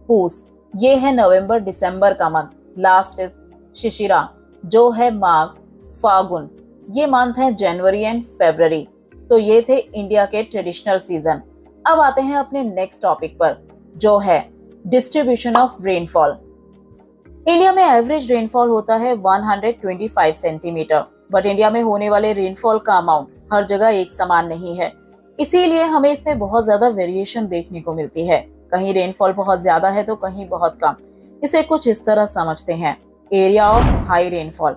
पूस, ये है नवंबर दिसंबर का मंथ। लास्ट इज शिशिरा, जो है माघ, फागुन, ये मंथ है जनवरी एंड फरवरी। तो ये थे इंडिया के ट्रेडिशनल सीजन। अब आते हैं अपने नेक्स्ट टॉपिक पर, जो है डिस्ट्रीब्यूशन ऑफ रेनफॉल। इंडिया में एवरेज रेनफॉल होता है 125 सेंटीमीटर, बट इंडिया में होने वाले रेनफॉल का अमाउंट हर जगह एक समान नहीं है। इसीलिए हमें इसमें बहुत ज्यादा वेरिएशन देखने को मिलती है। कहीं रेनफॉल बहुत ज्यादा है तो कहीं बहुत कम। इसे कुछ इस तरह समझते हैं। एरिया ऑफ हाई रेनफॉल,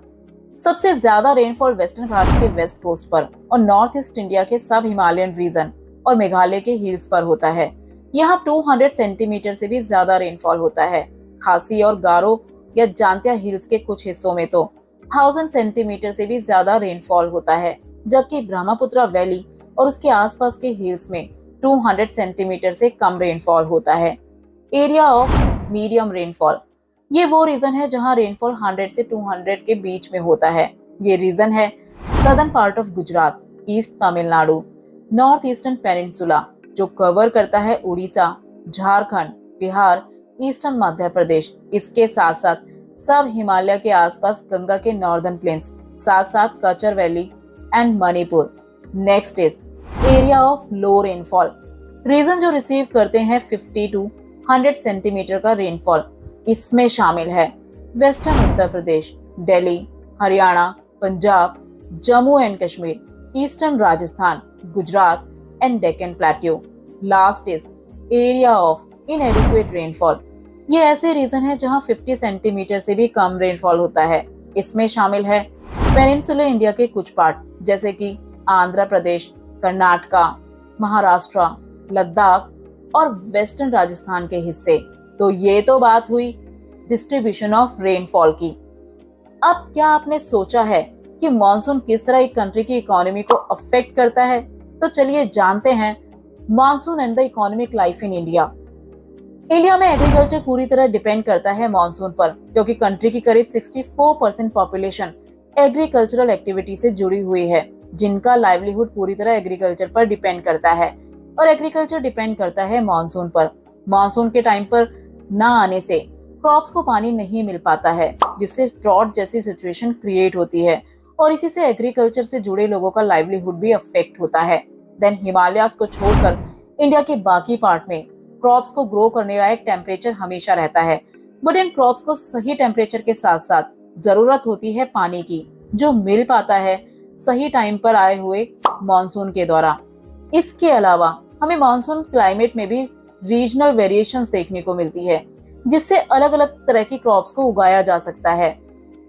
सबसे ज्यादा रेनफॉल वेस्टर्न घाट के वेस्ट कोस्ट पर और नॉर्थ ईस्ट इंडिया के सब हिमालयन रीजन और मेघालय के हिल्स पर होता है। यहाँ 200 सेंटीमीटर से भी ज्यादा रेनफॉल होता है। खासी और गारो या जांतिया हिल्स के कुछ हिस्सों में तो 1000 सेंटीमीटर से भी ज्यादा रेनफॉल होता है, जबकि ब्रह्मपुत्र वैली और उसके आसपास के हिल्स में 200 सेंटीमीटर से कम रेनफॉल होता है। एरिया ऑफ मीडियम रेनफॉल, ये वो रीजन है जहां रेनफॉल 100 से 200 के बीच में होता है। ये रीजन है southern part of Gujarat, east Tamil Nadu, north eastern peninsula जो कवर करता है उड़ीसा, झारखंड, बिहार, ईस्टर्न मध्य प्रदेश, इसके साथ साथ सब हिमालय के आसपास गंगा के नॉर्दर्न प्लेन्स, साथ साथ Cachar valley and Manipur. Next is area of low rainfall, region जो रिसीव करते हैं 50 टू 100 सेंटीमीटर का रेनफॉल। इसमें शामिल है western Uttar Pradesh, Delhi, Haryana, Punjab, Jammu and Kashmir, eastern Rajasthan, Gujarat and Deccan plateau. Last is area of इनएडिक्वेट rainfall, ये ऐसे रीजन है जहां 50 सेंटीमीटर से भी कम रेनफॉल होता है। इसमें शामिल है पेनिनसुलर इंडिया के कुछ पार्ट जैसे कि आंध्र प्रदेश, कर्नाटका, महाराष्ट्र, लद्दाख और वेस्टर्न राजस्थान के हिस्से। तो ये तो बात हुई डिस्ट्रीब्यूशन ऑफ रेनफॉल की। अब क्या आपने सोचा है कि मॉनसून किस तरह एक कंट्री की इकोनॉमी को अफेक्ट करता है? तो चलिए जानते हैं monsoon and the economic life in India. India में एग्रीकल्चर पूरी तरह डिपेंड करता है मॉनसून पर, क्योंकि कंट्री की करीब 64% पॉपुलेशन एग्रीकल्चरल एक्टिविटी से जुड़ी हुई है, जिनका लाइवलीहुड पूरी तरह एग्रीकल्चर पर डिपेंड करता है। और एग्रीकल्चर डिपेंड करता है मॉनसून पर। मॉनसून के टाइम पर ना आने से क्रॉप्स को पानी नहीं मिल पाता है, जिससे ड्रॉट जैसी सिचुएशन क्रिएट होती है और इसी से एग्रीकल्चर से जुड़े लोगों का लाइवलीहुड भी अफेक्ट होता है। देन हिमालयास को छोड़कर इंडिया के बाकी पार्ट में क्रॉप्स को ग्रो करने लायक टेम्परेचर हमेशा रहता है, बट इन क्रॉप्स को सही टेम्परेचर के साथ साथ जरूरत होती है पानी की, जो मिल पाता है सही टाइम पर आए हुए मॉनसून के द्वारा। इसके अलावा हमें मॉनसून क्लाइमेट में भी रीजनल वेरिएशंस देखने को मिलती है, जिससे अलग अलग तरह की क्रॉप्स को उगाया जा सकता है।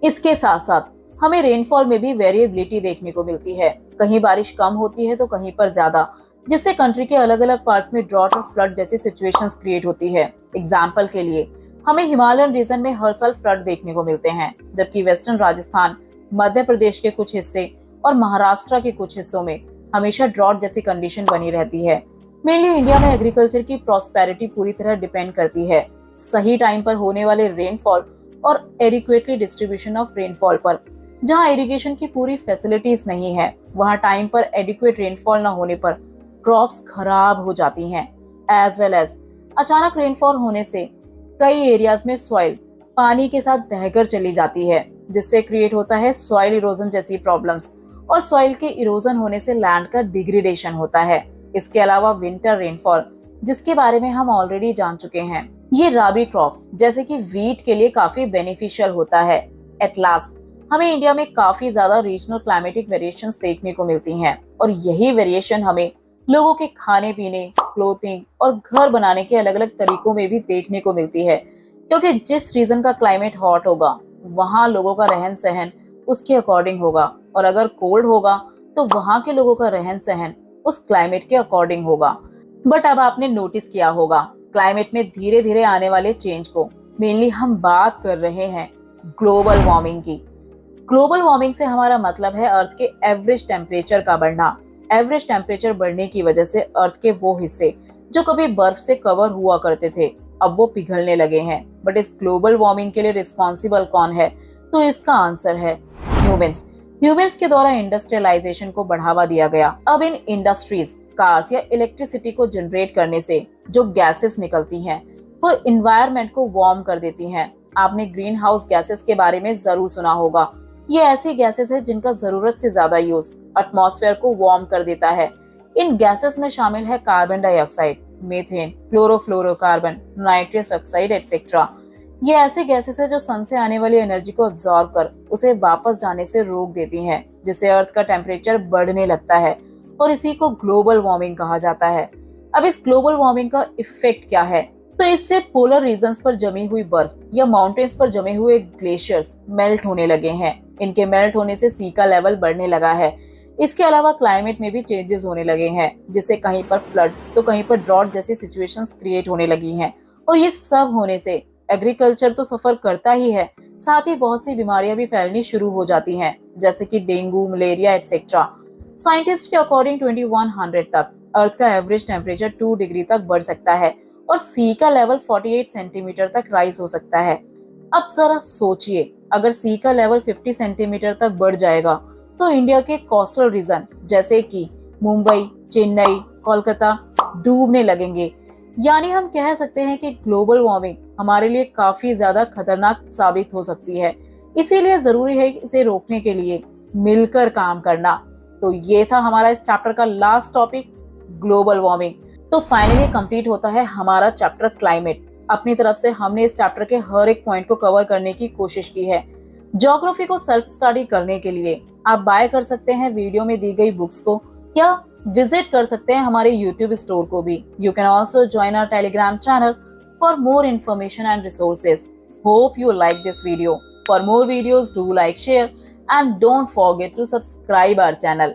इसके साथ साथ हमें रेनफॉल में भी वेरिएबिलिटी देखने को मिलती है। कहीं बारिश कम होती है तो कहीं पर ज्यादा, जिससे कंट्री के अलग अलग पार्ट्स में ड्रॉट और फ्लड जैसी सिचुएशंस क्रिएट होती है। एग्जाम्पल के लिए हमें हिमालयन रीजन में हर साल फ्लड देखने को मिलते हैं, जबकि वेस्टर्न राजस्थान, मध्य प्रदेश के कुछ हिस्से और महाराष्ट्र के कुछ हिस्सों में हमेशा ड्रॉट जैसी कंडीशन बनी रहती है। मेनली इंडिया में एग्रीकल्चर की प्रॉस्पेरिटी पूरी तरह डिपेंड करती है सही टाइम पर होने वाले रेनफॉल और एडिक्वेटली डिस्ट्रीब्यूशन ऑफ रेनफॉल पर। जहां इरिगेशन की पूरी फैसिलिटीज नहीं है, वहां टाइम पर एडिक्वेट रेनफॉल न होने पर क्रॉप्स खराब हो जाती हैं। एज वेल एज अचानक रेनफॉल होने से कई एरियाज में सॉइल पानी के साथ बहकर चली जाती है, जिससे क्रिएट होता है सॉइल इरोजन जैसी प्रॉब्लम्स, और सॉइल के इरोजन होने से लैंड का डिग्रेडेशन होता है। इसके अलावा विंटर रेनफॉल, जिसके बारे में हम ऑलरेडी जान चुके हैं, ये राबी क्रॉप जैसे कि वीट के लिए काफी बेनिफिशियल होता है। एट लास्ट हमें इंडिया में काफी ज्यादा रीजनल क्लाइमेटिक वेरिएशंस देखने को मिलती हैं, और यही वेरिएशन हमें लोगों के खाने पीने, क्लोथिंग और घर बनाने के अलग अलग तरीकों में भी देखने को मिलती है। क्योंकि जिस रीजन का क्लाइमेट हॉट होगा, वहाँ लोगों का रहन सहन उसके अकॉर्डिंग होगा, और अगर कोल्ड होगा तो वहाँ के लोगों का रहन सहन उस क्लाइमेट के अकॉर्डिंग होगा। बट अब आपने नोटिस किया होगा क्लाइमेट में धीरे धीरे आने वाले चेंज को। मेनली हम बात कर रहे हैं ग्लोबल वार्मिंग की। ग्लोबल वार्मिंग से हमारा मतलब है अर्थ के एवरेज टेम्परेचर का बढ़ना। एवरेज टेम्परेचर बढ़ने की वजह से अर्थ के वो हिस्से जो कभी बर्फ से कवर हुआ करते थे, अब वो पिघलने लगे हैं। बट इस ग्लोबल वार्मिंग के लिए रिस्पॉन्सिबल कौन है? तो इसका आंसर है ह्यूमंस। ह्यूमंस के द्वारा इंडस्ट्रियलाइजेशन को बढ़ावा दिया गया। अब इन इंडस्ट्रीज, कार्स या इलेक्ट्रिसिटी को जनरेट करने से जो गैसेस निकलती हैं, वो इन्वायरमेंट को वार्म कर देती हैं। आपने ग्रीन हाउस गैसेस के बारे में जरूर सुना होगा। ये ऐसी गैसेस है जिनका जरूरत से ज्यादा यूज एटमॉस्फेयर को वार्म कर देता है। इन गैसेस में शामिल है carbon dioxide, methane, chlorofluorocarbon, nitrous oxide etcetera. ये ऐसे गैसेस है जो सन से आने वाली एनर्जी को एब्जॉर्ब कर उसे वापस जाने से रोक देती हैं, जिससे अर्थ का टेम्परेचर बढ़ने लगता है और इसी को ग्लोबल वार्मिंग कहा जाता है। अब इस ग्लोबल वार्मिंग का इफेक्ट क्या है? तो इससे पोलर रीजन्स पर जमी हुई बर्फ या माउंटेन्स पर जमे हुए ग्लेशियर्स मेल्ट होने लगे हैं। इनके मेल्ट होने से सी का लेवल बढ़ने लगा है। इसके अलावा क्लाइमेट में भी चेंजेस होने लगे हैं, जिससे कहीं पर फ्लड तो कहीं पर ड्रॉट जैसी सिचुएशंस क्रिएट होने लगी हैं। और ये सब होने से एग्रीकल्चर तो सफर करता ही है, साथ ही बहुत सी बीमारियां भी फैलनी शुरू हो जाती हैं, जैसे कि डेंगू, मलेरिया एटसेट्रा। साइंटिस्ट के अकॉर्डिंग 2100 तक अर्थ का एवरेज टेम्परेचर 2 डिग्री तक बढ़ सकता है और सी का लेवल 48 सेंटीमीटर तक राइज हो सकता है। अब जरा सोचिए, अगर सी का लेवल 50 सेंटीमीटर तक बढ़ जाएगा तो इंडिया के कोस्टल रीजन जैसे कि मुंबई, चेन्नई, कोलकाता डूबने लगेंगे। यानी हम कह सकते हैं कि ग्लोबल वार्मिंग हमारे लिए काफी ज्यादा खतरनाक साबित हो सकती है। इसीलिए जरूरी है इसे रोकने के लिए मिलकर काम करना। तो ये था हमारा इस चैप्टर का लास्ट टॉपिक, ग्लोबल वार्मिंग। तो फाइनली कंप्लीट होता है हमारा चैप्टर क्लाइमेट। अपनी तरफ से हमने इस चैप्टर के हर एक पॉइंट को कवर करने की कोशिश की है। ज्योग्राफी को सेल्फ स्टडी करने के लिए आप बाय कर सकते हैं वीडियो में दी गई बुक्स को, या विजिट कर सकते हैं हमारे YouTube स्टोर को भी। You can also join our Telegram channel for more information and resources. Hope you like this video. For more videos do like, share and don't forget to subscribe our channel.